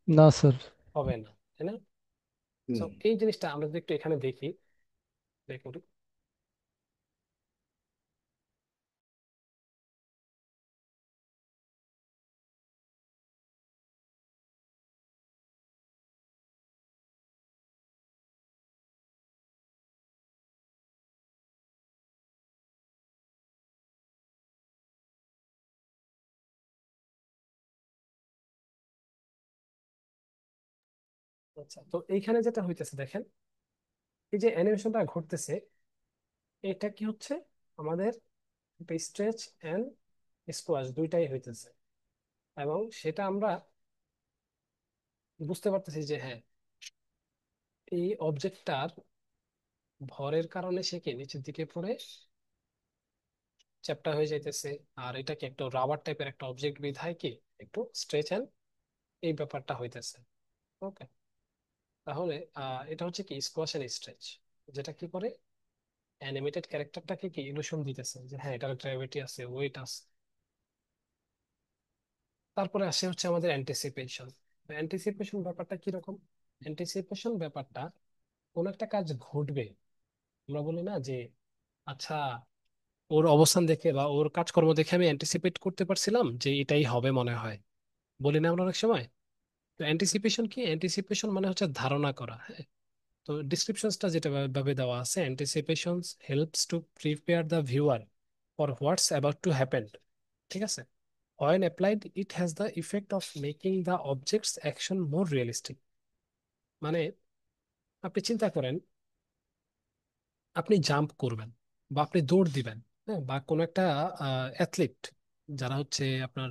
না স্যার। হবে না, তাই না? তো হুম। এই জিনিসটা আমরা যদি একটু এখানে দেখি, দেখুন। আচ্ছা, তো এইখানে যেটা হইতেছে দেখেন, এই যে অ্যানিমেশনটা ঘটতেছে, এটা কি হচ্ছে আমাদের স্ট্রেচ এন্ড স্কোয়াশ দুইটাই হইতেছে, এবং সেটা আমরা বুঝতে পারতেছি যে হ্যাঁ, এই অবজেক্টটার ভরের কারণে সে কি নিচের দিকে পড়ে চ্যাপ্টা হয়ে যাইতেছে। আর এটা কি একটা রাবার টাইপের একটা অবজেক্ট বিধায় কি একটু স্ট্রেচ এন্ড এই ব্যাপারটা হইতেছে। ওকে, তাহলে এটা হচ্ছে কি স্কোয়াশ এন্ড স্ট্রেচ, যেটা কি করে অ্যানিমেটেড ক্যারেক্টারটাকে কি ইলুশন দিতেছে যে হ্যাঁ এটার গ্র্যাভিটি আছে, ওয়েট আছে। তারপরে আসে হচ্ছে আমাদের অ্যান্টিসিপেশন। অ্যান্টিসিপেশন ব্যাপারটা কিরকম? অ্যান্টিসিপেশন ব্যাপারটা কোন একটা কাজ ঘটবে, আমরা বলি না যে আচ্ছা ওর অবস্থান দেখে বা ওর কাজকর্ম দেখে আমি অ্যান্টিসিপেট করতে পারছিলাম যে এটাই হবে মনে হয়, বলি না আমরা অনেক সময়। তো অ্যান্টিসিপেশন কি? অ্যান্টিসিপেশন মানে হচ্ছে ধারণা করা, হ্যাঁ। তো ডিসক্রিপশনসটা যেটা ভাবে দেওয়া আছে, anticipations helps to prepare the viewer for what's about to happen. ঠিক আছে? When applied, it has the effect of making the object's action more realistic. মানে আপনি চিন্তা করেন, আপনি জাম্প করবেন বা আপনি দৌড় দিবেন, হ্যাঁ, বা কোনো একটা অ্যাথলিট, যারা হচ্ছে আপনার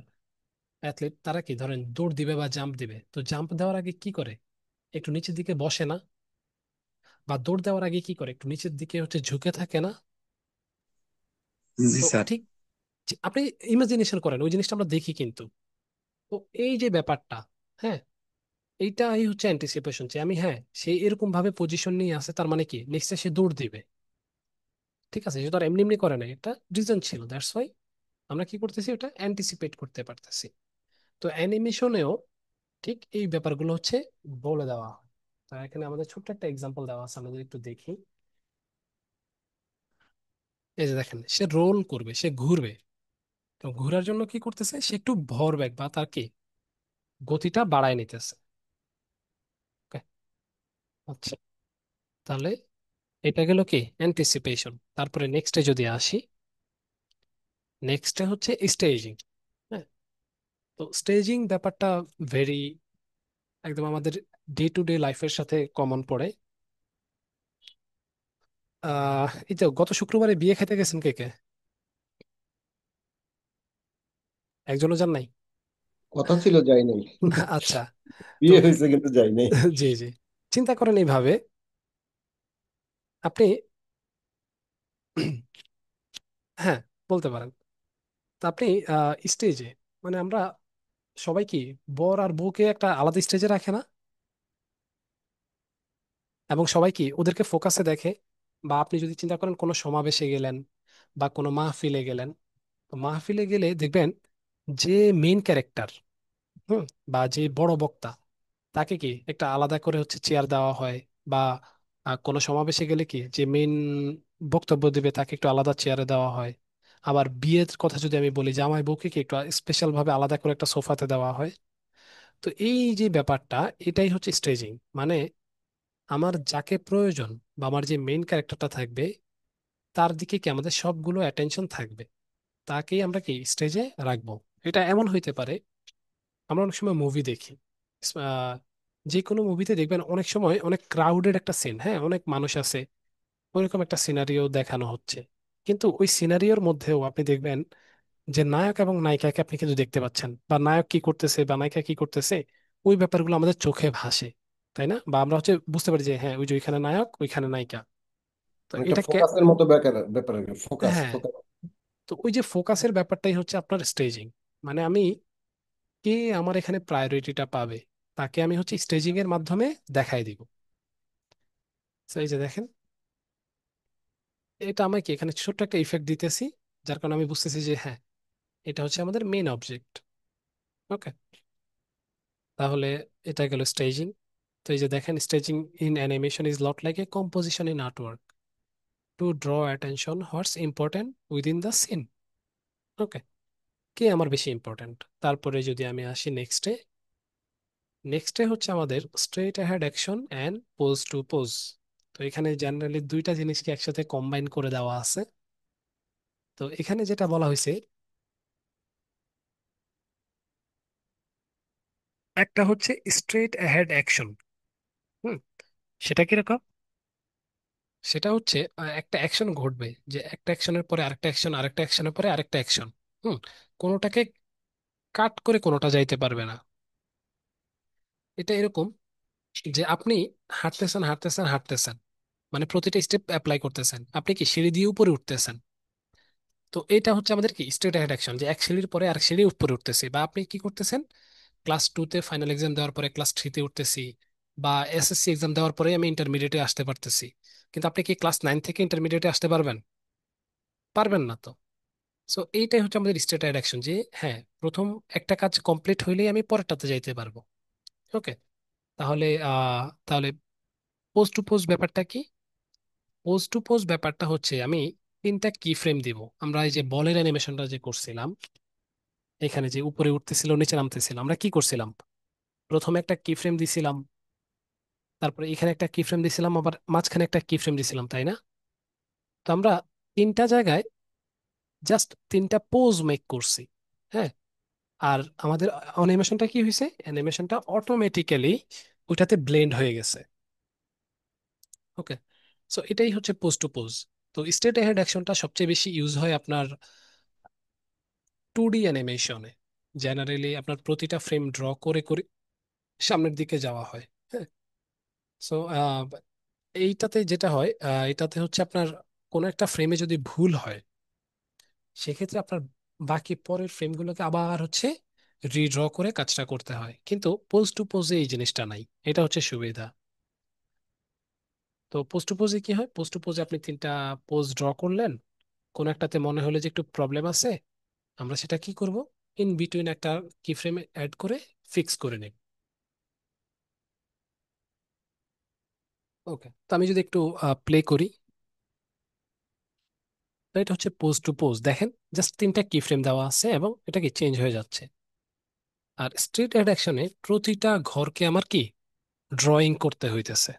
অ্যাথলিট, তারা কি ধরেন দৌড় দিবে বা জাম্প দিবে, তো জাম্প দেওয়ার আগে কি করে? একটু নিচের দিকে বসে না? বা দৌড় দেওয়ার আগে কি করে? একটু নিচের দিকে হচ্ছে ঝুঁকে থাকে না? জি তো স্যার। ঠিক আপনি ইমাজিনেশন করেন, ওই জিনিসটা আমরা দেখি কিন্তু। তো এই যে ব্যাপারটা, হ্যাঁ, এইটাই হচ্ছে অ্যান্টিসিপেশন, যে আমি হ্যাঁ সে এরকম ভাবে পজিশন নিয়ে আছে, তার মানে কি নেক্সটে সে দৌড় দিবে। ঠিক আছে, সে তো আর এমনি এমনি করে না, এটা রিজন ছিল, দ্যাটস ওয়াই আমরা কি করতেছি, ওটা অ্যান্টিসিপেট করতে পারতেছি। তো অ্যানিমেশনেও ঠিক এই ব্যাপারগুলো হচ্ছে বলে দেওয়া হয়। তো এখানে আমাদের ছোট্ট একটা এক্সাম্পল দেওয়া আছে, আমরা যদি একটু দেখি। এই যে দেখেন, সে রোল করবে, সে ঘুরবে। তো ঘোরার জন্য কি করতেছে, সে একটু ভরবেগ বা তার কি গতিটা বাড়ায় নিতেছে। Okay? আচ্ছা, তাহলে এটা গেল কি অ্যান্টিসিপেশন। তারপরে নেক্সটে যদি আসি, নেক্সটে হচ্ছে স্টেজিং। হ্যাঁ, তো স্টেজিং ব্যাপারটা ভেরি একদম আমাদের ডে টু ডে লাইফের সাথে কমন পড়ে। এই তো গত শুক্রবারে বিয়ে খেতে গেছেন কে কে? একজনও যান নাই? কথা ছিল যাই নাই। আচ্ছা, তো বিয়ে হয়েছে কিন্তু যাই নাই। জি জি, চিন্তা করেন এইভাবে, আপনি হ্যাঁ বলতে পারেন। তো আপনি স্টেজে, মানে আমরা সবাই কি বর আর বউকে একটা আলাদা স্টেজে রাখে না, এবং সবাই কি ওদেরকে ফোকাসে দেখে। বা আপনি যদি চিন্তা করেন কোনো সমাবেশে গেলেন বা কোনো মাহফিলে গেলেন, তো মাহফিলে গেলে দেখবেন যে মেইন ক্যারেক্টার, হুম, বা যে বড় বক্তা, তাকে কি একটা আলাদা করে হচ্ছে চেয়ার দেওয়া হয়। বা কোনো সমাবেশে গেলে কি যে মেইন বক্তব্য দিবে তাকে একটু আলাদা চেয়ারে দেওয়া হয়। আবার বিয়ের কথা যদি আমি বলি, জামাই বউকে কি একটু স্পেশাল ভাবে আলাদা করে একটা সোফাতে দেওয়া হয়। তো এই যে ব্যাপারটা, এটাই হচ্ছে স্টেজিং। মানে আমার যাকে প্রয়োজন বা আমার যে মেইন ক্যারেক্টারটা থাকবে, তার দিকে কি আমাদের সবগুলো অ্যাটেনশন থাকবে, তাকেই আমরা কি স্টেজে রাখবো। এটা এমন হইতে পারে, আমরা অনেক সময় মুভি দেখি, আহ, যে কোনো মুভিতে দেখবেন অনেক সময় অনেক ক্রাউডেড একটা সিন, হ্যাঁ, অনেক মানুষ আছে, ওইরকম একটা সিনারিও দেখানো হচ্ছে। কিন্তু ওই সিনারিওর মধ্যেও আপনি দেখবেন যে নায়ক এবং নায়িকাকে আপনি কিন্তু দেখতে পাচ্ছেন, বা নায়ক কি করতেছে বা নায়িকা কি করতেছে, ওই ব্যাপারগুলো আমাদের চোখে ভাসে, তাই না? বা আমরা হচ্ছে বুঝতে পারি যে হ্যাঁ ওই যে ওইখানে নায়ক, ওইখানে নায়িকা। তো অনেকটা এটা ফোকাসের মতো ব্যাপার ব্যাপার ফোকাস হ্যাঁ, ফোকাস। তো ওই যে ফোকাসের ব্যাপারটাই হচ্ছে আপনার স্টেজিং। মানে আমি কে আমার এখানে প্রায়োরিটিটা পাবে, তাকে আমি হচ্ছে স্টেজিং এর মাধ্যমে দেখাই দিব। তো এই যে দেখেন, এটা আমাকে এখানে ছোট্ট একটা ইফেক্ট দিতেছি, যার কারণে আমি বুঝতেছি যে হ্যাঁ এটা হচ্ছে আমাদের মেইন অবজেক্ট। ওকে, তাহলে এটা গেল স্টেজিং। তো এই যে দেখেন, staging in animation is not like a composition in artwork to draw attention what's important within the scene. Okay, কে আমার বেশি ইম্পর্টেন্ট। তারপরে যদি আমি আসি নেক্সটে, নেক্সটে হচ্ছে আমাদের straight ahead action and pose to pose. তো এখানে জেনারেলি দুইটা জিনিসকে একসাথে কম্বাইন করে দেওয়া আছে। তো এখানে যেটা বলা হয়েছে, একটা হচ্ছে স্ট্রেট অ্যাহেড অ্যাকশন, হুম, সেটা কিরকম? সেটা হচ্ছে একটা অ্যাকশন ঘটবে, যে একটা অ্যাকশনের পরে আরেকটা অ্যাকশন, আরেকটা অ্যাকশনের পরে আরেকটা অ্যাকশন। হুম, কোনোটাকে কাট করে কোনোটা যাইতে পারবে না। এটা এরকম যে আপনি হাঁটতেছেন হাঁটতেছেন হাঁটতেছেন, মানে প্রতিটা স্টেপ অ্যাপ্লাই করতেছেন, আপনি কি সিঁড়ি দিয়ে উপরে উঠতেছেন। তো এটা হচ্ছে আমাদের কি স্ট্রেট অ্যাকশন, যে এক সিঁড়ির পরে আর সিঁড়ি উপরে উঠতেছি। বা আপনি কি করতেছেন, ক্লাস টুতে ফাইনাল এক্সাম দেওয়ার পরে ক্লাস থ্রিতে উঠতেছি, বা এসএসসি এক্সাম দেওয়ার পরে আমি ইন্টারমিডিয়েটে আসতে পারতেছি। কিন্তু আপনি কি ক্লাস নাইন থেকে ইন্টারমিডিয়েটে আসতে পারবেন? পারবেন না তো। সো এইটাই হচ্ছে আমাদের স্টেট অ্যাকশন, যে হ্যাঁ, প্রথম একটা কাজ কমপ্লিট হইলেই আমি পরেরটাতে যাইতে পারবো। ওকে, তাহলে তাহলে পোস্ট টু পোস্ট ব্যাপারটা কি? পোস্ট টু পোস্ট ব্যাপারটা হচ্ছে আমি তিনটা কি ফ্রেম দিব। আমরা এই যে বলের অ্যানিমেশনটা যে করছিলাম, এখানে যে উপরে উঠতেছিল নিচে নামতেছিল, আমরা কি করছিলাম? প্রথমে একটা কি ফ্রেম দিছিলাম, তারপরে এখানে একটা কি ফ্রেম দিছিলাম, আবার মাঝখানে একটা কি ফ্রেম দিছিলাম, তাই না? তো আমরা তিনটা জায়গায় জাস্ট তিনটা পোজ মেক করছি। হ্যাঁ, আর আমাদের অ্যানিমেশনটা কি হয়েছে? অ্যানিমেশনটা অটোমেটিক্যালি ওইটাতে ব্লেন্ড হয়ে গেছে। ওকে, সো এটাই হচ্ছে পোজ টু পোজ। তো স্টেট অ্যাহেড অ্যাকশনটা সবচেয়ে বেশি ইউজ হয় আপনার 2D অ্যানিমেশনে। জেনারেলি আপনার প্রতিটা ফ্রেম ড্র করে করে সামনের দিকে যাওয়া হয়। হ্যাঁ, সো এইটাতে যেটা হয়, এটাতে হচ্ছে আপনার কোনো একটা ফ্রেমে যদি ভুল হয়, সেক্ষেত্রে আপনার বাকি পরের ফ্রেমগুলোকে আবার হচ্ছে রিড্র করে কাজটা করতে হয়। কিন্তু পোজ টু পোজে এই জিনিসটা নাই, এটা হচ্ছে সুবিধা। তো পোজ টু পোজে কি হয়? পোজ টু পোজে আপনি তিনটা পোজ ড্র করলেন, কোন একটাতে মনে হলো যে একটু প্রবলেম আছে, আমরা সেটা কি করব, ইন বিটুইন একটা কি ফ্রেমে অ্যাড করে ফিক্স করে নেব। ওকে, তো আমি যদি একটু প্লে করি, তো এটা হচ্ছে পোজ টু পোজ। দেখেন, জাস্ট তিনটা কি ফ্রেম দেওয়া আছে এবং এটা কি চেঞ্জ হয়ে যাচ্ছে। আর স্ট্রিট অ্যাডাকশনে প্রতিটা ঘরকে আমার কি ড্রয়িং করতে হইতেছে।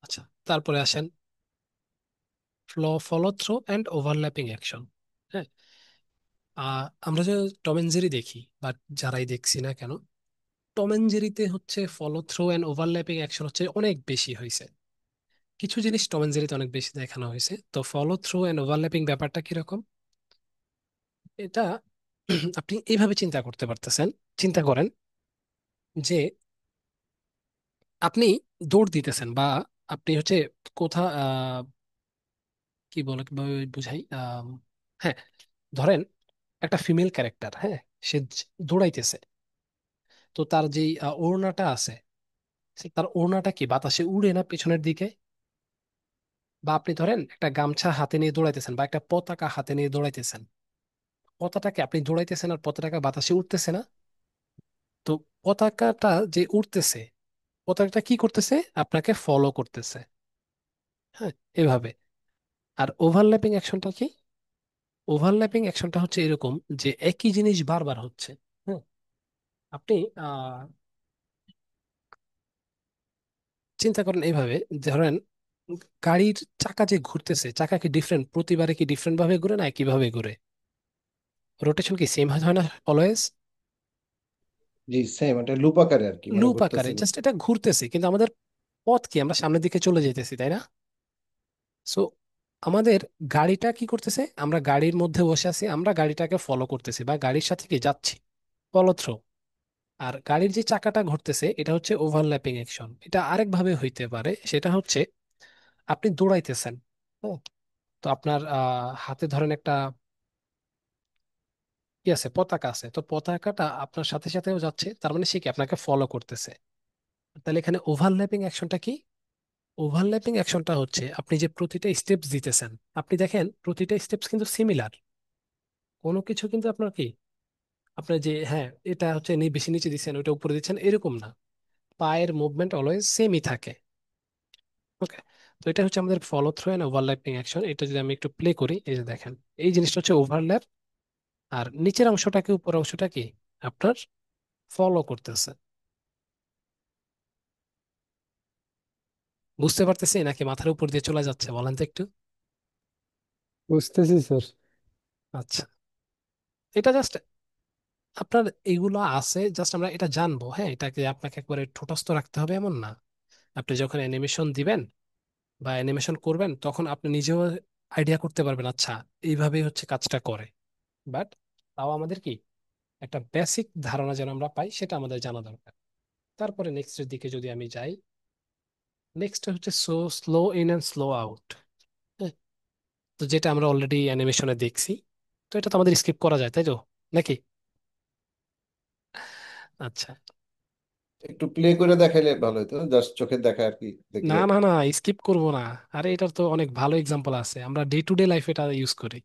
আচ্ছা, তারপরে আসেন follow through and overlapping action. হ্যাঁ, আমরা যে টম এন্ড জেরি দেখি, বা যারাই দেখছি না কেন, টম এন্ড জেরিতে হচ্ছে follow through and overlapping action হচ্ছে অনেক বেশি হয়েছে। কিছু জিনিস টম এন্ড জেরিতে অনেক বেশি দেখানো হয়েছে। তো ফলো থ্রু অ্যান্ড ওভারল্যাপিং ব্যাপারটা কিরকম? এটা আপনি এইভাবে চিন্তা করতে পারতেছেন। চিন্তা করেন যে আপনি দৌড় দিতেছেন, বা আপনি হচ্ছে কোথা কি বলে কিভাবে বুঝাই, হ্যাঁ, ধরেন একটা ফিমেল ক্যারেক্টার, হ্যাঁ, সে দৌড়াইতেছে। তো তার যেই ওড়নাটা আছে, তার ওড়নাটা কি বাতাসে উড়ে না পেছনের দিকে? বা আপনি ধরেন একটা গামছা হাতে নিয়ে দৌড়াইতেছেন, বা একটা পতাকা হাতে নিয়ে দৌড়াইতেছেন, পতাকাকে আপনি দৌড়াইতেছেন আর পতাকা বাতাসে উঠতেছে না? তো পতাকাটা যে উড়তেছে, পতাকাটা কি করতেছে? আপনাকে ফলো করতেছে। হ্যাঁ, এভাবে। আর ওভারল্যাপিং অ্যাকশনটা কি? ওভারল্যাপিং অ্যাকশনটা হচ্ছে এরকম, যে একই জিনিস বারবার হচ্ছে। হ্যাঁ, আপনি আহ চিন্তা করেন এইভাবে, ধরেন গাড়ির চাকা যে ঘুরতেছে, চাকা কি ডিফারেন্ট, প্রতিবারে কি ডিফারেন্ট ভাবে ঘুরে না একইভাবে ঘুরে? রোটেশন কি সেম হয় না অলওয়েজ? জি সেম, এটা লুপ আকারে আর কি, মানে লুপ আকারে ঘুরতেছে loop। জাস্ট এটা ঘুরতেছে, কিন্তু আমাদের পথ কি, আমরা সামনের দিকে চলে যেতেছি, তাই না? সো আমাদের গাড়িটা কি করতেছে, আমরা গাড়ির মধ্যে বসে আছি, আমরা গাড়িটাকে ফলো করতেছি বা গাড়ির সাথে কি যাচ্ছি, ফলো থ্রো। আর গাড়ির যে চাকাটা ঘুরতেছে, এটা হচ্ছে ওভারল্যাপিং অ্যাকশন। এটা আরেক ভাবে হইতে পারে, সেটা হচ্ছে আপনি দৌড়াইতেছেন। হ্যাঁ, তো আপনার হাতে ধরেন একটা কি আছে, পতাকা আছে, তো পতাকাটা আপনার সাথে সাথেও যাচ্ছে, তার মানে সে কি আপনাকে ফলো করতেছে। তাহলে এখানে ওভারল্যাপিং অ্যাকশনটা কি? ওভারল্যাপিং অ্যাকশনটা হচ্ছে আপনি যে প্রতিটা স্টেপস দিতেছেন, আপনি দেখেন প্রতিটা স্টেপস কিন্তু সিমিলার। কোনো কিছু কিন্তু আপনার কি, আপনার যে হ্যাঁ, এটা হচ্ছে বেশি নিচে দিচ্ছেন, ওইটা উপরে দিচ্ছেন, এরকম না। পায়ের মুভমেন্ট অলওয়েজ সেমই থাকে। ওকে, তো এটা হচ্ছে আমাদের follow through and overlapping action. এটা যদি আমি একটু প্লে করি, এই যে দেখেন, এই জিনিসটা হচ্ছে ওভারল্যাপ, আর নিচের অংশটাকে উপর অংশটা কি আপনার ফলো করতেছে। বুঝতে পারতেছি নাকি মাথার উপর দিয়ে চলে যাচ্ছে, বলেন তো একটু। বুঝতেছি স্যার। আচ্ছা, এটা জাস্ট আপনার এইগুলো আছে, জাস্ট আমরা এটা জানবো। হ্যাঁ, এটাকে আপনাকে একবারে ঠোঁটস্থ রাখতে হবে এমন না। আপনি যখন অ্যানিমেশন দিবেন বা অ্যানিমেশন করবেন তখন আপনি নিজেও আইডিয়া করতে পারবেন, আচ্ছা এইভাবেই হচ্ছে কাজটা করে। বাট তাও আমাদের কি একটা বেসিক ধারণা যেন আমরা পাই, সেটা আমাদের জানা দরকার। তারপরে নেক্সটের দিকে যদি আমি যাই, নেক্সট হচ্ছে slow in and slow out. তো যেটা আমরা অলরেডি অ্যানিমেশনে দেখছি, তো এটা তো আমাদের স্কিপ করা যায়, তাই তো নাকি? আচ্ছা। একটু প্লে করে দেখাইলে ভালো হতো, জাস্ট চোখের দেখা আর কি না দেখলে। না না, স্কিপ করব না। আরে এটার তো অনেক ভালো এক্সাম্পল আছে, আমরা ডে টু ডে লাইফে এটা ইউজ করি।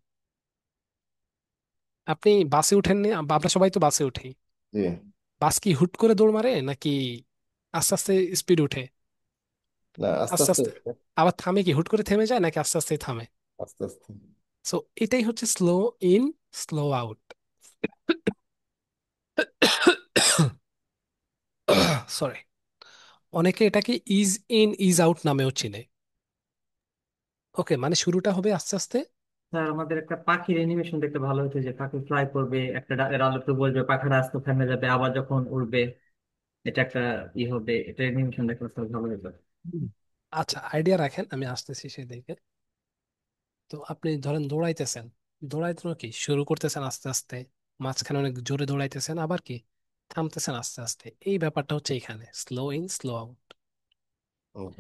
আপনি বাসে উঠেননি, আমরা সবাই তো বাসে উঠি। জি। বাস কি হুট করে দৌড় মারে নাকি আস্তে আস্তে স্পিড উঠে? না, আস্তে আস্তে আস্তে। আস্তে। আবার থামে কি হুট করে থেমে যায় নাকি আস্তে আস্তে থামে? আস্তে আস্তে। সো এটাই হচ্ছে slow in slow out. Sorry. অনেকে এটাকে ইজ ইন ইজ আউট নামেও চিনে। ওকে, মানে শুরুটা হবে আস্তে আস্তে। স্যার আমাদের একটা পাখির অ্যানিমেশন দেখতে ভালো হতো, যে পাখি ফ্লাই করবে, একটা ডালের আলোতে বলবে, পাখিটা আস্তে থেমে যাবে, আবার যখন উড়বে এটা একটা হবে, এটা অ্যানিমেশন দেখলে স্যার ভালো হতো। হুম। আচ্ছা, আইডিয়া রাখেন, আমি আসতেছি সেদিকে। তো আপনি ধরেন দৌড়াইতেছেন, দৌড়াইতে কি শুরু করতেছেন আস্তে আস্তে, মাঝখানে অনেক জোরে দৌড়াইতেছেন, আবার কি থামতেছেন আস্তে আস্তে। এই ব্যাপারটা হচ্ছে এখানে স্লো ইন স্লো আউট। হুম।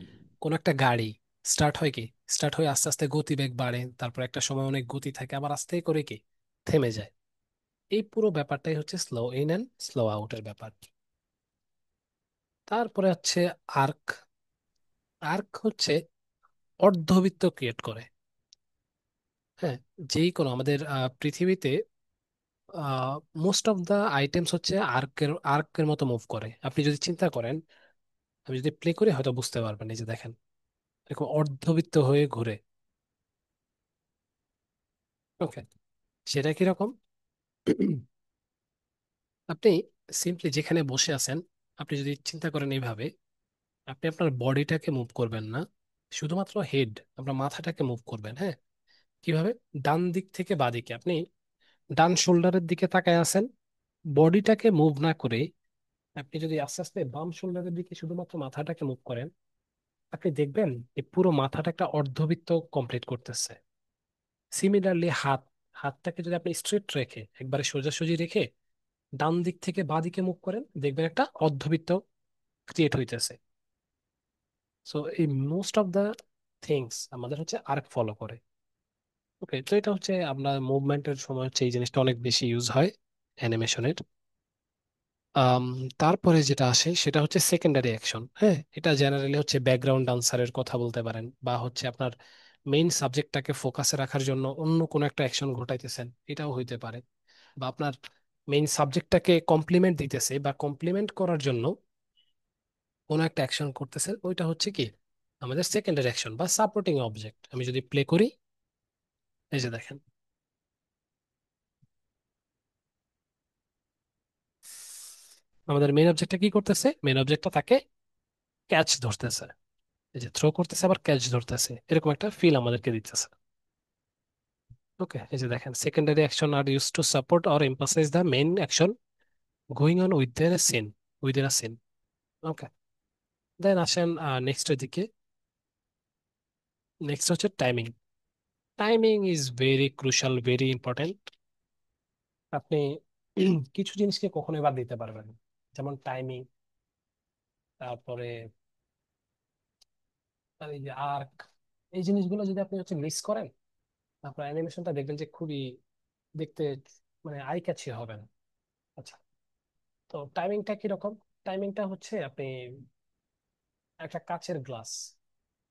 কোন একটা গাড়ি স্টার্ট হয় কি, স্টার্ট হয়ে আস্তে আস্তে গতিবেগ বাড়ে, তারপর একটা সময় অনেক গতি থাকে, আবার আস্তে করে কি থেমে যায়। এই পুরো ব্যাপারটাই হচ্ছে স্লো ইন এন্ড স্লো আউটের ব্যাপার। তারপরে হচ্ছে আর্ক। আর্ক হচ্ছে অর্ধবৃত্ত ক্রিয়েট করে। হ্যাঁ, যেই কোনো আমাদের পৃথিবীতে মোস্ট অফ দা আইটেমস হচ্ছে আর্কের আর্কের মতো মুভ করে। আপনি যদি চিন্তা করেন, আমি যদি প্লে করি হয়তো বুঝতে পারবেন। এই যে দেখেন, এরকম অর্ধবৃত্ত হয়ে ঘুরে। ওকে, সেটা কিরকম? আপনি সিম্পলি যেখানে বসে আছেন, আপনি যদি চিন্তা করেন এইভাবে, আপনি আপনার বডিটাকে মুভ করবেন না, শুধুমাত্র হেড, আপনার মাথাটাকে মুভ করবেন। হ্যাঁ, কিভাবে? ডান দিক থেকে বাঁ দিকে আপনি ডান শোল্ডারের দিকে তাকায় আছেন, বডিটাকে মুভ না করে আপনি যদি আস্তে আস্তে বাম শোল্ডারের দিকে শুধুমাত্র মাথাটাকে মুভ করেন, আপনি দেখবেন এই পুরো মাথাটা একটা অর্ধবৃত্ত কমপ্লিট করতেছে। সিমিলারলি হাত, হাতটাকে যদি আপনি স্ট্রেট রেখে একবারে সোজাসুজি রেখে ডান দিক থেকে বাঁ দিকে মুভ করেন, দেখবেন একটা অর্ধবৃত্ত ক্রিয়েট হইতেছে। সো এই মোস্ট অফ দা থিংস আমাদের হচ্ছে আর্ক ফলো করে। ওকে, তো এটা হচ্ছে আমরা মুভমেন্টের সময় হচ্ছে এই জিনিসটা অনেক বেশি ইউজ হয় অ্যানিমেশনের। আম, তারপরে যেটা আসে সেটা হচ্ছে সেকেন্ডারি অ্যাকশন। হ্যাঁ, এটা জেনারেলি হচ্ছে ব্যাকগ্রাউন্ড ডান্সারের কথা বলতে পারেন, বা হচ্ছে আপনার মেইন সাবজেক্টটাকে ফোকাসে রাখার জন্য অন্য কোনো একটা অ্যাকশন ঘটাইতেছেন, এটাও হইতে পারে। বা আপনার মেইন সাবজেক্টটাকে কমপ্লিমেন্ট দিতেছে বা কমপ্লিমেন্ট করার জন্য কোনো একটা অ্যাকশন করতেছেন, ওইটা হচ্ছে কি আমাদের সেকেন্ডারি অ্যাকশন বা সাপোর্টিং অবজেক্ট। আমি যদি প্লে করি, এই যে দেখেন, আমাদের মেইন অবজেক্টটা কি করতেছে, মেইন অবজেক্টটা তাকে ক্যাচ ধরতেছে, এই যে থ্রো করতেছে আবার ক্যাচ ধরতেছে, এরকম একটা ফিল আমাদেরকে দিতেছে। ওকে, এই যে দেখেন, secondary action are use to support or emphasize the main action going on within a scene. Okay, then আসেন নেক্সটের দিকে। নেক্সট হচ্ছে timing. Timing is very crucial, very important. আপনি কিছু জিনিসকে কখনোই বাদ দিতে পারবেন না, যেমন টাইমিং, তারপরে আর এই যে আর্ক। এই জিনিসগুলো যদি আপনি হচ্ছে মিস করেন, আপনার অ্যানিমেশনটা দেখবেন যে খুবই দেখতে মানে আই ক্যাচি হবে না। আচ্ছা, তো টাইমিংটা কিরকম? টাইমিংটা হচ্ছে আপনি একটা কাচের গ্লাস,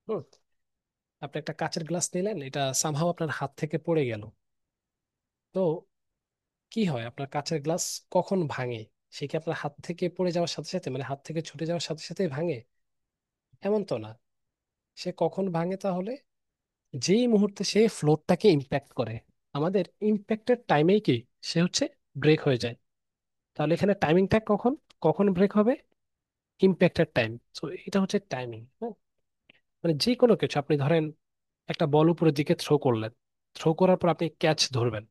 হুম, আপনি একটা কাচের গ্লাস নিলেন, এটা সামহাও আপনার হাত থেকে পড়ে গেল। তো কি হয়, আপনার কাচের গ্লাস কখন ভাঙে? সে কি আপনার হাত থেকে পড়ে যাওয়ার সাথে সাথে, মানে হাত থেকে ছুটে যাওয়ার সাথে সাথে ভাঙে? এমন তো না। সে কখন ভাঙে তাহলে? যেই মুহূর্তে সে ফ্লোরটাকে ইম্প্যাক্ট করে, আমাদের ইম্প্যাক্টের টাইমেই কি সে হচ্ছে ব্রেক হয়ে যায়। তাহলে এখানে টাইমিংটা কখন, কখন ব্রেক হবে? ইম্প্যাক্টের টাইম। তো এটা হচ্ছে টাইমিং। হ্যাঁ, মানে যে কোনো কিছু, আপনি ধরেন একটা বল উপরের দিকে থ্রো করলেন, থ্রো করার পর আপনি ক্যাচ ধরবেন,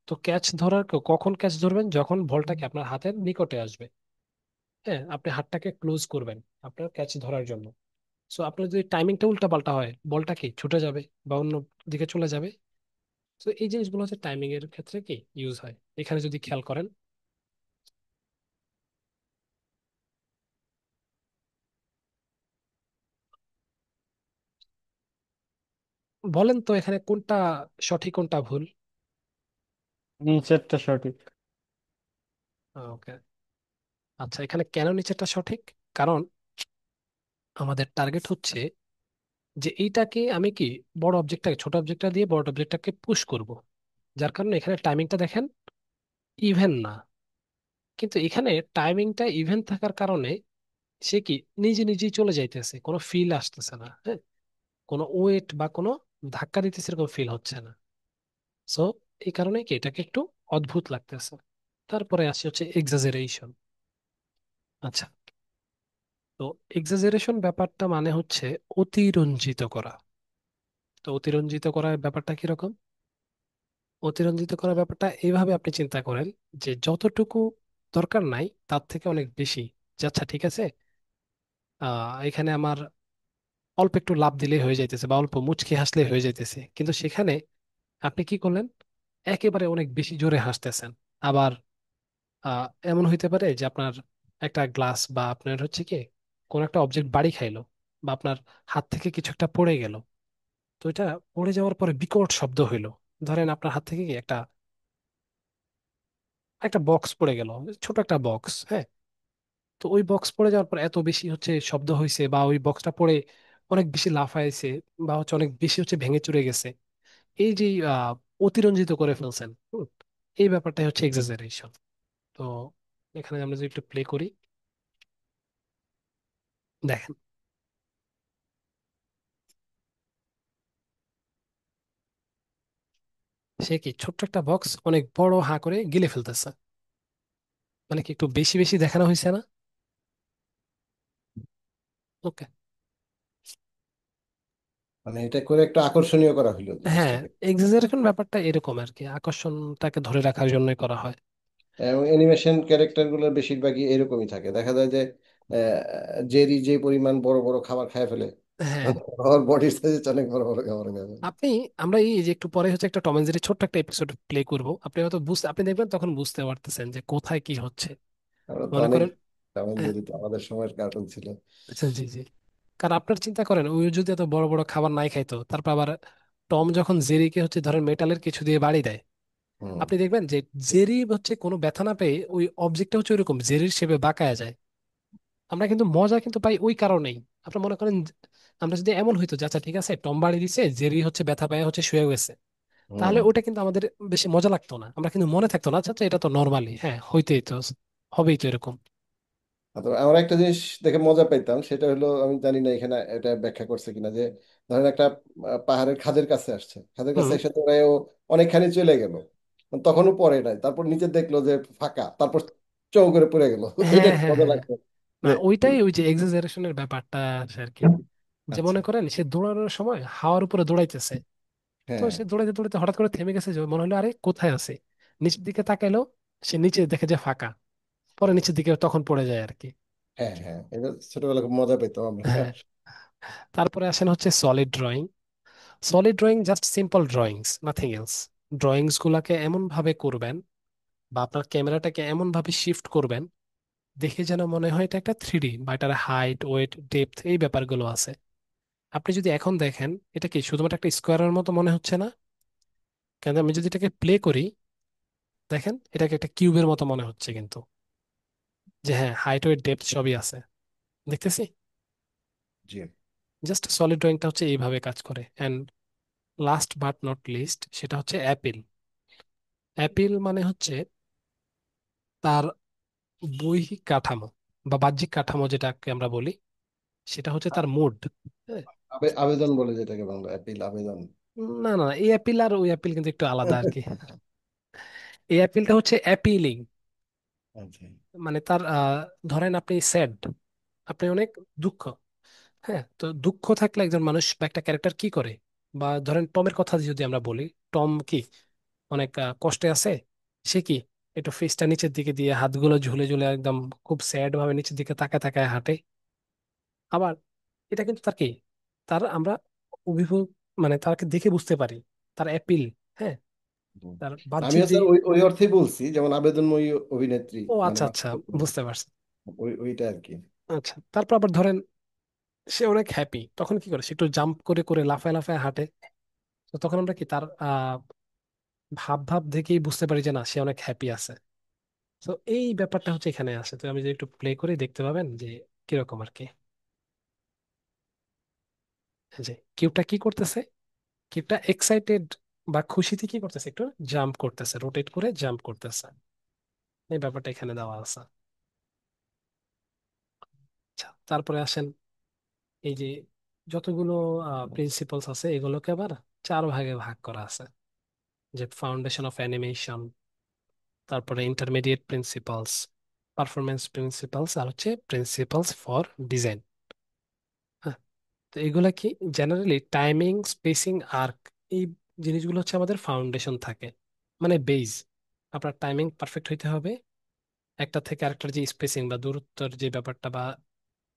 তো তো ক্যাচ ধরার কখন ক্যাচ ধরবেন? যখন বলটাকে আপনার হাতের নিকটে আসবে। হ্যাঁ, আপনি হাতটাকে ক্লোজ করবেন আপনার ক্যাচ ধরার জন্য। সো আপনার যদি টাইমিংটা উল্টা পাল্টা হয়, বলটা কি ছুটে যাবে বা অন্য দিকে চলে যাবে। তো এই জিনিসগুলো হচ্ছে টাইমিং এর ক্ষেত্রে কি ইউজ হয়, এখানে যদি খেয়াল করেন। বলেন তো এখানে কোনটা সঠিক কোনটা ভুল? নিচেরটা সঠিক। ওকে, আচ্ছা, এখানে কেন নিচেরটা সঠিক? কারণ আমাদের টার্গেট হচ্ছে যে এইটাকে আমি কি বড় অবজেক্টটাকে ছোট অবজেক্টটা দিয়ে বড় অবজেক্টটাকে পুশ করব, যার কারণে এখানে টাইমিংটা দেখেন ইভেন না। কিন্তু এখানে টাইমিংটা ইভেন থাকার কারণে সে কি নিজে নিজেই চলে যাইতেছে, কোনো ফিল আসতেছে না। হ্যাঁ, কোনো ওয়েট বা কোনো ধাক্কা দিতেছে এরকম ফিল হচ্ছে না। সো এই কারণে কি এটাকে একটু অদ্ভুত লাগতেছে। তারপরে আসি হচ্ছে এক্সাজারেশন। আচ্ছা, তো এক্সাজারেশন ব্যাপারটা মানে হচ্ছে অতিরঞ্জিত করা। তো অতিরঞ্জিত করার ব্যাপারটা কিরকম? অতিরঞ্জিত করার ব্যাপারটা এইভাবে আপনি চিন্তা করেন যে যতটুকু দরকার নাই তার থেকে অনেক বেশি। যে আচ্ছা ঠিক আছে, এখানে আমার অল্প একটু লাভ দিলেই হয়ে যাইতেছে বা অল্প মুচকি হাসলে হয়ে যাইতেছে, কিন্তু সেখানে আপনি কি করলেন, একেবারে অনেক বেশি জোরে হাসতেছেন। আবার এমন হইতে পারে যে আপনার একটা গ্লাস বা আপনার হচ্ছে কি কোন একটা অবজেক্ট বাড়ি খাইলো, বা আপনার হাত থেকে কিছু একটা পড়ে গেল। তো এটা পড়ে যাওয়ার পরে বিকট শব্দ হইলো। ধরেন আপনার হাত থেকে কি একটা একটা বক্স পড়ে গেল, ছোট একটা বক্স। হ্যাঁ, তো ওই বক্স পড়ে যাওয়ার পর এত বেশি হচ্ছে শব্দ হয়েছে, বা ওই বক্সটা পড়ে অনেক বেশি লাফাইছে, বা হচ্ছে অনেক বেশি হচ্ছে ভেঙে চুরে গেছে। এই যে অতিরঞ্জিত করে ফেলছেন। এই ব্যাপারটাই হচ্ছে এক্সাজারেশন। তো এখানে আমরা যদি একটু প্লে করি, দেখেন সে কি ছোট্ট একটা বক্স অনেক বড় হা করে গিলে ফেলতেছে। মানে কি একটু বেশি বেশি দেখানো হয়েছে না? ওকে। মানে এটা করে একটু আকর্ষণীয় করা হলো হ্যাঁ, জিনিসটাকে। এক্সাজারেশন ব্যাপারটা এরকম আর কি, আকর্ষণটাকে ধরে রাখার জন্যই করা হয়। এবং অ্যানিমেশন ক্যারেক্টার গুলো বেশিরভাগই এরকমই থাকে, দেখা যায় যে জেরি যে পরিমাণ বড় বড় খাবার খায় ফেলে, হ্যাঁ, ওর বডির সাইজ অনেক বড় বড় খাবার খায় ফেলে। আপনি আমরা এই যে একটু পরে হচ্ছে একটা টম এন্ড জেরি ছোট্ট একটা এপিসোড প্লে করব, আপনি হয়তো বুঝতে, আপনি দেখবেন তখন বুঝতে পারতেছেন যে কোথায় কি হচ্ছে। আমরা তো মনে অনেক, করেন, তেমন হ্যাঁ, যদি তো আমাদের সময়ের কার্টুন ছিল। আচ্ছা, জি জি। কারণ আপনার চিন্তা করেন ওই যদি এত বড় বড় খাবার নাই খাইতো, তারপর আবার টম যখন জেরিকে হচ্ছে ধরেন মেটালের কিছু দিয়ে বাড়ি দেয়, হুম আপনি দেখবেন যে জেরি হচ্ছে কোনো ব্যথা না পেয়ে ওই অবজেক্টটা হচ্ছে ওইরকম জেরির শেপে বাঁকায়া যায়। আমরা কিন্তু মজা কিন্তু পাই ওই কারণেই। আপনার মনে করেন আমরা যদি এমন হইতো যে আচ্ছা ঠিক আছে টম বাড়ি দিছে, জেরি হচ্ছে ব্যথা পায় হচ্ছে শুয়ে গেছে, তাহলে হুম। ওটা কিন্তু আমাদের বেশি মজা লাগতো না। আমরা কিন্তু মনে থাকতো না আচ্ছা আচ্ছা, এটা তো নর্মালি, হ্যাঁ হইতেই তো, হবেই তো এরকম। তবে আমরা একটা জিনিস দেখে মজা পাইতাম, সেটা হলো, আমি জানি না এখানে এটা ব্যাখ্যা করছে কিনা, যে ধরেন একটা পাহাড়ের খাদের কাছে আসছে, খাদের কাছে হুম। এসে তো ও অনেকখানি চলে গেল, তখনও পরে নাই, তারপর নিচে দেখলো যে ফাঁকা, তারপর চৌ করে পড়ে গেল। এটা হ্যাঁ একটু হ্যাঁ মজা হ্যাঁ, লাগতো না যে ওইটাই ওই যে এক্সাজারেশনের ব্যাপারটা আছে আর কি। যে আচ্ছা, মনে করেন সে দৌড়ানোর সময় হাওয়ার উপরে দৌড়াইতেছে, তো হ্যাঁ সে দৌড়াইতে দৌড়াইতে হঠাৎ করে থেমে গেছে, যে মনে হলো আরে কোথায় আছে। নিচের দিকে তাকাইলো, সে নিচে দেখে যে ফাঁকা, পরে নিচের দিকে তখন পড়ে যায় আর কি। হ্যাঁ হ্যাঁ, এটা ছোটবেলা খুব মজা পেতাম আমরা। হ্যাঁ, তারপরে আসেন হচ্ছে solid drawing. Solid drawing just simple drawings, nothing else. Drawings গুলাকে এমন ভাবে করবেন বা আপনার ক্যামেরাটাকে এমন ভাবে শিফট করবেন দেখে যেন মনে হয় এটা একটা 3D, বা এটার হাইট ওয়েট ডেপথ এই ব্যাপারগুলো আছে। আপনি যদি এখন দেখেন এটা কি শুধুমাত্র একটা স্কোয়ারের মতো মনে হচ্ছে না? কিন্তু আমি যদি এটাকে প্লে করি, দেখেন এটাকে একটা কিউবের মতো মনে হচ্ছে কিন্তু, যে হ্যাঁ হাইট ওয়েট ডেপথ সবই আছে দেখতেছি। জি। জাস্ট সলিড ড্রয়িংটা হচ্ছে এইভাবে কাজ করে। And last but not list সেটা হচ্ছে অ্যাপিল। অ্যাপিল মানে হচ্ছে তার বৈহিক কাঠামো বা বাহ্যিক কাঠামো যেটাকে আমরা বলি, সেটা হচ্ছে তার মুড। হ্যাঁ, আবেদন বলে যেটাকে বাংলা, অ্যাপিল আবেদন। না না, এই অ্যাপিল আর ওই অ্যাপিল কিন্তু একটু আলাদা আর কি। এই অ্যাপিলটা হচ্ছে অ্যাপিলিং, আচ্ছা, মানে তার ধরেন আপনি স্যাড, আপনি অনেক দুঃখ। হ্যাঁ, তো দুঃখ থাকলে একজন মানুষ বা একটা ক্যারেক্টার কি করে? বা ধরেন টমের কথা যদি আমরা বলি, টম কি অনেক কষ্টে আছে, সে কি একটু ফেসটা নিচের দিকে দিয়ে হাতগুলো ঝুলে ঝুলে একদম খুব স্যাড ভাবে নিচের দিকে তাকায় তাকায় হাঁটে। আবার এটা কিন্তু তার কি, তার আমরা অভিভূত, মানে তাকে দেখে বুঝতে পারি তার অ্যাপিল। হ্যাঁ, হুম। তার বাহ্যিক আমিও যে, স্যার ওই ওই অর্থেই বলছি, যেমন আবেদনময়ী অভিনেত্রী, ও মানে আচ্ছা আচ্ছা, বুঝতে পারছি। ওইটা আর কি। আচ্ছা, তারপর আবার ধরেন সে অনেক হ্যাপি, তখন কি করে, সে একটু জাম্প করে করে লাফায় লাফায় হাঁটে। তো তখন আমরা কি তার ভাব ভাব দেখেই বুঝতে পারি যে না, সে অনেক হ্যাপি আছে। তো এই ব্যাপারটা হচ্ছে এখানে আসে। তো আমি যদি একটু প্লে করে দেখতে পাবেন যে কিরকম আর কি। এই যে কিউবটা কি করতেছে, কিউবটা এক্সাইটেড বা খুশিতে কি করতেছে, একটু জাম্প করতেছে, রোটেট করে জাম্প করতেছে। এই ব্যাপারটা এখানে দেওয়া আছে। আচ্ছা, তারপরে আসেন এই যে যতগুলো প্রিন্সিপালস আছে এগুলোকে আবার চার ভাগে ভাগ করা আছে। যে ফাউন্ডেশন অফ অ্যানিমেশন, তারপরে ইন্টারমিডিয়েট প্রিন্সিপালস, পারফরমেন্স প্রিন্সিপালস, আর হচ্ছে প্রিন্সিপালস ফর ডিজাইন। হ্যাঁ, তো এগুলা কি, জেনারেলি টাইমিং, স্পেসিং, আর্ক, এই জিনিসগুলো হচ্ছে আমাদের ফাউন্ডেশন থাকে, মানে বেজ। আপনার টাইমিং পারফেক্ট হইতে হবে, একটা থেকে আরেকটার যে স্পেসিং বা দূরত্বের যে ব্যাপারটা বা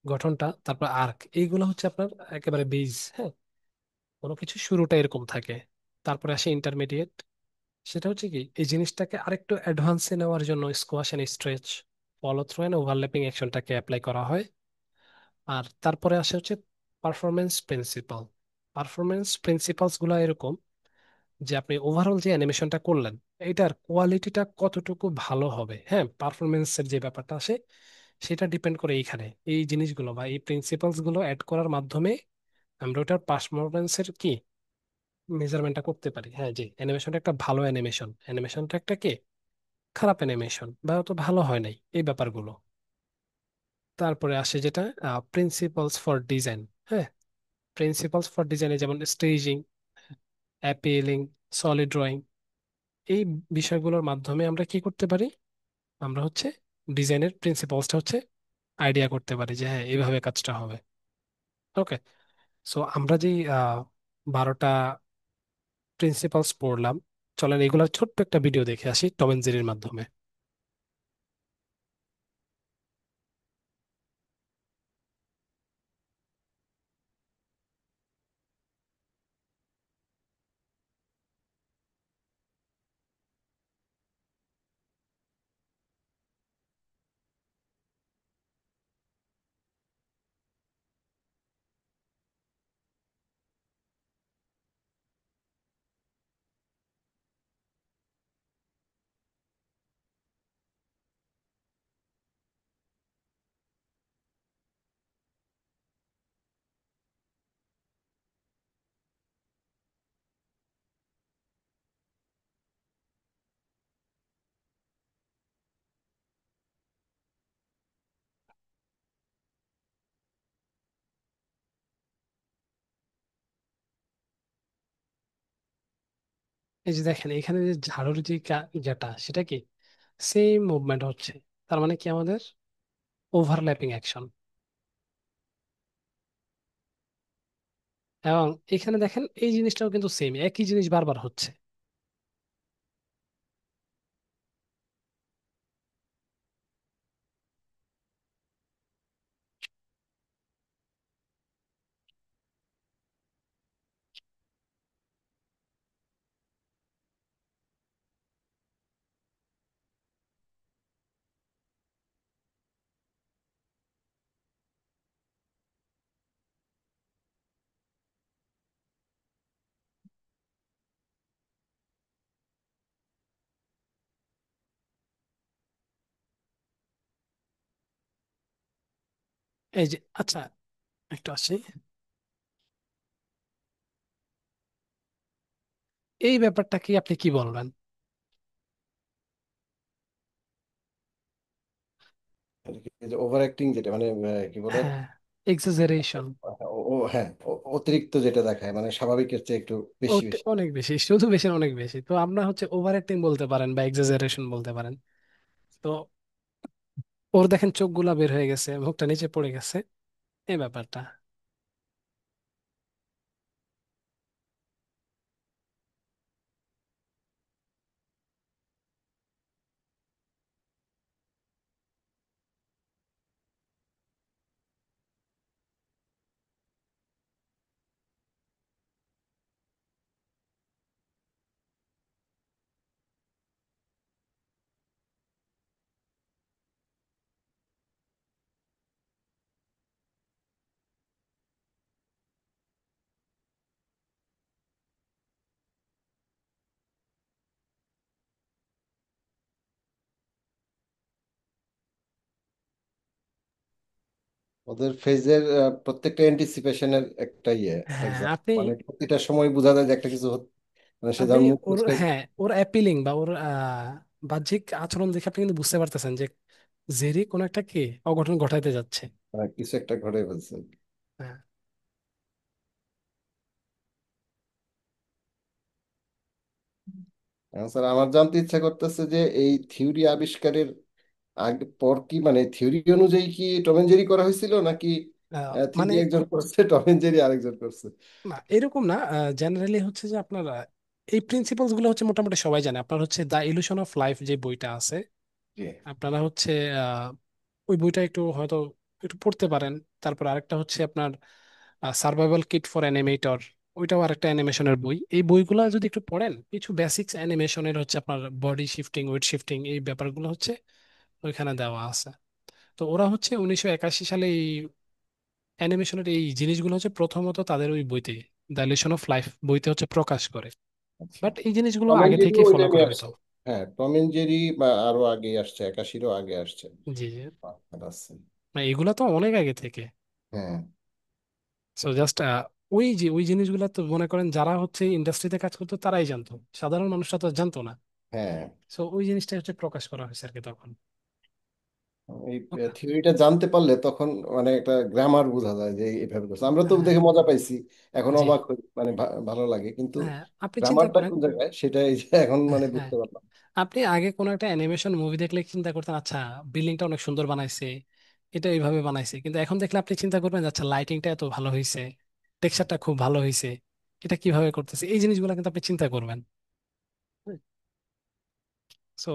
গঠনটা, তারপর আর্ক, এইগুলো হচ্ছে আপনার একেবারে বেজ। হ্যাঁ, কোনো কিছু শুরুটা এরকম থাকে। তারপরে আসে ইন্টারমিডিয়েট, সেটা হচ্ছে কি এই জিনিসটাকে আরেকটু অ্যাডভান্সে নেওয়ার জন্য squash and stretch, follow through and overlapping অ্যাকশনটাকে অ্যাপ্লাই করা হয়। আর তারপরে আসে হচ্ছে পারফরমেন্স প্রিন্সিপাল। পারফরমেন্স প্রিন্সিপালস গুলো এরকম যে আপনি ওভারঅল যে অ্যানিমেশনটা করলেন, এটার কোয়ালিটিটা কতটুকু ভালো হবে। হ্যাঁ, পারফরমেন্সের যে ব্যাপারটা আসে সেটা ডিপেন্ড করে এইখানে এই জিনিসগুলো বা এই প্রিন্সিপালস গুলো অ্যাড করার মাধ্যমে আমরা ওটার পারফরমেন্সের কি মেজারমেন্টটা করতে পারি। হ্যাঁ, যে অ্যানিমেশনটা একটা ভালো অ্যানিমেশন, অ্যানিমেশনটা একটা কি খারাপ অ্যানিমেশন বা অত ভালো হয় নাই, এই ব্যাপারগুলো। তারপরে আসে যেটা প্রিন্সিপালস ফর ডিজাইন। হ্যাঁ, প্রিন্সিপালস ফর ডিজাইনে যেমন স্টেজিং, অ্যাপিলিং, সলিড ড্রয়িং, এই বিষয়গুলোর মাধ্যমে আমরা কি করতে পারি, আমরা হচ্ছে ডিজাইনের প্রিন্সিপালসটা হচ্ছে আইডিয়া করতে পারি যে হ্যাঁ এইভাবে কাজটা হবে। ওকে, সো আমরা যেই 12টা প্রিন্সিপালস পড়লাম, চলেন এগুলোর ছোট্ট একটা ভিডিও দেখে আসি টম এন্ড জেরির মাধ্যমে। এই যে দেখেন এখানে যে ঝাড়ুর যে যেটা সেটা কি সেম মুভমেন্ট হচ্ছে, তার মানে কি আমাদের ওভারল্যাপিং অ্যাকশন। এবং এখানে দেখেন এই জিনিসটাও কিন্তু সেম, একই জিনিস বারবার হচ্ছে। এই যে আচ্ছা, একটু আসি, এই ব্যাপারটা কি আপনি কি বলবেন? আর কি, এই যে ওভার অ্যাক্টিং যেটা, মানে কি বলে, হ্যাঁ, এক্সাজারেশন। হ্যাঁ, অতিরিক্ত যেটা দেখায়, মানে স্বাভাবিকের চেয়ে একটু বেশি ওটা বেশি। অনেক বেশি, শুধু বেশি না, অনেক বেশি। তো আমরা হচ্ছে ওভার অ্যাক্টিং বলতে পারেন বা এক্সাজারেশন বলতে পারেন। তো ওর দেখেন চোখগুলা বের হয়ে গেছে, মুখটা নিচে পড়ে গেছে, এই ব্যাপারটা। ওদের ফেজের প্রত্যেকটা অ্যান্টিসিপেশনের একটা হ্যাঁ এক্সাম্পল, আপনি মানে প্রতিটা সময় বোঝা যায় যে একটা কিছু মানে সে আপনি যখন মুখ ওর, মুছতে হ্যাঁ, ওর অ্যাপিলিং বা ওর বাহ্যিক আচরণ দেখে আপনি কিন্তু বুঝতে পারতেছেন যে জেরি কোনো একটা কি অঘটন ঘটাইতে যাচ্ছে। কিছু একটা ঘটে ফেলছে। হ্যাঁ। স্যার আমার জানতে ইচ্ছা করতেছে যে এই থিওরি আবিষ্কারের আগে পর কি, মানে থিওরি অনুযায়ী কি টম এন্ড জেরি করা হয়েছিল, নাকি মানে থিওরি একজন করছে টম এন্ড জেরি আরেকজন করছে? না, এরকম না। জেনারেলি হচ্ছে যে আপনার এই প্রিন্সিপালস গুলো হচ্ছে মোটামুটি সবাই জানে। আপনার হচ্ছে দ্য ইলিউশন অফ লাইফ যে বইটা আছে, জি। আপনারা হচ্ছে ওই বইটা একটু হয়তো একটু পড়তে পারেন। তারপর আরেকটা হচ্ছে আপনার সার্ভাইভাল কিট ফর অ্যানিমেটর, ওইটাও আরেকটা অ্যানিমেশনের বই। এই বইগুলো যদি একটু পড়েন, কিছু বেসিক্স অ্যানিমেশনের হচ্ছে আপনার বডি শিফটিং, ওয়েট শিফটিং, এই ব্যাপারগুলো হচ্ছে ওইখানে দেওয়া আছে। তো ওরা হচ্ছে 1981 সালে এই অ্যানিমেশনের এই জিনিসগুলো হচ্ছে প্রথমত তাদের ওই বইতে, দ্য ইলিউশন অফ লাইফ বইতে হচ্ছে প্রকাশ করে। আচ্ছা, বাট এই জিনিসগুলো টম এন্ড আগে জেরি থেকেই ওই ফলো টাইমে করা হতো। আসছে। হ্যাঁ, টম এন্ড জেরি বা আরো আগে আসছে, 81-এরও আগে আসছে। জি জি। আছে। না, এগুলা তো অনেক আগে থেকে। হ্যাঁ। সো জাস্ট ওই যে ওই জিনিসগুলো তো মনে করেন যারা হচ্ছে ইন্ডাস্ট্রিতে কাজ করতো তারাই জানতো, সাধারণ মানুষরা তো জানতো না। হ্যাঁ, সো ওই জিনিসটা হচ্ছে প্রকাশ করা হয়েছে আর কি তখন। এই ওকে। থিওরিটা জানতে পারলে তখন মানে একটা গ্রামার বোঝা যায় যে এইভাবে করছে। আমরা তো হ্যাঁ। দেখে মজা পাইছি, এখন জি। অবাক হই, মানে ভালো লাগে, কিন্তু হ্যাঁ আপনি চিন্তা গ্রামারটা করেন। কোন জায়গায় সেটা এই যে এখন মানে হ্যাঁ, বুঝতে পারলাম। আপনি আগে কোনো একটা অ্যানিমেশন মুভি দেখলে চিন্তা করতেন আচ্ছা বিল্ডিংটা অনেক সুন্দর বানাইছে, এটা এইভাবে বানাইছে, কিন্তু এখন দেখলে আপনি চিন্তা করবেন যে, আচ্ছা লাইটিংটা এত ভালো হয়েছে, টেক্সচারটা খুব ভালো হয়েছে, এটা কিভাবে করতেছে, এই জিনিসগুলো কিন্তু আপনি চিন্তা করবেন। সো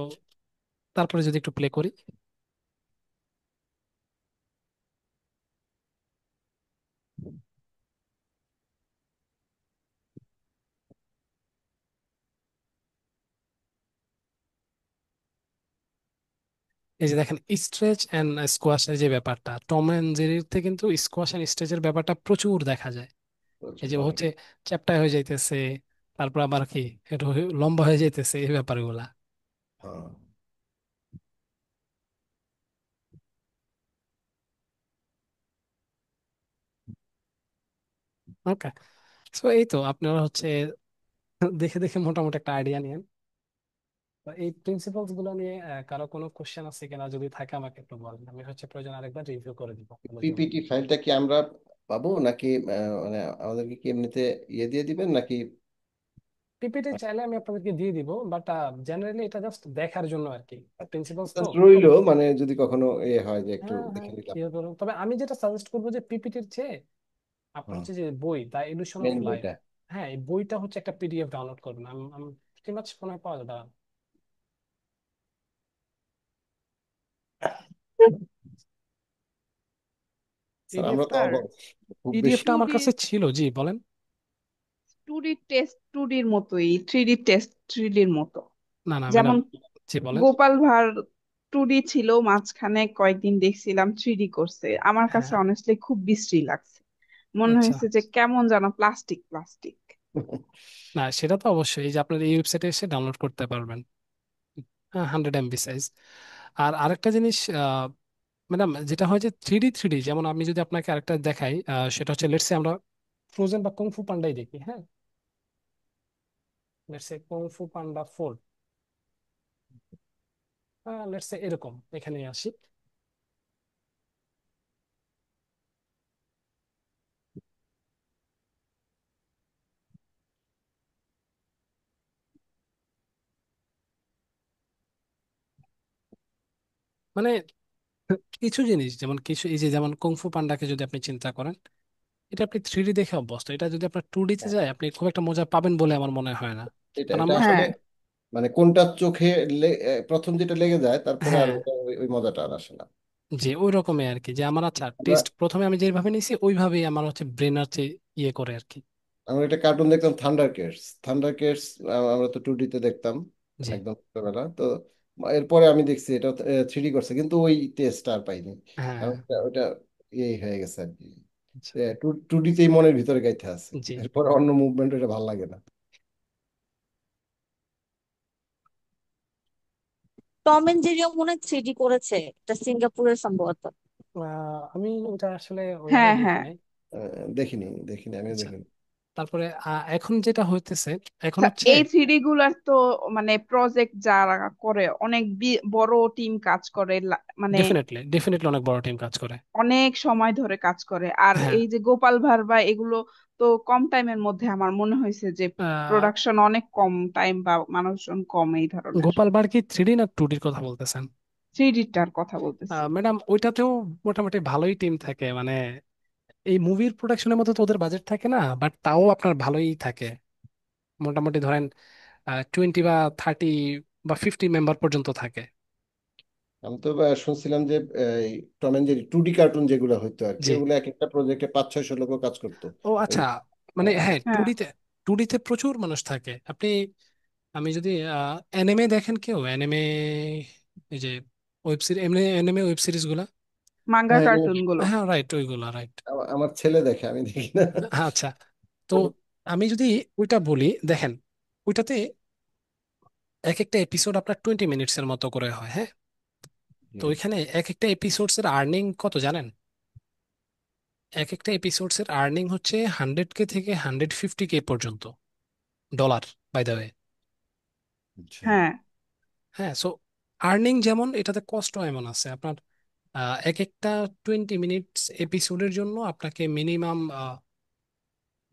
তারপরে যদি একটু প্লে করি, এই যে দেখেন স্ট্রেচ অ্যান্ড স্কোয়াশের যে ব্যাপারটা, টম অ্যান্ড জেরিতে কিন্তু স্কোয়াশ অ্যান্ড স্ট্রেচের ব্যাপারটা প্রচুর দেখা যায়। এই প্রচুর যে ও অনেক। হচ্ছে চ্যাপ্টা হয়ে যাইতেছে, তারপর আবার কি একটু লম্বা হয়ে যাইতেছে, এই ব্যাপারগুলা। হ্যাঁ। ওকে। তো এই তো আপনারা হচ্ছে দেখে দেখে মোটামুটি একটা আইডিয়া নিয়েন। তো এই প্রিন্সিপালস গুলো নিয়ে কারো কোনো কোশ্চেন আছে কিনা, যদি থাকে আমাকে একটু বলেন, আমি হচ্ছে প্রয়োজন আরেকবার রিভিউ করে দিব আপনাদের জন্য। পিপিটি ফাইলটা কি আমরা পাবো, নাকি মানে আমাদেরকে কি এমনিতে দিয়ে দিবেন নাকি? পিপিটি চাইলে আমি আপনাদেরকে দিয়ে দিব, বাট জেনারেলি এটা জাস্ট দেখার জন্য আর কি, প্রিন্সিপালস তো। রইলো, মানে যদি কখনো হয় যে একটু হ্যাঁ হ্যাঁ, দেখে কি নিলাম। হবে, তবে আমি যেটা সাজেস্ট করবো যে পিপিটির চেয়ে আপনার হুম। হচ্ছে যে বই the illusion of men life, বইটা। হ্যাঁ এই বইটা হচ্ছে একটা পিডিএফ ডাউনলোড করবেন। আমি আমি pretty much মনে হয় পাওয়া যাবে। স্যার আমরা তো পিডিএফটা খুব বেশি। পিডিএফটা টু আমার ডি কাছে ছিল, জি বলেন। টু ডি টেস্ট টু ডির মতোই, থ্রি ডি টেস্ট থ্রি ডির মতো। না না যেমন ম্যাডাম, জি বলেন। গোপাল ভাঁড় টু ডি ছিল, মাঝখানে কয়েকদিন দেখছিলাম থ্রি ডি করছে, আমার কাছে হ্যাঁ। অনেস্টলি খুব বিশ্রী লাগছে। মনে আচ্ছা। হয়েছে যে কেমন যেন প্লাস্টিক প্লাস্টিক। না সেটা তো অবশ্যই, এই যে আপনার এই ওয়েবসাইটে এসে ডাউনলোড করতে পারবেন। হ্যাঁ, 100 MB সাইজ। আর আরেকটা জিনিস ম্যাডাম, যেটা হয় যে থ্রি ডি থ্রি ডি, যেমন আমি যদি আপনাকে আরেকটা দেখাই, সেটা হচ্ছে লেটসে আমরা ফ্রোজেন বা কুংফু পান্ডাই দেখি, হ্যাঁ, লেটসে কুংফু পান্ডা 4, লেটসে এরকম এখানে আসি। মানে কিছু জিনিস যেমন কিছু এই যে যেমন কুংফু পান্ডাকে যদি আপনি চিন্তা করেন, এটা আপনি থ্রি ডি দেখে অভ্যস্ত, এটা যদি আপনার টু ডিতে যায় আপনি খুব একটা মজা পাবেন বলে আমার মনে হয় না। এটা কারণ এটা আমরা, আসলে হ্যাঁ, মানে কোনটা চোখে প্রথম যেটা লেগে যায় তারপরে আর হ্যাঁ, ওই মজাটা আর আসে না। যে ওই রকমই আর কি, যে আমার আচ্ছা আমরা টেস্ট প্রথমে আমি যেভাবে নিয়েছি ওইভাবেই আমার হচ্ছে ব্রেন হচ্ছে ইয়ে করে আর কি। আমরা একটা কার্টুন দেখতাম, থান্ডার কেটস। আমরা তো 2D তে দেখতাম জি। একদম ছোটবেলা তো। এরপরে আমি দেখছি এটা 3D করছে, কিন্তু ওই টেস্ট আর পাইনি। হ্যাঁ। এখন ওটা ইয়ে হয়ে গেছে আর কি, আচ্ছা। 2D তেই মনের ভিতরে গাইতে আছে। জি। এরপরে অন্য মুভমেন্ট এটা ভালো লাগে না। টম এন্ড জেরিও মনে হয় থ্রিডি করেছে, এটা সিঙ্গাপুরের সম্ভবত। আমি ওটা আসলে ওইভাবে হ্যাঁ দেখি হ্যাঁ। নাই। দেখিনি দেখিনি, আমিও আচ্ছা, দেখিনি। তারপরে এখন যেটা হইতেছে, এখন স্যার হচ্ছে এই থ্রিডি গুলার তো মানে প্রজেক্ট যারা করে অনেক বড় টিম কাজ করে, মানে ডেফিনেটলি ডেফিনেটলি অনেক বড় টিম কাজ করে। অনেক সময় ধরে কাজ করে। আর হ্যাঁ, এই যে গোপাল ভার্মা এগুলো তো কম টাইমের মধ্যে, আমার মনে হয়েছে যে আহ, প্রোডাকশন অনেক কম টাইম বা মানুষজন কম এই ধরনের। গোপাল ভাঁড় কি 3D না 2Dর কথা বলতেছেন? থ্রিডিটার কথা বলতেছি। ম্যাডাম ওইটাতেও মোটামুটি ভালোই টিম থাকে, মানে এই মুভির প্রোডাকশনের মতো তো ওদের বাজেট থাকে না, বাট তাও আপনার ভালোই থাকে। মোটামুটি ধরেন 20 বা 30 বা 50 মেম্বার পর্যন্ত থাকে। আমি তো শুনছিলাম যে এই Tom and Jerry 2D cartoon যেগুলো হইতো আর কি, জি। ওগুলো এক একটা প্রজেক্টে 500-600 লোক কাজ করতো। ও ওই আচ্ছা, মানে হ্যাঁ, হ্যাঁ, 2D তে প্রচুর মানুষ থাকে। আপনি, আমি যদি অ্যানিমে দেখেন, কেউ অ্যানিমে, এই যে ওয়েব সিরিজ, এমনি অ্যানিমে ওয়েব সিরিজ গুলা, মাঙ্গা হ্যাঁ কার্টুন গুলো। হ্যাঁ রাইট, ওইগুলা রাইট। আমার ছেলে দেখে, আমি দেখি না। আচ্ছা, তো আমি যদি ওইটা বলি, দেখেন ওইটাতে এক একটা এপিসোড আপনার 20 মিনিটসের মতো করে হয়, হ্যাঁ। তো হুম। ওইখানে এক একটা এপিসোডস এর আর্নিং কত জানেন? এক একটা এপিসোডস এর আর্নিং হচ্ছে 100K থেকে 150K পর্যন্ত, ডলার, বাই দ্য ওয়ে। আচ্ছা। হ্যাঁ, হ্যাঁ, সো আর্নিং যেমন, এটাতে কষ্টও এমন আছে আপনার। এক একটা 20 মিনিটস এপিসোডের জন্য আপনাকে মিনিমাম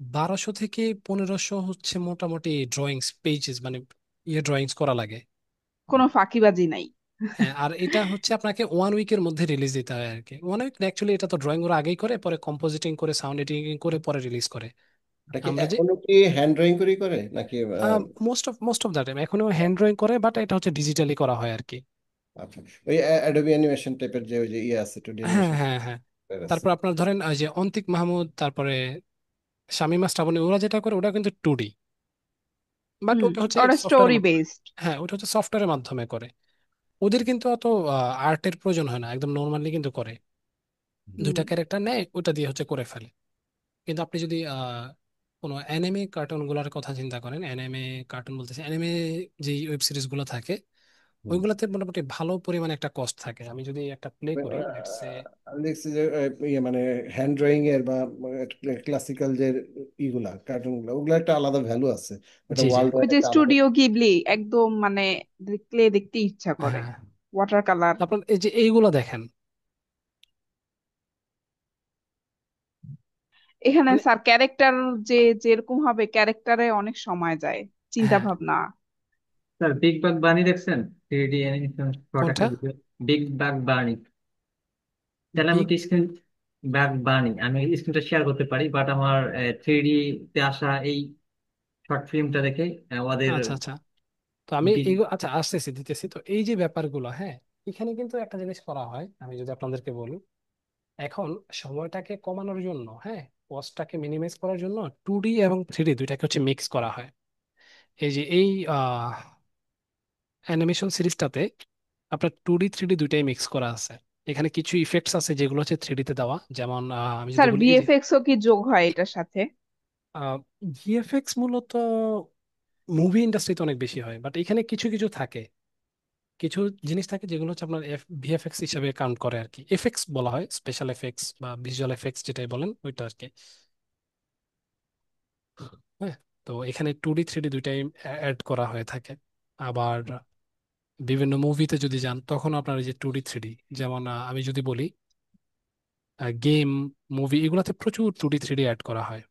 1200 থেকে 1500 হচ্ছে মোটামুটি ড্রয়িংস পেজেস, মানে ড্রয়িংস করা লাগে। কোনো ফাঁকিবাজি নাই। হ্যাঁ, আর এটা হচ্ছে আপনাকে 1 উইকের মধ্যে রিলিজ দিতে হয় আর কি। 1 উইক অ্যাকচুয়ালি, এটা তো ড্রয়িং ওরা আগেই করে, পরে কম্পোজিটিং করে সাউন্ড এডিটিং করে পরে রিলিজ করে। এটা কি আমরা যে এখনো কি হ্যান্ড ড্রয়িং করে করে নাকি মোস্ট অফ দ্য টাইম এখনো হ্যান্ড ড্রয়িং করে, বাট এটা হচ্ছে ডিজিটালি করা হয় আর কি। আচ্ছা, ওই অ্যাডোবি অ্যানিমেশন টাইপের যে ওই যে ইয়ে আছে, 2D হ্যাঁ, অ্যানিমেশন হ্যাঁ, হ্যাঁ। আছে। তারপর আপনার ধরেন যে অন্তিক মাহমুদ, তারপরে শামীমা শ্রাবণী, ওরা যেটা করে ওটা কিন্তু 2D, বাট হুম, ওটা হচ্ছে ওরা সফটওয়্যারের স্টোরি মাধ্যমে। বেসড। হ্যাঁ, ওটা হচ্ছে সফটওয়্যারের মাধ্যমে করে। ওদের কিন্তু অত আর্টের প্রয়োজন হয় না, একদম নর্মালি কিন্তু করে। হুম, দুইটা ক্যারেক্টার নেয়, ওটা দিয়ে হচ্ছে করে ফেলে। কিন্তু আপনি যদি কোনো অ্যানিমে কার্টুন গুলার কথা চিন্তা করেন, অ্যানিমে কার্টুন বলতেছে, অ্যানিমে যে ওয়েব সিরিজ গুলো থাকে, ওইগুলোতে মোটামুটি ভালো পরিমাণে একটা কস্ট থাকে। আমি যদি একটা প্লে করি, লেটস সে, আমি দেখছি যে ইয়ে মানে হ্যান্ড ড্রয়িং এর বা ক্লাসিক্যাল যে ইগুলা কার্টুন গুলা, ওগুলা একটা আলাদা ভ্যালু আছে, ওটা জি জি, ওয়ার্ল্ড ওই ওয়াইড যে একটা আলাদা। স্টুডিও গিবলি একদম মানে দেখলে দেখতে ইচ্ছা করে। হ্যাঁ। Water colour. তারপর এই যে এইগুলো দেখেন, এখানে মানে স্যার ক্যারেক্টার যে যেরকম হবে, ক্যারেক্টারে অনেক সময় যায় চিন্তা হ্যাঁ। ভাবনা। স্যার বিগ বাগ বানি দেখছেন? 3D অ্যানিমেশন শর্ট একটা কোনটা? ভিডিও, বিগ বাগ বানি। তাহলে আমি বিগ, একটু স্ক্রিন, বাগ বানি, আমি স্ক্রিনটা শেয়ার করতে পারি, বাট আমার 3D তে আসা এই শর্ট ফিল্মটা দেখে ওদের আচ্ছা আচ্ছা, তো আমি বি- আচ্ছা আসতেছি, দিতেছি। তো এই যে ব্যাপারগুলো, হ্যাঁ, এখানে কিন্তু একটা জিনিস করা হয়, আমি যদি আপনাদেরকে বলি, এখন সময়টাকে কমানোর জন্য, হ্যাঁ, কস্টটাকে মিনিমাইজ করার জন্য 2D এবং 3D দুইটাকে হচ্ছে মিক্স করা হয়। এই যে এই অ্যানিমেশন সিরিজটাতে আপনার 2D 3D দুইটাই মিক্স করা আছে। এখানে কিছু ইফেক্টস আছে যেগুলো হচ্ছে 3D তে দেওয়া, যেমন আমি যদি স্যার বলি এই যে ভিএফএক্স ও কি যোগ হয় এটার সাথে? ভিএফএক্স মূলত মুভি ইন্ডাস্ট্রিতে অনেক বেশি হয়, বাট এখানে কিছু কিছু থাকে, কিছু জিনিস থাকে যেগুলো হচ্ছে আপনার ভিএফএক্স হিসাবে কাউন্ট করে আর কি। এফএক্স বলা হয়, স্পেশাল এফেক্টস বা ভিজুয়াল এফেক্টস যেটাই বলেন, ওইটা আর কি। হ্যাঁ, তো এখানে 2D 3D দুইটাই অ্যাড করা হয়ে থাকে। আবার বিভিন্ন মুভিতে যদি যান, তখন আপনার এই যে 2D 3D, যেমন আমি যদি বলি গেম, মুভি, এগুলাতে প্রচুর 2D 3D অ্যাড করা হয়।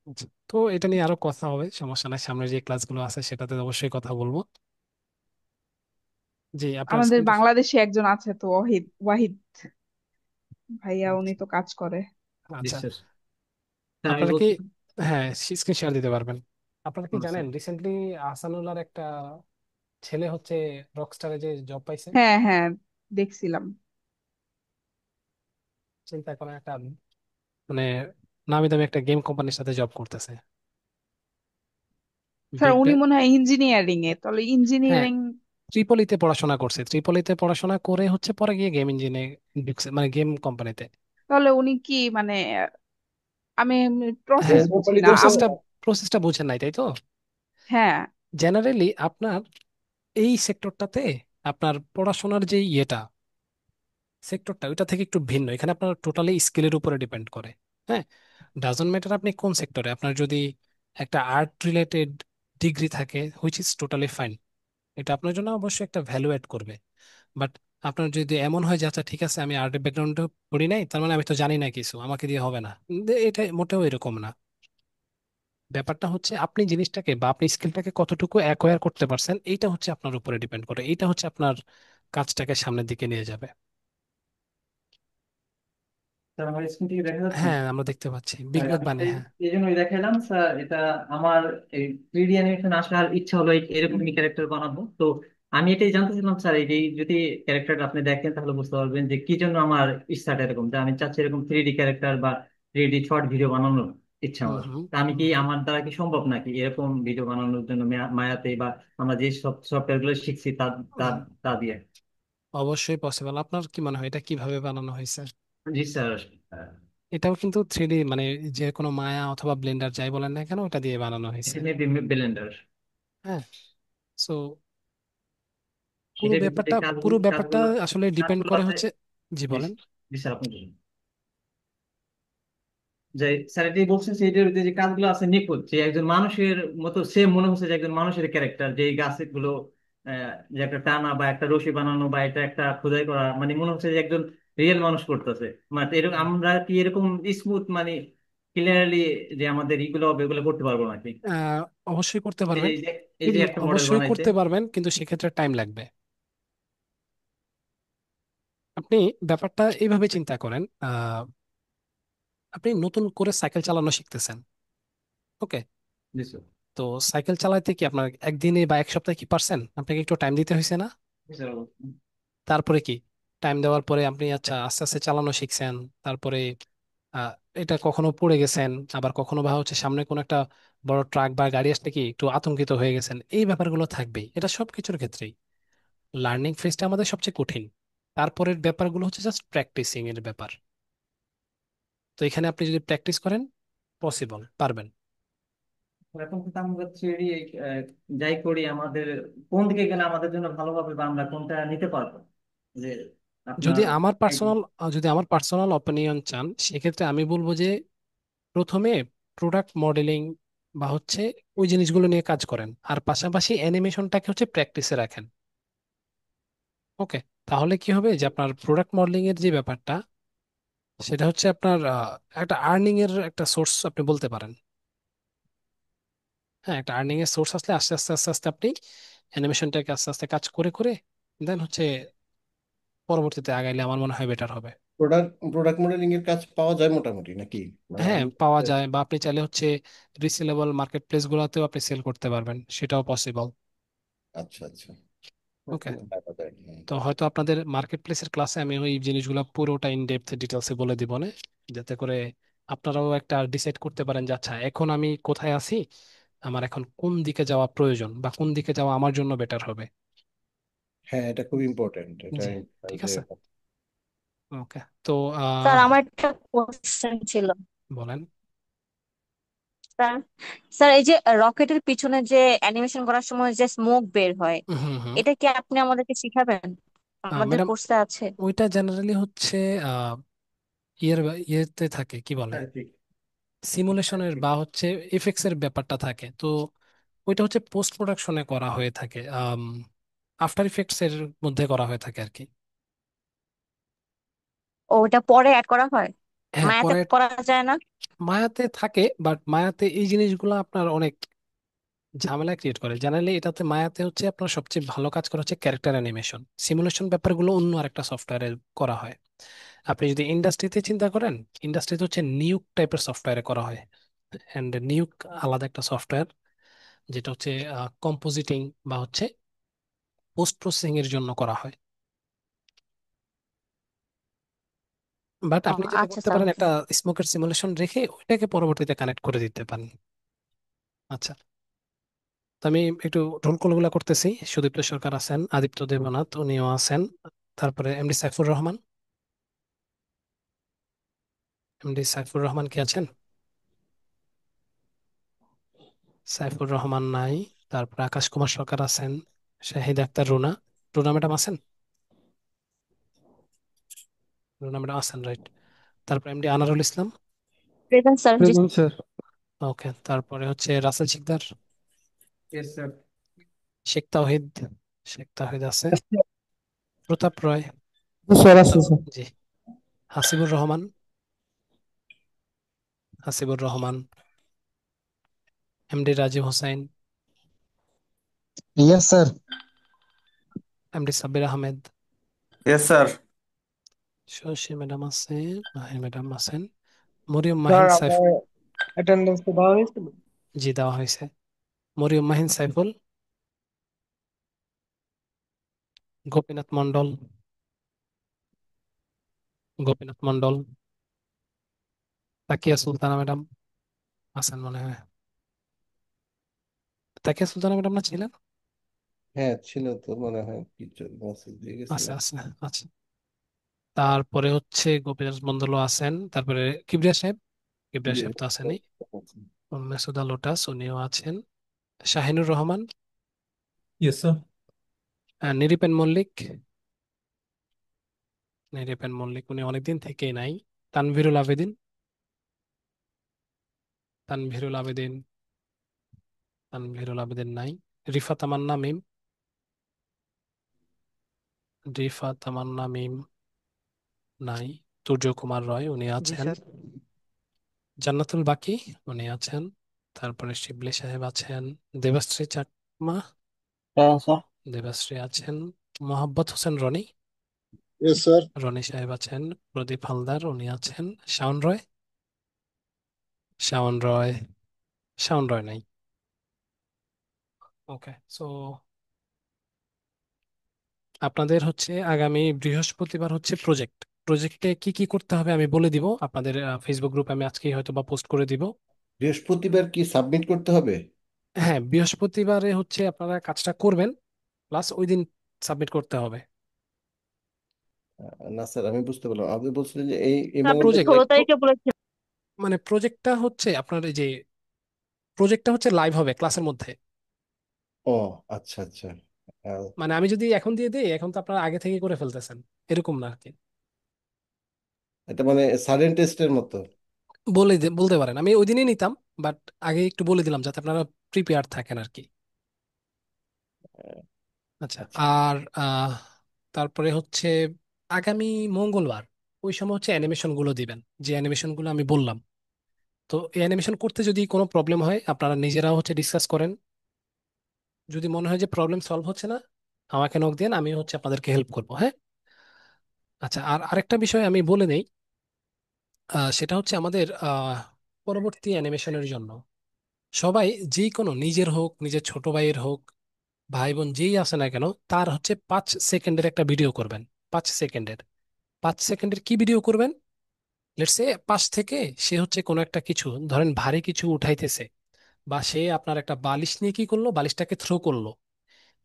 আচ্ছা, তো এটা নিয়ে আরো কথা হবে, সমস্যা নাই, সামনে যে ক্লাসগুলো আছে সেটাতে অবশ্যই কথা বলবো। জি, আপনার আমাদের স্ক্রিনটা। বাংলাদেশে একজন আছে তো, ওয়াহিদ ওয়াহিদ ভাইয়া, উনি তো কাজ করে। আচ্ছা, বিশ্বাস। স্যার আমি আপনারা কি, বলছি, হ্যাঁ, স্ক্রিন শেয়ার দিতে পারবেন। আপনারা কি বলছি, জানেন রিসেন্টলি আহসানুল্লাহর একটা ছেলে হচ্ছে রকস্টারে যে জব পাইছে? হ্যাঁ হ্যাঁ, দেখছিলাম। চিন্তা করেন, একটা মানে নামি দামি একটা গেম কোম্পানির সাথে জব করতেছে। স্যার বিগ উনি ব্যাং, মনে হয় ইঞ্জিনিয়ারিং এ, তাহলে হ্যাঁ, ইঞ্জিনিয়ারিং। ত্রিপলিতে পড়াশোনা করছে, ত্রিপলিতে পড়াশোনা করে হচ্ছে পরে গিয়ে গেম ইঞ্জিনে ঢুকছে, মানে গেম কোম্পানিতে। তাহলে উনি কি মানে, আমি হ্যাঁ, প্রসেস বুঝি কোম্পানিতে না প্রসেসটা প্রসেসটা বুঝেন নাই, তাই তো? হ্যাঁ। জেনারেলি আপনার এই সেক্টরটাতে আপনার পড়াশোনার যে ইয়েটা, সেক্টরটা ওইটা থেকে একটু ভিন্ন, এখানে আপনার টোটালি স্কিলের উপরে ডিপেন্ড করে। হ্যাঁ, ডাজন্ট ম্যাটার আপনি কোন সেক্টরে, আপনার যদি একটা আর্ট রিলেটেড ডিগ্রি থাকে হুইচ ইজ টোটালি ফাইন, এটা আপনার জন্য অবশ্যই একটা ভ্যালু অ্যাড করবে। বাট আপনার যদি এমন হয় যে আচ্ছা ঠিক আছে আমি আর্টের ব্যাকগ্রাউন্ডে পড়ি নাই, তার মানে আমি তো জানি না কিছু, আমাকে দিয়ে হবে না, এটা মোটেও এরকম না। ব্যাপারটা হচ্ছে আপনি জিনিসটাকে বা আপনি স্কিলটাকে কতটুকু অ্যাকোয়ার করতে পারছেন, এইটা হচ্ছে আপনার উপরে ডিপেন্ড করে, এইটা হচ্ছে আপনার কাজটাকে সামনের দিকে নিয়ে যাবে। স্যার আমার স্ক্রিন থেকে দেখা যাচ্ছে? হ্যাঁ, আমরা দেখতে পাচ্ছি বিগ স্যার ব্যাগ আমি বানি, এই হ্যাঁ। এই জন্যই দেখালাম স্যার, এটা আমার এই 3D অ্যানিমেশন আসার ইচ্ছা হলো এরকমই ক্যারেক্টার বানাবো। তো আমি এটাই জানতে চাইলাম স্যার, এই যে যদি ক্যারেক্টার আপনি দেখেন তাহলে বুঝতে পারবেন যে কি জন্য আমার ইচ্ছাটা এরকম, যে আমি চাচ্ছি এরকম 3D ক্যারেক্টার বা 3D শর্ট ভিডিও বানানোর ইচ্ছা হুম আমার। হুম তা আমি কি, আমার দ্বারা কি সম্ভব নাকি এরকম ভিডিও বানানোর জন্য মায়াতে বা আমরা যে সব সফটওয়্যার গুলো শিখছি তা তা হুম। তা দিয়ে? অবশ্যই পসিবল। আপনার কি মনে হয় এটা কিভাবে বানানো হয়েছে? জি স্যার। এটাও কিন্তু 3D, মানে যে কোনো মায়া অথবা ব্লেন্ডার যাই বলেন না কেন ওটা দিয়ে বানানো হয়েছে। এটা মেবি ব্লেন্ডার। হ্যাঁ। সো পুরো এটার ভিতরে ব্যাপারটা পুরো ব্যাপারটা কাজগুলো আসলে ডিপেন্ড কাজগুলো করে আছে। হচ্ছে। জি জি বলেন। জি স্যার, আপনি বলুন। যে স্যার এটাই বলছেন যে এটার ভিতরে যে কাজগুলো আছে নিখুঁত, যে একজন মানুষের মতো সেম মনে হচ্ছে যে একজন মানুষের ক্যারেক্টার, যে এই গাছগুলো যে একটা টানা বা একটা রশি বানানো বা এটা একটা খোদাই করা, মানে মনে হচ্ছে যে একজন রিয়েল মানুষ করতেছে। মানে এরকম হুম। আমরা কি এরকম স্মুথ মানে ক্লিয়ারলি যে আমাদের এগুলো হবে এগুলো করতে পারবো নাকি? আহ, অবশ্যই করতে এই যে পারবেন, এই যে এই যে কিন্তু একটা মডেল অবশ্যই বানাইছে। করতে পারবেন কিন্তু সেক্ষেত্রে টাইম লাগবে। আপনি ব্যাপারটা এইভাবে চিন্তা করেন, আপনি নতুন করে সাইকেল চালানো শিখতেছেন। ওকে। জি স্যার। তো সাইকেল চালাতে কি আপনার একদিনে বা এক সপ্তাহে কি পারছেন? আপনাকে একটু টাইম দিতে হয়েছে না? জি স্যার। তারপরে কি, টাইম দেওয়ার পরে আপনি আচ্ছা আস্তে আস্তে চালানো শিখছেন। তারপরে আহ, এটা কখনো পড়ে গেছেন, আবার কখনো বা হচ্ছে সামনে কোনো একটা বড় ট্রাক বা গাড়ি আসলে কি একটু আতঙ্কিত হয়ে গেছেন, এই ব্যাপারগুলো থাকবেই, এটা সব কিছুর ক্ষেত্রেই। লার্নিং ফেজটা আমাদের সবচেয়ে কঠিন, তারপরের ব্যাপারগুলো হচ্ছে জাস্ট প্র্যাকটিসিং এর ব্যাপার। তো এখানে আপনি যদি প্র্যাকটিস করেন পসিবল, পারবেন। এখন কিন্তু আমরা থ্রিডি যাই করি, আমাদের কোন দিকে গেলে আমাদের জন্য ভালো হবে বা আমরা কোনটা নিতে পারবো, যে যদি আপনার আমার idea? পার্সোনাল যদি আমার পার্সোনাল অপিনিয়ন চান, সেক্ষেত্রে আমি বলবো যে প্রথমে প্রোডাক্ট মডেলিং বা হচ্ছে ওই জিনিসগুলো নিয়ে কাজ করেন, আর পাশাপাশি অ্যানিমেশনটাকে হচ্ছে প্র্যাকটিসে রাখেন। ওকে। তাহলে কি হবে যে আপনার প্রোডাক্ট মডেলিং এর যে ব্যাপারটা, সেটা হচ্ছে আপনার একটা আর্নিং এর একটা সোর্স আপনি বলতে পারেন। হ্যাঁ, একটা আর্নিং এর সোর্স আসলে আস্তে আস্তে আস্তে আস্তে আপনি অ্যানিমেশনটাকে আস্তে আস্তে কাজ করে করে দেন হচ্ছে পরবর্তীতে আগাইলে আমার মনে হয় বেটার হবে। প্রোডাক্ট মডেলিং এর কাজ পাওয়া যায় মোটামুটি নাকি? মানে হ্যাঁ, আমি পাওয়া যায়, বা আপনি চাইলে হচ্ছে রিসেলেবল মার্কেট প্লেস গুলোতেও আপনি সেল করতে পারবেন, সেটাও পসিবল। আচ্ছা আচ্ছা, ওকে। ওখানে দেখা যায়, হ্যাঁ। তো হয়তো আপনাদের মার্কেট প্লেসের ক্লাসে আমি ওই জিনিসগুলো পুরোটা ইন ডেপথ ডিটেলসে বলে দিব না, যাতে করে আপনারাও একটা ডিসাইড করতে পারেন যে আচ্ছা এখন আমি কোথায় আছি, আমার এখন কোন দিকে যাওয়া প্রয়োজন বা কোন দিকে যাওয়া আমার জন্য বেটার হবে। হ্যাঁ, এটা খুব ইম্পর্টেন্ট, এটা জি, ঠিক যে আছে। ওকে। তো স্যার আমার একটা কোশ্চেন ছিল। বলেন। স্যার স্যার এই যে রকেটের পিছনে যে অ্যানিমেশন করার সময় যে স্মোক বের হয়, হুম হুম। এটা কি আপনি আমাদেরকে শিখাবেন? আমাদের ম্যাডাম, কোর্সে আছে। ওইটা জেনারেলি হচ্ছে আহ, ইয়ের ইয়েতে থাকে কি বলে, হ্যাঁ, ঠিক। সিমুলেশনের বা হচ্ছে এফএক্স এর ব্যাপারটা থাকে। তো ওইটা হচ্ছে পোস্ট প্রোডাকশনে করা হয়ে থাকে, আফটার ইফেক্টস এর মধ্যে করা হয়ে থাকে আর কি। ও, ওটা পরে অ্যাড করা হয়, হ্যাঁ মায়াতে পরে করা যায় না? মায়াতে থাকে, বাট মায়াতে এই জিনিসগুলো আপনার অনেক ঝামেলা ক্রিয়েট করে। জেনারেলি এটাতে মায়াতে হচ্ছে আপনার সবচেয়ে ভালো কাজ করা হচ্ছে ক্যারেক্টার অ্যানিমেশন, সিমুলেশন ব্যাপারগুলো অন্য আরেকটা সফটওয়্যারে করা হয়। আপনি যদি ইন্ডাস্ট্রিতে চিন্তা করেন, ইন্ডাস্ট্রিতে হচ্ছে নিউক টাইপের সফটওয়্যারে করা হয়। অ্যান্ড নিউক আলাদা একটা সফটওয়্যার, যেটা হচ্ছে কম্পোজিটিং বা হচ্ছে পোস্ট প্রসেসিং এর জন্য করা হয়। বাট ও আপনি যেটা আচ্ছা করতে স্যার। পারেন, একটা স্মোকের সিমুলেশন রেখে ওইটাকে পরবর্তীতে কানেক্ট করে দিতে পারেন। আচ্ছা। তো আমি একটু রোল কল গুলা করতেছি। সুদীপ্ত সরকার আছেন, আদিত্য দেবনাথ উনিও আছেন, তারপরে এমডি সাইফুর রহমান। এমডি সাইফুর রহমান কি আছেন? সাইফুর রহমান নাই। তারপর আকাশ কুমার সরকার আছেন, শাহিদ আক্তার রুনা। রুনা ম্যাডাম আছেন? রুনা ম্যাডাম আছেন, রাইট। তারপর MD Anarul Islam. Present sir, জি। Present sir. ওকে, তারপরে হচ্ছে রাসেল শিকদার। Yes sir. শেখ তাওহিদ। শেখ তাওহিদ আছে। প্রতাপ রয়। স্যার আছে স্যার। জি। Hasibur Rahman. Hasibur Rahman. MD Rajib Hossain. Yes sir. MD Sabbir Ahmed. Yes sir. Shashi madam আছে। মাহির ম্যাডাম আছেন। মরিয়ম স্যার মাহিন সাইফ। আমার অ্যাটেন্ডেন্স তো দেওয়া হয়েছিল। জি, দেওয়া হয়েছে। মরিয়ম মাহিন সাইফুল। গোপীনাথ মন্ডল। গোপীনাথ মন্ডল। তাকিয়া সুলতানা ম্যাডাম আছেন মনে হয়। তাকিয়া সুলতানা ম্যাডাম না ছিলেন? হ্যাঁ ছিল তো মনে হয়, কিছু মেসেজ দিয়ে আছে গেছিলাম। আছে আছে। তারপরে হচ্ছে গোপীনাথ মন্ডলও আছেন। তারপরে কিবরিয়া সাহেব। কিবরিয়া সাহেব তো আছেনই। মেসুদা লোটাস উনিও আছেন। শাহিনুর রহমান। Yes sir. নিরিপেন মল্লিক। নিরিপেন মল্লিক উনি অনেকদিন থেকেই নাই। তানভীরুল আবেদিন। তানভীরুল আবেদিন। তানভীরুল আবেদিন নাই। রিফা তামান্না মিম। রিফা তামান্না মিম নাই। তুর্য কুমার রয় উনি জি আছেন। স্যার। জান্নাতুল বাকি উনি আছেন। তারপরে শিবলি সাহেব আছেন। দেবাশ্রী চাকমা। হ্যাঁ স্যার। দেবাশ্রী আছেন। মোহাম্মদ হোসেন রনি। Yes sir. রনি সাহেব আছেন। প্রদীপ হালদার উনি আছেন। শাওন রয়। শাওন রয়। শাওন রয় নাই। ওকে, সো আপনাদের হচ্ছে আগামী বৃহস্পতিবার হচ্ছে প্রজেক্ট। প্রজেক্টে কি কি করতে হবে আমি বলে দিব আপনাদের। ফেসবুক গ্রুপে আমি আজকেই হয়তো বা পোস্ট করে দিব। বৃহস্পতিবার কি সাবমিট করতে হবে? হ্যাঁ, বৃহস্পতিবারে হচ্ছে আপনারা কাজটা করবেন, প্লাস ওই দিন সাবমিট করতে হবে। না স্যার, আমি বুঝতে পারলাম, আপনি বলছিলেন যে এই স্যার, আপনি মঙ্গলবার। প্রজেক্ট 16 তারিখে বলেছিলেন। মানে প্রজেক্টটা হচ্ছে আপনার এই যে প্রজেক্টটা হচ্ছে লাইভ হবে ক্লাসের মধ্যে। ও আচ্ছা আচ্ছা। আহ, মানে আমি যদি এখন দিয়ে দিই, এখন তো আপনারা আগে থেকে করে ফেলতেছেন, এরকম না আর কি। এটা মানে সাডেন টেস্টের মতো। বলতে পারেন আমি ওই দিনই নিতাম, বাট আগে একটু বলে দিলাম যাতে আপনারা প্রিপেয়ার থাকেন আর কি। আচ্ছা। আচ্ছা। আর তারপরে হচ্ছে আগামী মঙ্গলবার ওই সময় হচ্ছে অ্যানিমেশন গুলো দিবেন, যে অ্যানিমেশন গুলো আমি বললাম। তো এই অ্যানিমেশন করতে যদি কোনো প্রবলেম হয় আপনারা নিজেরাও হচ্ছে ডিসকাস করেন। যদি মনে হয় যে প্রবলেম সলভ হচ্ছে না, আমাকে নক দেন, আমি হচ্ছে আপনাদেরকে হেল্প করবো, হ্যাঁ। আচ্ছা, আর আরেকটা বিষয় আমি বলে নেই। সেটা হচ্ছে আমাদের পরবর্তী অ্যানিমেশনের জন্য সবাই, যে কোনো নিজের হোক, নিজের ছোট ভাইয়ের হোক, ভাই বোন যেই আসে না কেন, তার হচ্ছে 5 সেকেন্ডের একটা ভিডিও করবেন। 5 সেকেন্ডের। 5 সেকেন্ডের কি ভিডিও করবেন? লেটস সে পাশ থেকে সে হচ্ছে কোনো একটা কিছু, ধরেন ভারী কিছু উঠাইতেছে, বা সে আপনার একটা বালিশ নিয়ে কি করলো, বালিশটাকে থ্রো করলো,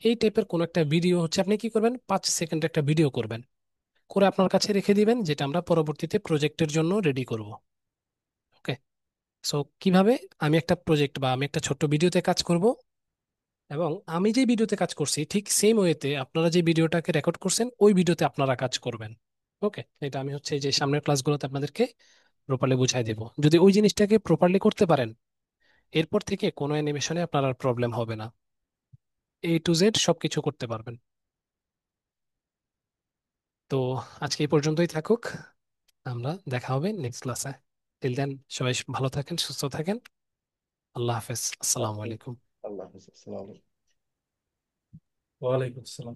এই টাইপের কোনো একটা ভিডিও হচ্ছে আপনি কি করবেন, 5 সেকেন্ডের একটা ভিডিও করবেন, করে আপনার কাছে রেখে দিবেন, যেটা আমরা পরবর্তীতে প্রজেক্টের জন্য রেডি করব। ওকে। সো কিভাবে আমি একটা প্রজেক্ট বা আমি একটা ছোট্ট ভিডিওতে কাজ করব, এবং আমি যে ভিডিওতে কাজ করছি ঠিক সেম ওয়েতে আপনারা যে ভিডিওটাকে রেকর্ড করছেন ওই ভিডিওতে আপনারা কাজ করবেন। ওকে, এটা আমি হচ্ছে এই যে সামনের ক্লাসগুলোতে আপনাদেরকে প্রপারলি বুঝাই দেব। যদি ওই জিনিসটাকে প্রপারলি করতে পারেন, এরপর থেকে কোনো অ্যানিমেশনে আপনার আর প্রবলেম হবে না। A to Z সবকিছু করতে পারবেন। তো আজকে এই পর্যন্তই থাকুক, আমরা দেখা হবে নেক্সট ক্লাসে। টিল দেন সবাই ভালো থাকেন, সুস্থ থাকেন। আল্লাহ হাফেজ, আসসালামু আচ্ছা, আলাইকুম। আল্লাহ হাফিজ, আসসালামু আলাইকুম। ওয়ালাইকুম আসসালাম।